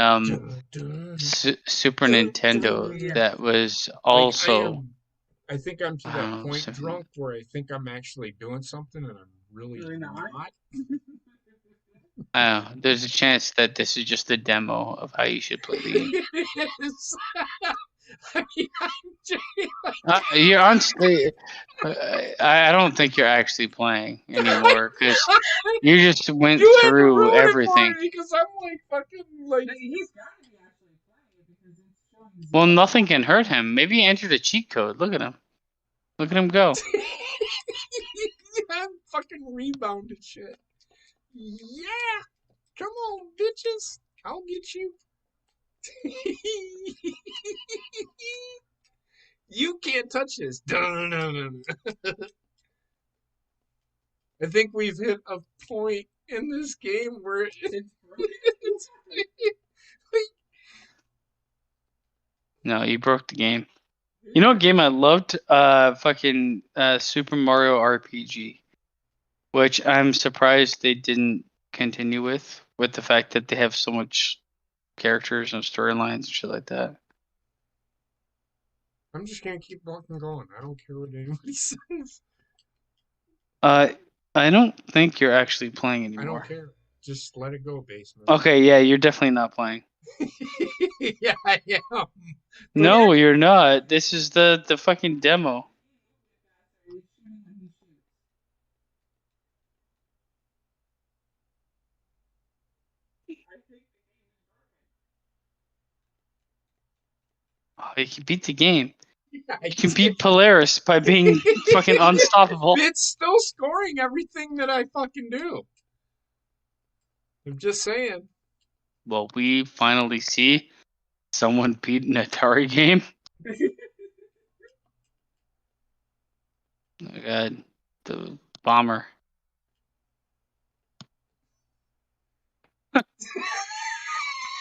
Speaker 1: Super Nintendo that was also.
Speaker 3: I think I'm to that point
Speaker 1: Symphony.
Speaker 3: drunk where I think I'm actually doing something and I'm really not.
Speaker 1: There's a chance that this is just a demo of how you should play the game.
Speaker 3: It is. I mean,
Speaker 1: You're on. I don't think you're actually playing anymore because you just went
Speaker 3: you had to
Speaker 1: through
Speaker 3: ruin it for
Speaker 1: everything.
Speaker 3: me because I'm like fucking like.
Speaker 7: He's got to be actually playing because it's showing.
Speaker 1: Well, nothing can hurt him. Maybe he entered a cheat code. Look at him. Look at him go.
Speaker 3: I'm fucking rebounded shit. Yeah, come on, bitches. I'll get you. You can't touch this. I think we've hit a point in this game where it's
Speaker 1: No, you broke the game. You know what game I loved? Fucking Super Mario RPG, which I'm surprised they didn't continue with the fact that they have so much characters and storylines and shit like that.
Speaker 3: I'm just gonna keep fucking going. I don't care what anybody says.
Speaker 1: I don't think you're actually playing anymore.
Speaker 3: I don't care. Just let it go, Basement.
Speaker 1: Okay, yeah, you're definitely not playing.
Speaker 3: Yeah, I am.
Speaker 1: No, you're not. This is the fucking demo. Oh, you can beat the game.
Speaker 3: Yeah,
Speaker 1: You can beat Polaris by being fucking unstoppable.
Speaker 3: It's still scoring everything that I fucking do. I'm just saying.
Speaker 1: Well, we finally see someone beat an Atari game. Oh my god, the bomber.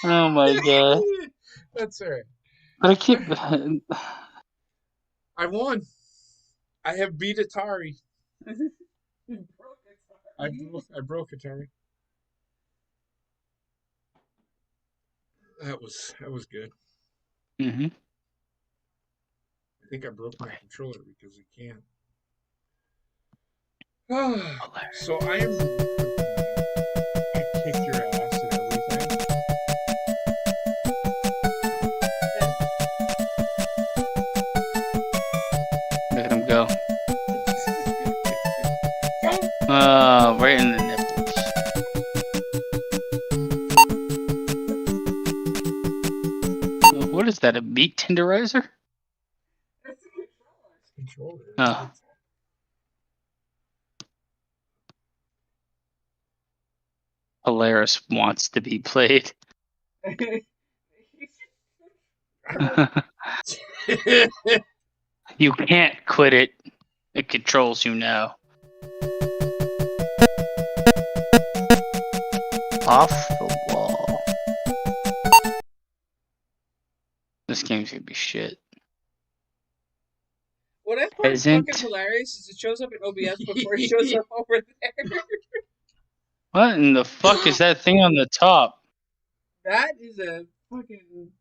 Speaker 1: Oh my god.
Speaker 3: That's all right.
Speaker 1: But I keep.
Speaker 3: I won. I have beat Atari. I broke Atari. That was good.
Speaker 1: Mm-hmm.
Speaker 3: I think I broke my controller because it can't. So I kicked your ass and everything.
Speaker 1: Look at him go. Right in the nipples. What is that? A meat tenderizer?
Speaker 3: Controller.
Speaker 1: Oh. Polaris wants to be played. You can't quit it. It controls you now. Off the wall. This game's gonna be shit.
Speaker 2: What I find
Speaker 1: Isn't-
Speaker 2: fucking hilarious is it shows up in OBS before it shows up over there.
Speaker 1: What in the fuck is that thing on the top?
Speaker 2: That is a fucking.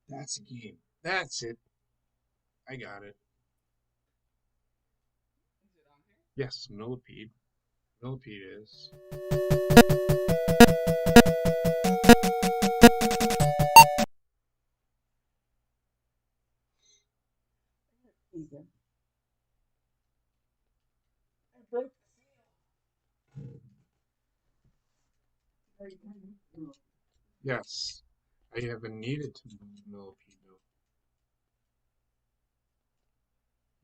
Speaker 3: That's a game. That's it. I got it. Yes, Millipede. Millipede is. Yes. I haven't needed to Millipede though.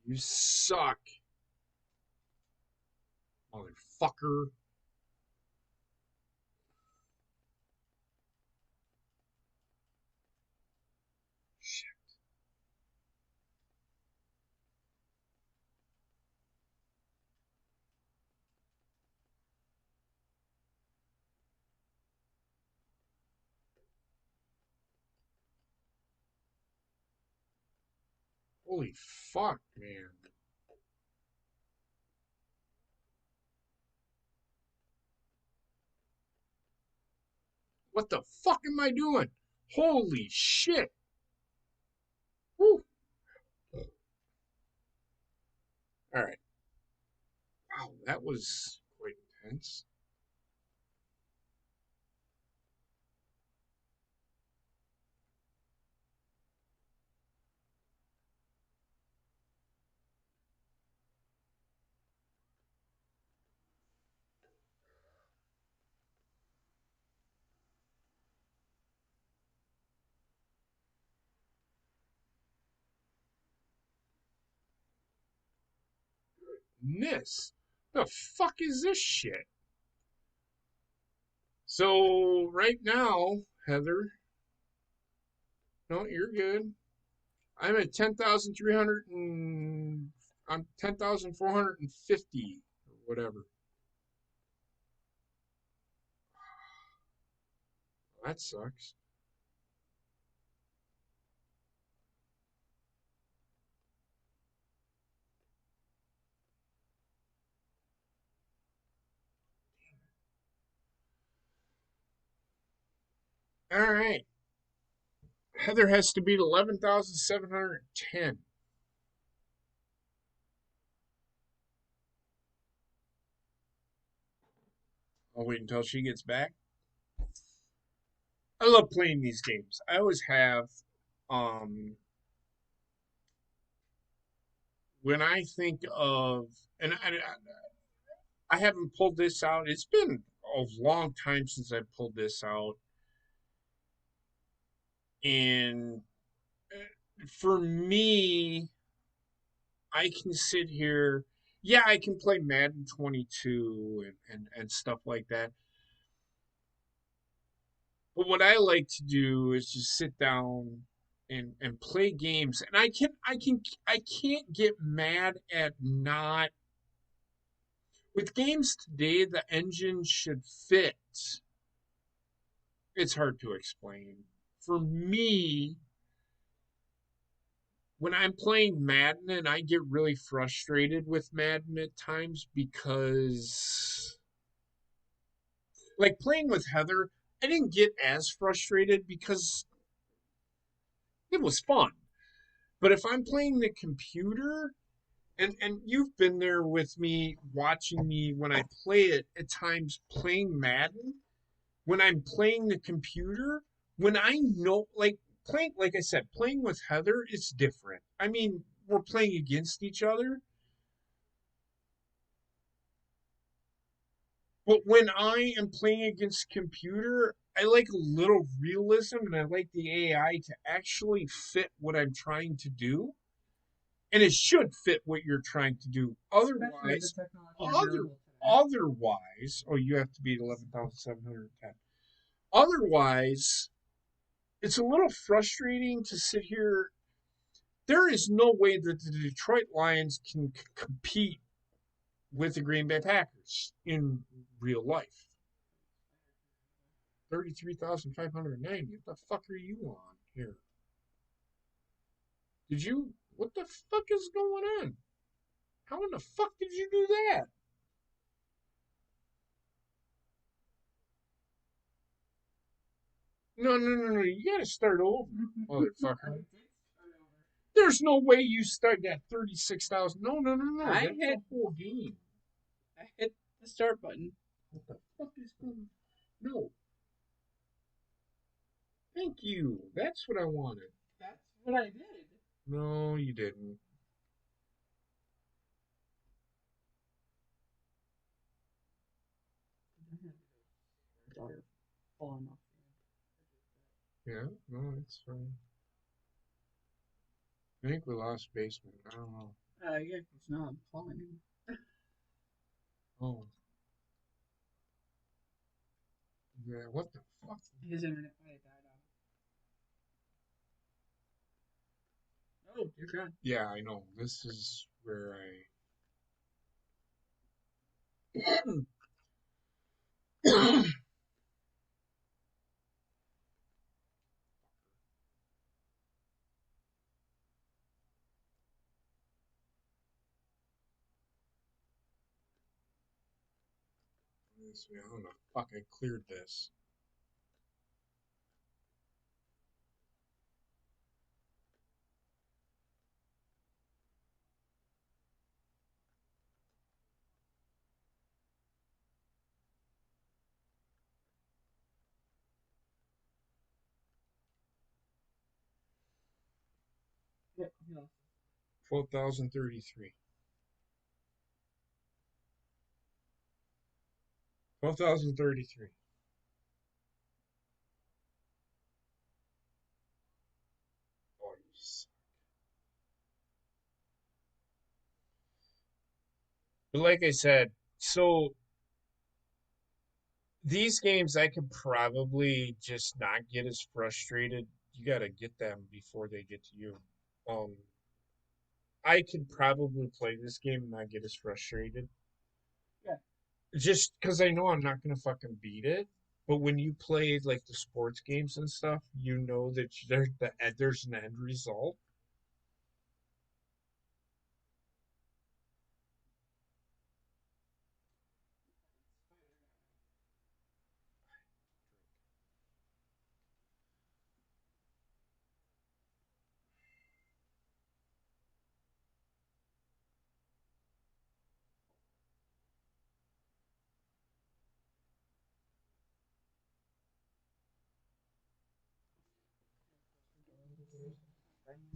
Speaker 3: You suck. Motherfucker. Shit. Holy fuck, man. What the fuck am I doing? Holy shit. Woo. All right. Wow, that was quite intense. Goodness. The fuck is this shit? So right now, Heather. No, you're good. I'm at 10,300 and I'm 10,450 or whatever. That sucks. All right. Heather has to beat 11,710. I'll wait until she gets back. I love playing these games. I always have. When I think of, and I haven't pulled this out. It's been a long time since I pulled this out. And for me, I can sit here. Yeah, I can play Madden 22 and stuff like that. But what I like to do is just sit down and play games. And I can't get mad at not with games today, the engine should fit. It's hard to explain. For me, when I'm playing Madden, and I get really frustrated with Madden at times because, like playing with Heather, I didn't get as frustrated because it was fun. But if I'm playing the computer, and you've been there with me watching me when I play it at times playing Madden, when I'm playing the computer, when I know, like playing, like I said, playing with Heather, it's different. I mean, we're playing against each other, but when I am playing against computer, I like a little realism and I like the AI to actually fit what I'm trying to do. And it should fit what you're trying to do. Otherwise, oh, you have to beat 11,710. Otherwise, it's a little frustrating to sit here. There is no way that the Detroit Lions can compete with the Green Bay Packers in real life. 33,590. What the fuck are you on here? What the fuck is going on? How in the fuck did you do that? No. You gotta start over, motherfucker. There's no way you start at 36,000. No. That's the whole game.
Speaker 7: I hit the start button.
Speaker 3: What the fuck is going on? No. Thank you. That's what I wanted.
Speaker 7: That's what I did.
Speaker 3: No, you didn't.
Speaker 7: Daughter falling off.
Speaker 3: Yeah, no, it's fine. I think we lost basement. I don't know.
Speaker 7: Yeah, it's not calling him.
Speaker 3: Oh. Yeah, what the fuck?
Speaker 7: His internet might have died out. Oh, you're gone.
Speaker 3: Yeah, I know. This is where I. How the fuck I cleared this?
Speaker 7: Yeah.
Speaker 3: 12,033. 12,033. Oh, you suck. But like I said, so these games I could probably just not get as frustrated. You got to get them before they get to you. I could probably play this game and not get as frustrated.
Speaker 7: Yeah.
Speaker 3: Just because I know I'm not gonna fucking beat it. But when you play like the sports games and stuff, you know that there's an end result.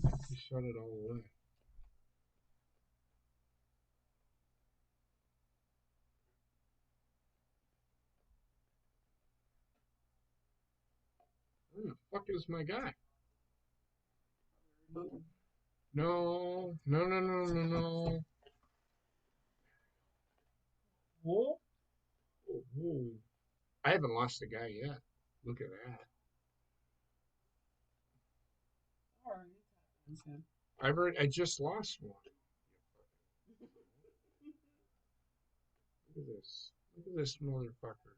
Speaker 3: You shut it all away. Where the fuck is my guy? No. Whoa. Whoa. I haven't lost a guy yet. Look at that. I just lost one. Look at this. Look at this motherfucker.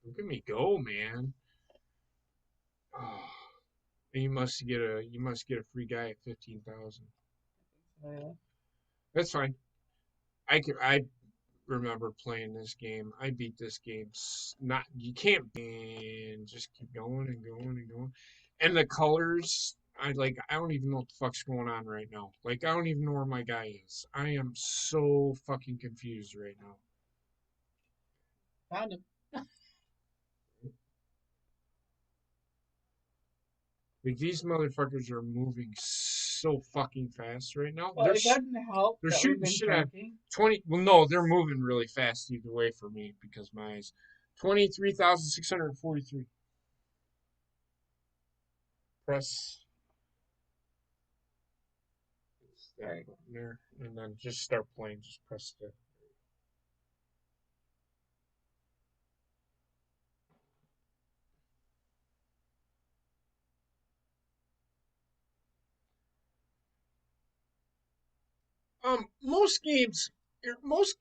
Speaker 3: Look at me go, man. Oh, and you must get a free guy at 15,000.
Speaker 2: Yeah.
Speaker 3: That's fine. I remember playing this game. I beat this game. Not you can't and just keep going and going and going. And the colors, I don't even know what the fuck's going on right now. Like I don't even know where my guy is. I am so fucking confused right now.
Speaker 2: Found him.
Speaker 3: Like these motherfuckers are moving so fucking fast right now.
Speaker 2: Well, it doesn't help.
Speaker 3: They're
Speaker 2: that
Speaker 3: shooting
Speaker 2: we've been
Speaker 3: shit at
Speaker 2: tanking.
Speaker 3: 20. Well, no, they're moving really fast either way for me because my eyes. 23,643. Press that button there, and then just start playing. Just press it. Most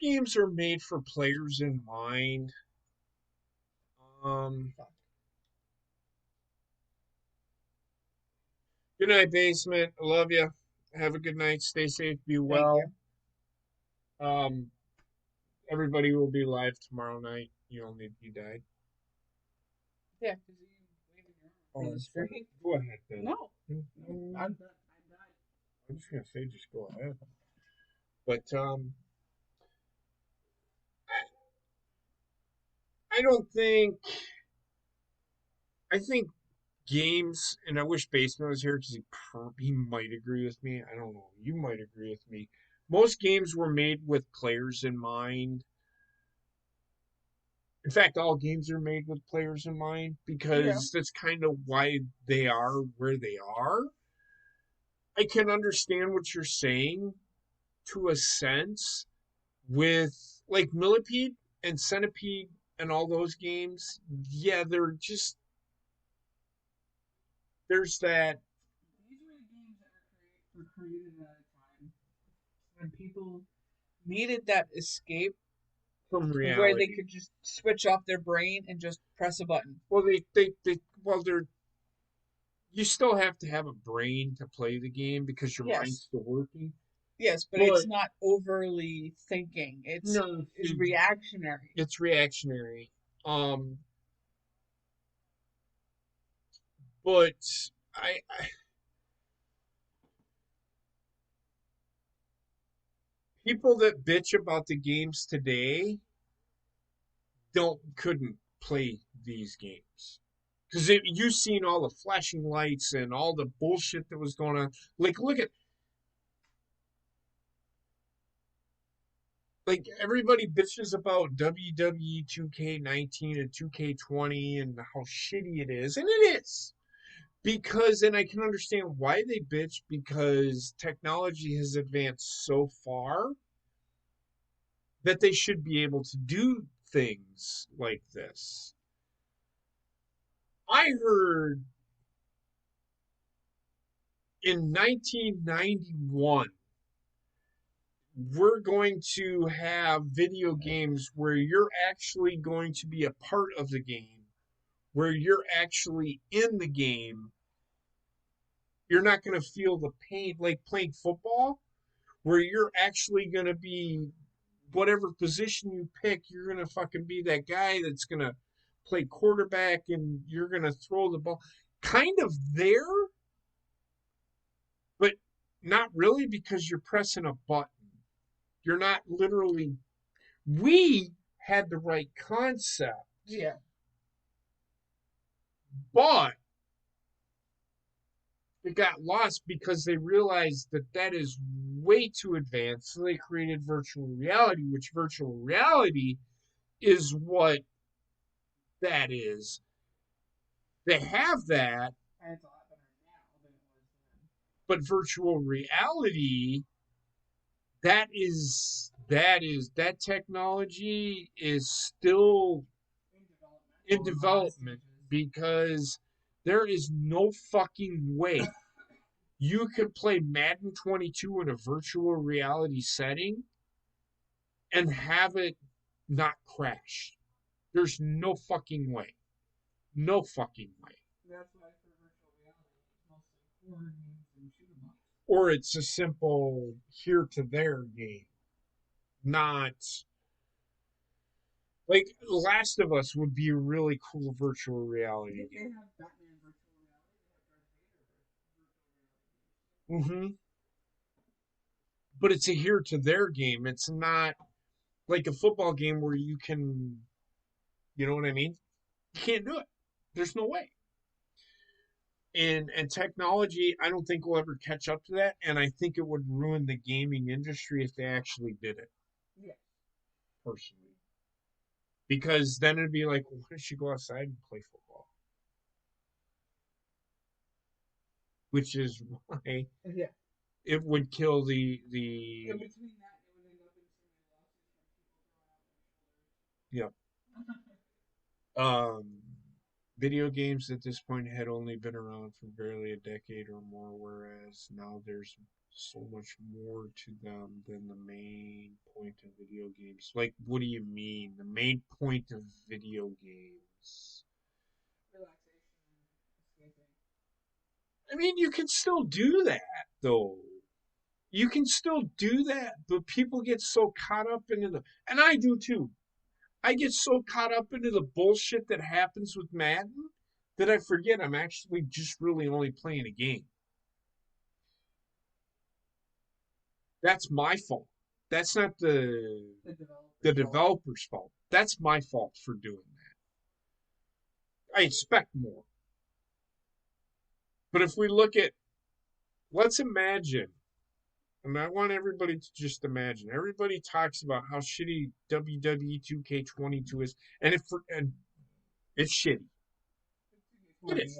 Speaker 3: games are made for players in mind. Good night, Basement. I love you. Have a good night. Stay safe. Be well. Everybody will be live tomorrow night. You only you died.
Speaker 2: Yeah, because you waving your arm.
Speaker 3: That's fine. Go ahead then.
Speaker 2: No. I'm done.
Speaker 3: I'm just gonna say, just go ahead. But I don't think. I think games, and I wish Basement was here because he might agree with me. I don't know. You might agree with me. Most games were made with players in mind. In fact, all games are made with players in mind because that's kind of why they are where they are. I can understand what you're saying to a sense with like Millipede and Centipede and all those games. Yeah, they're just there's that.
Speaker 2: These were the games that were created at a time when people needed that escape
Speaker 3: From reality.
Speaker 2: where they could just switch off their brain and just press a button.
Speaker 3: Well, you still have to have a brain to play the game because your mind's still working.
Speaker 2: Yes, but it's not overly thinking. It's reactionary.
Speaker 3: It's reactionary. But I people that bitch about the games today couldn't play these games because you've seen all the flashing lights and all the bullshit that was going on. Like, look at everybody bitches about WWE 2K19 and 2K20 and how shitty it is, and it is. Because, and I can understand why they bitch, because technology has advanced so far that they should be able to do things like this. I heard in 1991, we're going to have video games where you're actually going to be a part of the game, where you're actually in the game. You're not going to feel the pain like playing football, where you're actually going to be whatever position you pick, you're going to fucking be that guy that's going to play quarterback and you're going to throw the ball. Kind of there, but not really because you're pressing a button. You're not literally. We had the right concept.
Speaker 2: Yeah.
Speaker 3: But it got lost because they realized that is way too advanced. So they created virtual reality, which virtual reality is what that is. They have that.
Speaker 2: And it's a lot better now than it was then.
Speaker 3: But virtual reality, that technology is still in development because there is no fucking way you could play Madden 22 in a virtual reality setting and have it not crash. There's no fucking way. No fucking way.
Speaker 2: That's why for virtual reality, it's mostly horror games and shoot 'em ups.
Speaker 3: Or it's a simple here to there game. Not like Last of Us would be a really cool virtual reality
Speaker 2: They
Speaker 3: game.
Speaker 2: have Batman virtual reality. They have Darth Vader virtual reality.
Speaker 3: But it's a here to there game. It's not like a football game where you can, you know what I mean? You can't do it. There's no way. And technology, I don't think will ever catch up to that. And I think it would ruin the gaming industry if they actually did it.
Speaker 2: Yeah.
Speaker 3: Personally. Because then it'd be like, well, why don't you go outside and play football? Which is why
Speaker 2: Yeah.
Speaker 3: it would kill the
Speaker 2: In between that, it would end up in so many lawsuits from people throwing out their shoulders.
Speaker 3: video games at this point had only been around for barely a decade or more, whereas now there's so much more to them than the main point of video games. Like, what do you mean? The main point of video games?
Speaker 2: Relaxation and escaping.
Speaker 3: I mean, you can still do that, though. You can still do that, but people get so caught up into the, and I do too. I get so caught up into the bullshit that happens with Madden that I forget I'm actually just really only playing a game. That's my fault. That's not the developer's fault. That's my fault for doing that. I expect more. But if we look at, let's imagine, and I want everybody to just imagine, everybody talks about how shitty WWE 2K22 is, and it's shitty. It is.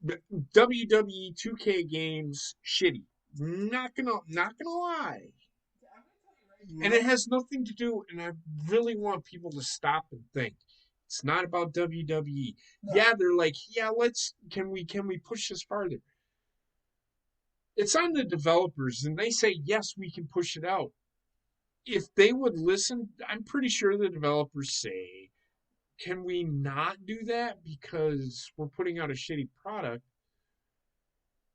Speaker 3: But WWE 2K games, shitty. Not gonna lie. And it has nothing to do, and I really want people to stop and think. It's not about WWE. No. Yeah, they're like, yeah, can we push this farther? It's on the developers, and they say, yes, we can push it out. If they would listen, I'm pretty sure the developers say, can we not do that because we're putting out a shitty product?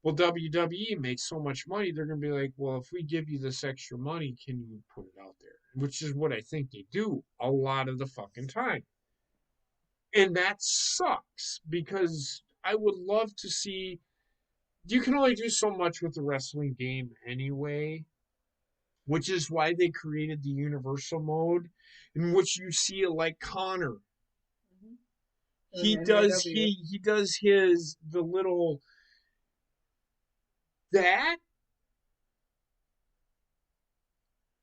Speaker 3: Well, WWE makes so much money, they're going to be like, well, if we give you this extra money, can you put it out there? Which is what I think they do a lot of the fucking time. And that sucks because I would love to see, you can only do so much with the wrestling game anyway, which is why they created the universal mode in which you see it like Connor. Mm-hmm. He does the little, that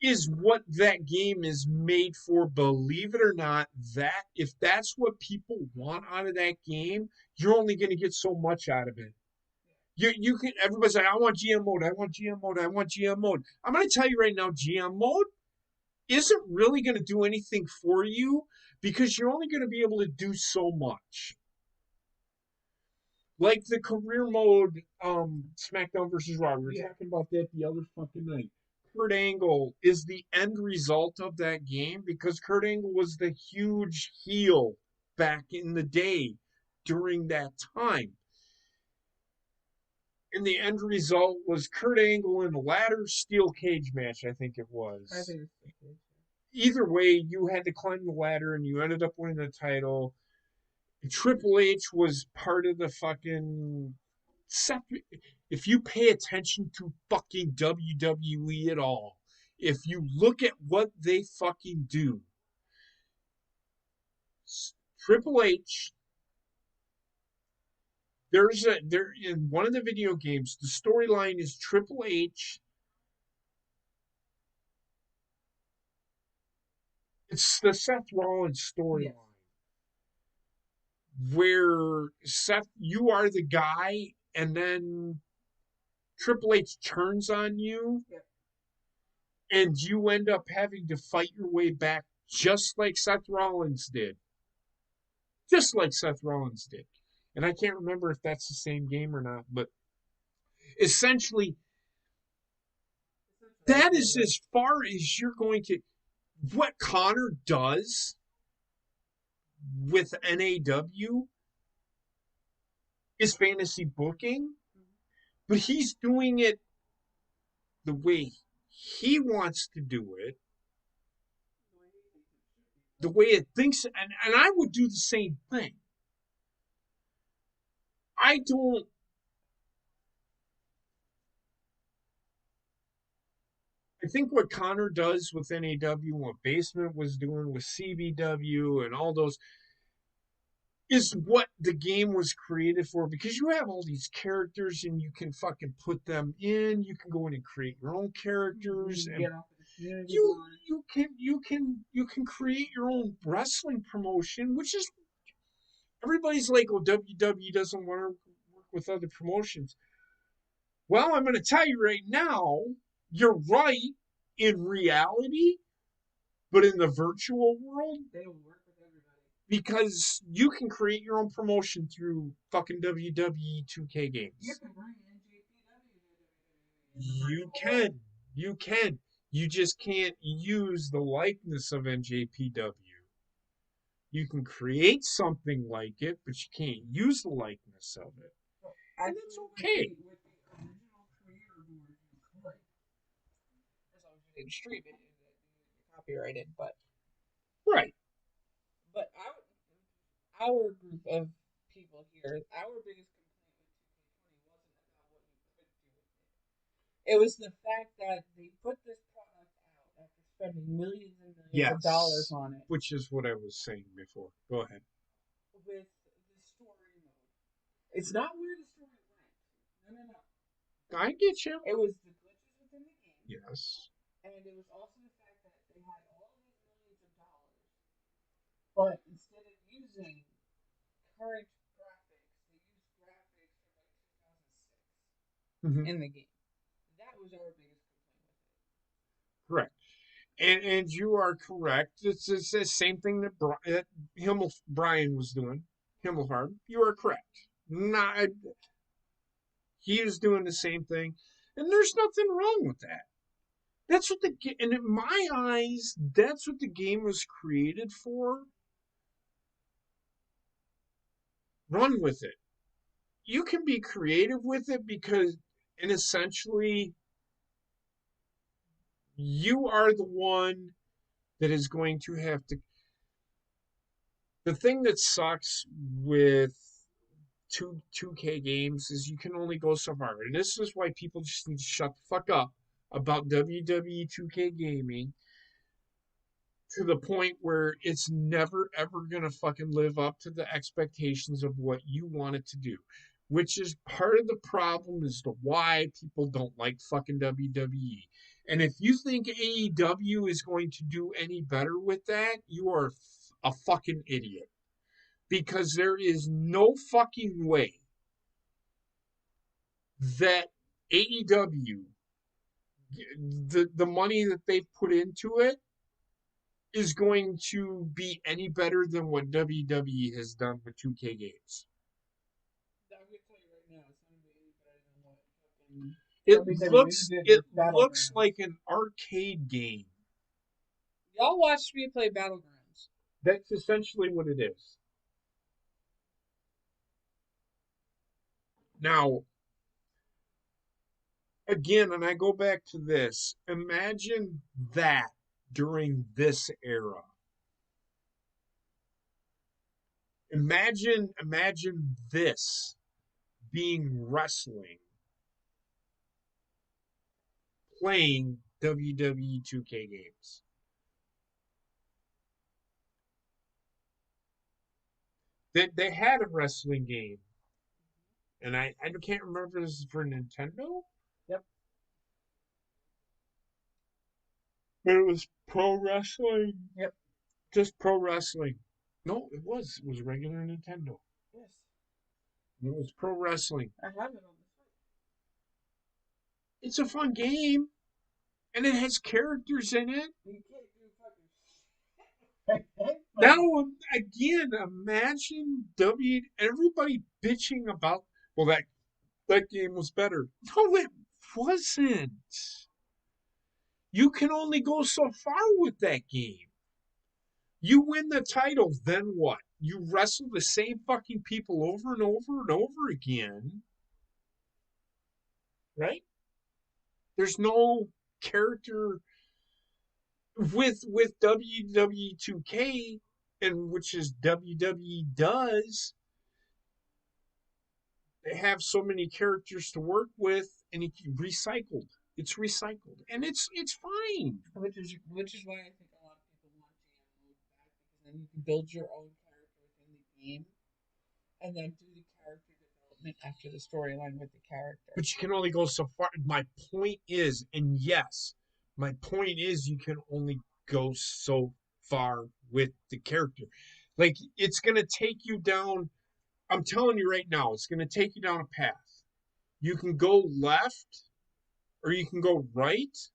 Speaker 3: is what that game is made for, believe it or not. That if that's what people want out of that game, you're only going to get so much out of it. You can, everybody's like, I want GM mode, I want GM mode, I want GM mode. I'm going to tell you right now, GM mode isn't really going to do anything for you because you're only going to be able to do so much. Like the career mode, SmackDown versus Raw. We were talking about that the other fucking night. Kurt Angle is the end result of that game because Kurt Angle was the huge heel back in the day during that time. And the end result was Kurt Angle in a ladder steel cage match, I think it was.
Speaker 2: I think it's
Speaker 3: either way, you had to climb the ladder and you ended up winning the title. Triple H was part of the fucking... If you pay attention to fucking WWE at all, if you look at what they fucking do, Triple H, there in one of the video games, the storyline is Triple H. It's the Seth Rollins storyline. Where Seth, you are the guy, and then Triple H turns on you, and you end up having to fight your way back just like Seth Rollins did. Just like Seth Rollins did. And I can't remember if that's the same game or not, but essentially, that is as far as you're going to. What Connor does with NAW is fantasy booking, but he's doing it the way he wants to do it, the way it thinks, and I would do the same thing. I think what Connor does with NAW, what Basement was doing with CBW and all those, is what the game was created for, because you have all these characters and you can fucking put them in. You can go in and create your own characters, and you can create your own wrestling promotion, which is everybody's like, oh, WWE doesn't want to work with other promotions. Well, I'm going to tell you right now, you're right in reality, but in the virtual world,
Speaker 2: They will work with everybody.
Speaker 3: because you can create your own promotion through fucking WWE 2K games.
Speaker 2: You can bring NJPW.
Speaker 3: You can. You just can't use the likeness of NJPW. You can create something like it, but you can't use the likeness of it. And that's okay.
Speaker 2: With the original creator who was employed. As long as you didn't stream it, you're copyrighted, but.
Speaker 3: Right.
Speaker 2: But our group of people here, our biggest complaint with 2K20 wasn't about what you could do with it. It was the fact that they put this product out after spending millions and millions of dollars on it.
Speaker 3: Which is what I was saying before. Go ahead.
Speaker 2: With the story mode. It's not where the story went. No.
Speaker 3: I get you.
Speaker 2: It was the glitches within the game.
Speaker 3: Yes.
Speaker 2: And it was also the fact that they had all of these millions of dollars, but instead of using current graphics, they used graphics from like 2006 in the game. That was our biggest complaint with it.
Speaker 3: Correct. And you are correct. It's the same thing that Brian was doing. Himmelhard. You are correct. He is doing the same thing, and there's nothing wrong with that. That's what and in my eyes, that's what the game was created for. Run with it. You can be creative with it because, and essentially, you are the one that is going to have to. The thing that sucks with 2K games is you can only go so far. And this is why people just need to shut the fuck up about WWE 2K gaming, to the point where it's never ever gonna fucking live up to the expectations of what you want it to do, which is part of the problem as to why people don't like fucking WWE. And if you think AEW is going to do any better with that, you are a fucking idiot, because there is no fucking way that AEW, the money that they've put into it, is going to be any better than what WWE has done with 2K games.
Speaker 2: I'm going to tell you right now, it's not going to be any better than what
Speaker 3: It looks like an arcade game.
Speaker 2: Y'all watched me play Battlegrounds.
Speaker 3: That's essentially what it is. Now, again, and I go back to this, imagine that during this era. Imagine this being wrestling, playing WWE 2K games. They had a wrestling game, and I can't remember if this is for Nintendo.
Speaker 7: Yep.
Speaker 3: But it was pro wrestling.
Speaker 7: Yep.
Speaker 3: Just pro wrestling. No, it was. It was regular Nintendo.
Speaker 7: Yes.
Speaker 3: It was pro wrestling.
Speaker 7: I have it on the site.
Speaker 3: It's a fun game, and it has characters in it.
Speaker 7: You can't do fucking
Speaker 3: Now, again, imagine everybody bitching about, well, that game was better. No, it wasn't. You can only go so far with that game. You win the title, then what? You wrestle the same fucking people over and over and over again. Right? There's no character with WWE 2K, and which is WWE does. They have so many characters to work with, and it's recycled. It's recycled, and it's fine.
Speaker 7: Which is why I think a lot of people want GM mode back, because then you can build your own character within the game, and then do the character development after the storyline with the character.
Speaker 3: But you can only go so far. My point is, and yes, my point is, you can only go so far with the character. Like, it's gonna take you down. I'm telling you right now, it's gonna take you down a path. You can go left, or you can go right,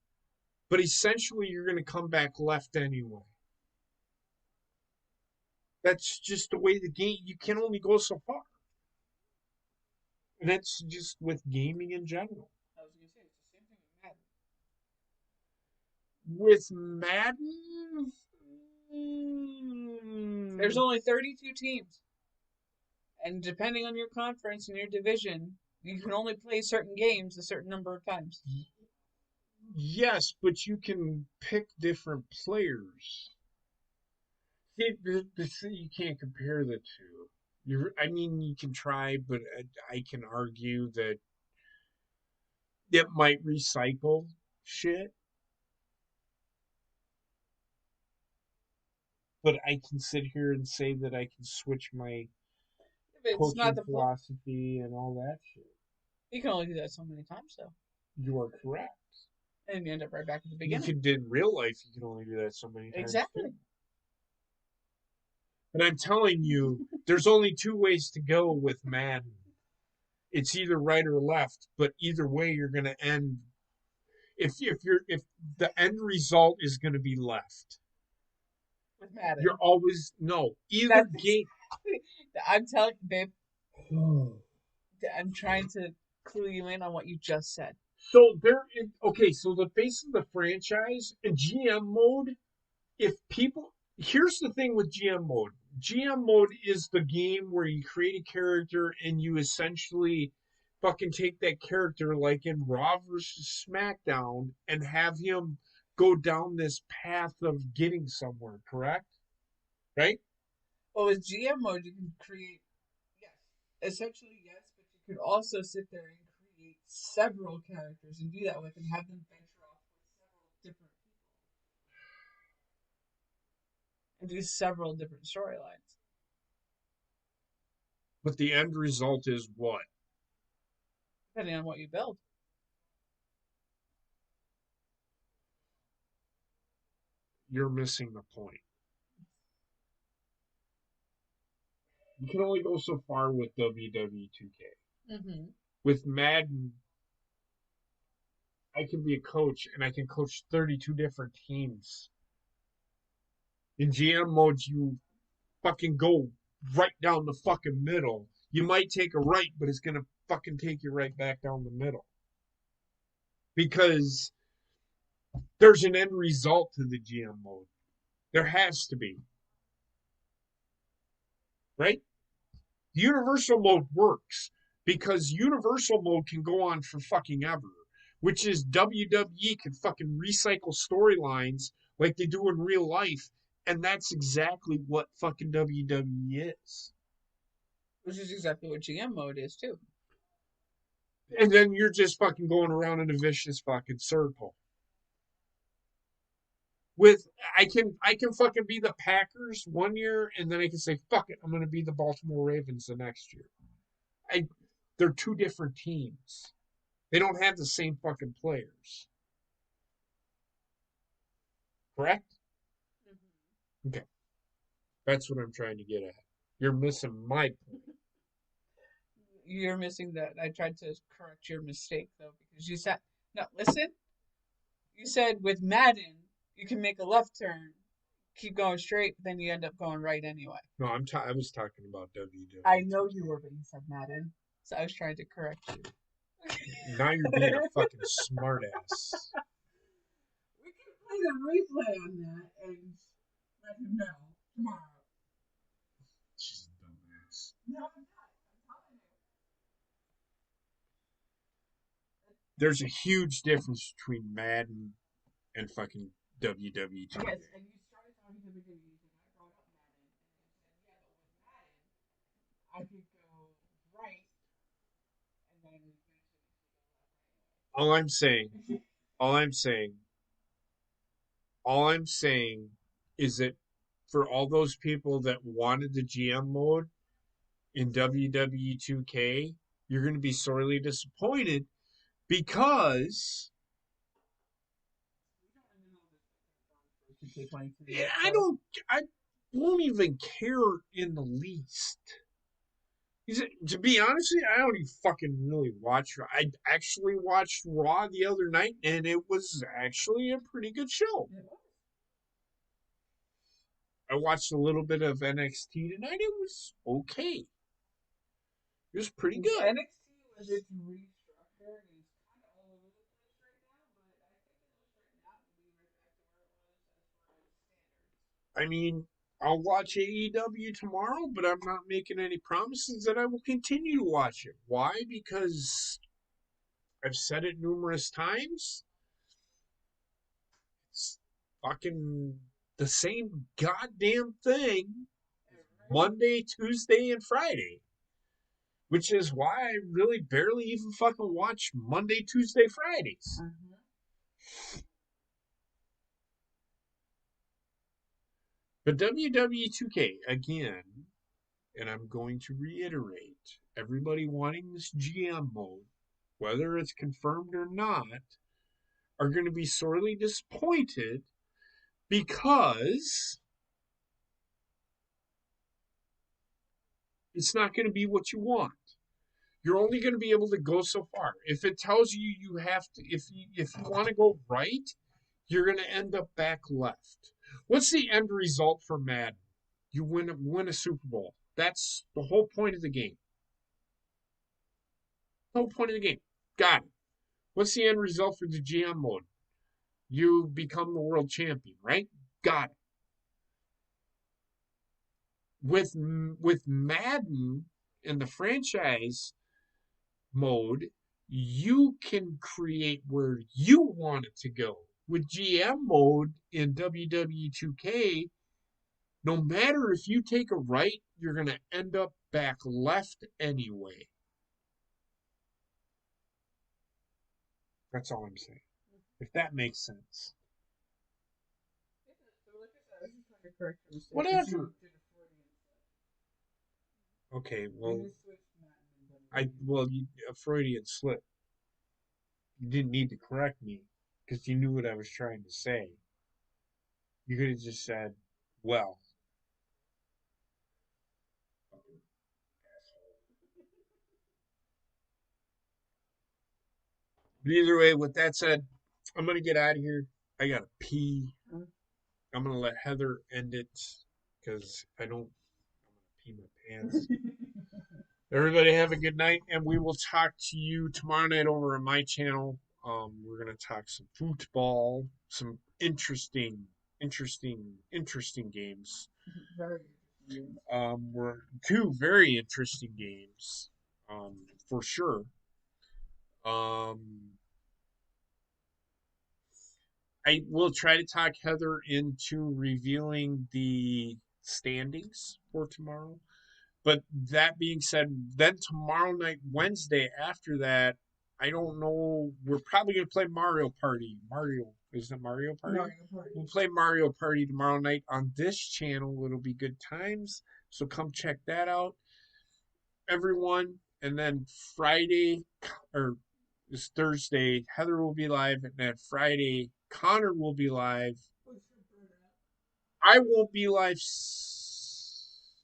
Speaker 3: but essentially you're going to come back left anyway. That's just the way the game, you can only go so far. And that's just with gaming in general.
Speaker 7: I was going to say, it's the same thing with Madden.
Speaker 3: With Madden,
Speaker 7: There's only 32 teams. And depending on your conference and your division, you can only play certain games a certain number of times.
Speaker 3: yes, but you can pick different players. You can't compare the two. I mean, you can try, but I can argue that it might recycle shit. But I can sit here and say that I can switch my
Speaker 7: It's not the
Speaker 3: philosophy and all that shit.
Speaker 7: You can only do that so many times, though.
Speaker 3: You are correct.
Speaker 7: And you end up right back at the beginning.
Speaker 3: You can, in real life, you can only do that so many times.
Speaker 7: Exactly.
Speaker 3: Too. But I'm telling you, there's only two ways to go with Madden. It's either right or left, but either way, you're going to end. If the end result is going to be left,
Speaker 7: with Madden,
Speaker 3: you're always either game.
Speaker 7: I'm telling you, babe. I'm trying to clue you in on what you just said.
Speaker 3: So so the face of the franchise and GM mode, here's the thing with GM mode. GM mode is the game where you create a character and you essentially fucking take that character like in Raw versus SmackDown and have him go down this path of getting somewhere, correct? Right?
Speaker 7: Well, with GM mode, you can create, yes, essentially yes, but you could also sit there and create several characters and do that with and have them venture off with several different people and do several different storylines.
Speaker 3: But the end result is what?
Speaker 7: Depending on what you build.
Speaker 3: You're missing the point. You can only go so far with WWE 2K.
Speaker 7: Mm-hmm.
Speaker 3: With Madden, I can be a coach and I can coach 32 different teams. In GM modes, you fucking go right down the fucking middle. You might take a right, but it's going to fucking take you right back down the middle. Because there's an end result to the GM mode. There has to be. Right? The universal mode works because universal mode can go on for fucking ever, which is WWE can fucking recycle storylines like they do in real life, and that's exactly what fucking WWE is.
Speaker 7: Which is exactly what GM mode is too.
Speaker 3: And then you're just fucking going around in a vicious fucking circle. I can fucking be the Packers one year, and then I can say, fuck it, I'm gonna be the Baltimore Ravens the next year. They're two different teams. They don't have the same fucking players. Correct? Okay. That's what I'm trying to get at. You're missing my point.
Speaker 2: You're missing that. I tried to correct your mistake though, because you said no. Listen, you said with Madden you can make a left turn, keep going straight, but then you end up going right anyway.
Speaker 3: No, I was talking about WWE.
Speaker 2: I know you were, but you said Madden, so I was trying to correct you.
Speaker 3: Now you're being a fucking smartass.
Speaker 2: We can play the replay on that and let him know tomorrow.
Speaker 3: She's a dumbass.
Speaker 2: No, I'm not. I'm telling you.
Speaker 3: There's a huge difference between Madden and fucking WWE 2K.
Speaker 2: Yes, and you started talking to me and I brought up Madden, and you said, yeah, but with Madden, I could go right, and then eventually go left anyway.
Speaker 3: All I'm saying is that for all those people that wanted the GM mode in WWE 2K, you're going to be sorely disappointed because I won't even care in the least. To be honest with you, I don't even fucking really watch. I actually watched Raw the other night, and it was actually a pretty good show. I watched a little bit of NXT tonight. It was okay. It was pretty good.
Speaker 2: NXT was its restructure, and it's kind of all over the place right now, but I think it'll straighten out and be right back to where it was as far as standards.
Speaker 3: I mean, I'll watch AEW tomorrow, but I'm not making any promises that I will continue to watch it. Why? Because I've said it numerous times. It's fucking the same goddamn thing Monday, Tuesday, and Friday. Which is why I really barely even fucking watch Monday, Tuesday, Fridays. But WWE 2K, again, and I'm going to reiterate, everybody wanting this GM mode, whether it's confirmed or not, are going to be sorely disappointed because it's not going to be what you want. You're only going to be able to go so far. If it tells you you have to, if you want to go right, you're going to end up back left. What's the end result for Madden? You win a Super Bowl. That's the whole point of the game. The whole point of the game. Got it. What's the end result for the GM mode? You become the world champion, right? Got it. With Madden in the franchise mode, you can create where you want it to go. With GM mode in WWE 2K, no matter if you take a right, you're going to end up back left anyway. That's all I'm saying. If that makes sense. Whatever. Okay, well, a Freudian slip. You didn't need to correct me because you knew what I was trying to say. You could have just said, well. But either way, with that said, I'm going to get out of here. I got to pee. I'm going to let Heather end it because if I don't, I'm going to pee my pants. Everybody have a good night, and we will talk to you tomorrow night over on my channel. We're going to talk some football, some interesting games. We're two very interesting games, for sure. I will try to talk Heather into revealing the standings for tomorrow. But that being said, then tomorrow night, Wednesday, after that, I don't know. We're probably going to play Mario Is it Mario Party?
Speaker 7: Mario Party.
Speaker 3: We'll play Mario Party tomorrow night on this channel. It'll be good times. So come check that out, everyone. And then Friday, or it's Thursday, Heather will be live. And then Friday, Connor will be live. I won't be live.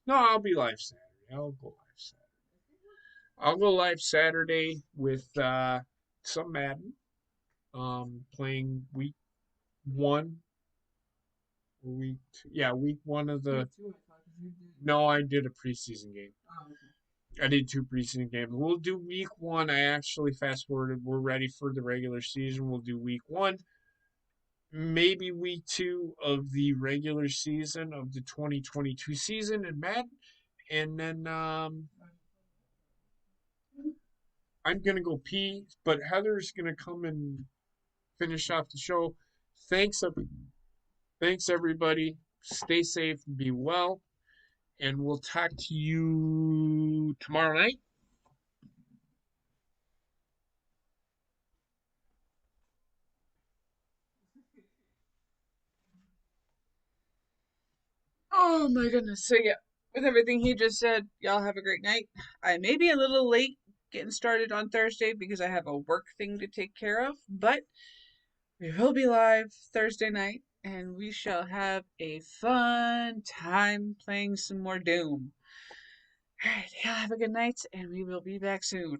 Speaker 3: No, I'll be live Saturday. I'll go live Saturday with some Madden. Playing week 1. Week 1 of the. No, I did a preseason game.
Speaker 7: Oh, okay.
Speaker 3: I did 2 preseason games. We'll do week 1. I actually fast forwarded. We're ready for the regular season. We'll do week 1. Maybe week 2 of the regular season of the 2022 season in Madden. And then I'm going to go pee, but Heather's going to come and finish off the show. Thanks, everybody. Stay safe and be well. And we'll talk to you tomorrow night.
Speaker 2: Oh my goodness. So yeah, with everything he just said, y'all have a great night. I may be a little late getting started on Thursday because I have a work thing to take care of, but we will be live Thursday night and we shall have a fun time playing some more Doom. Alright, y'all have a good night and we will be back soon.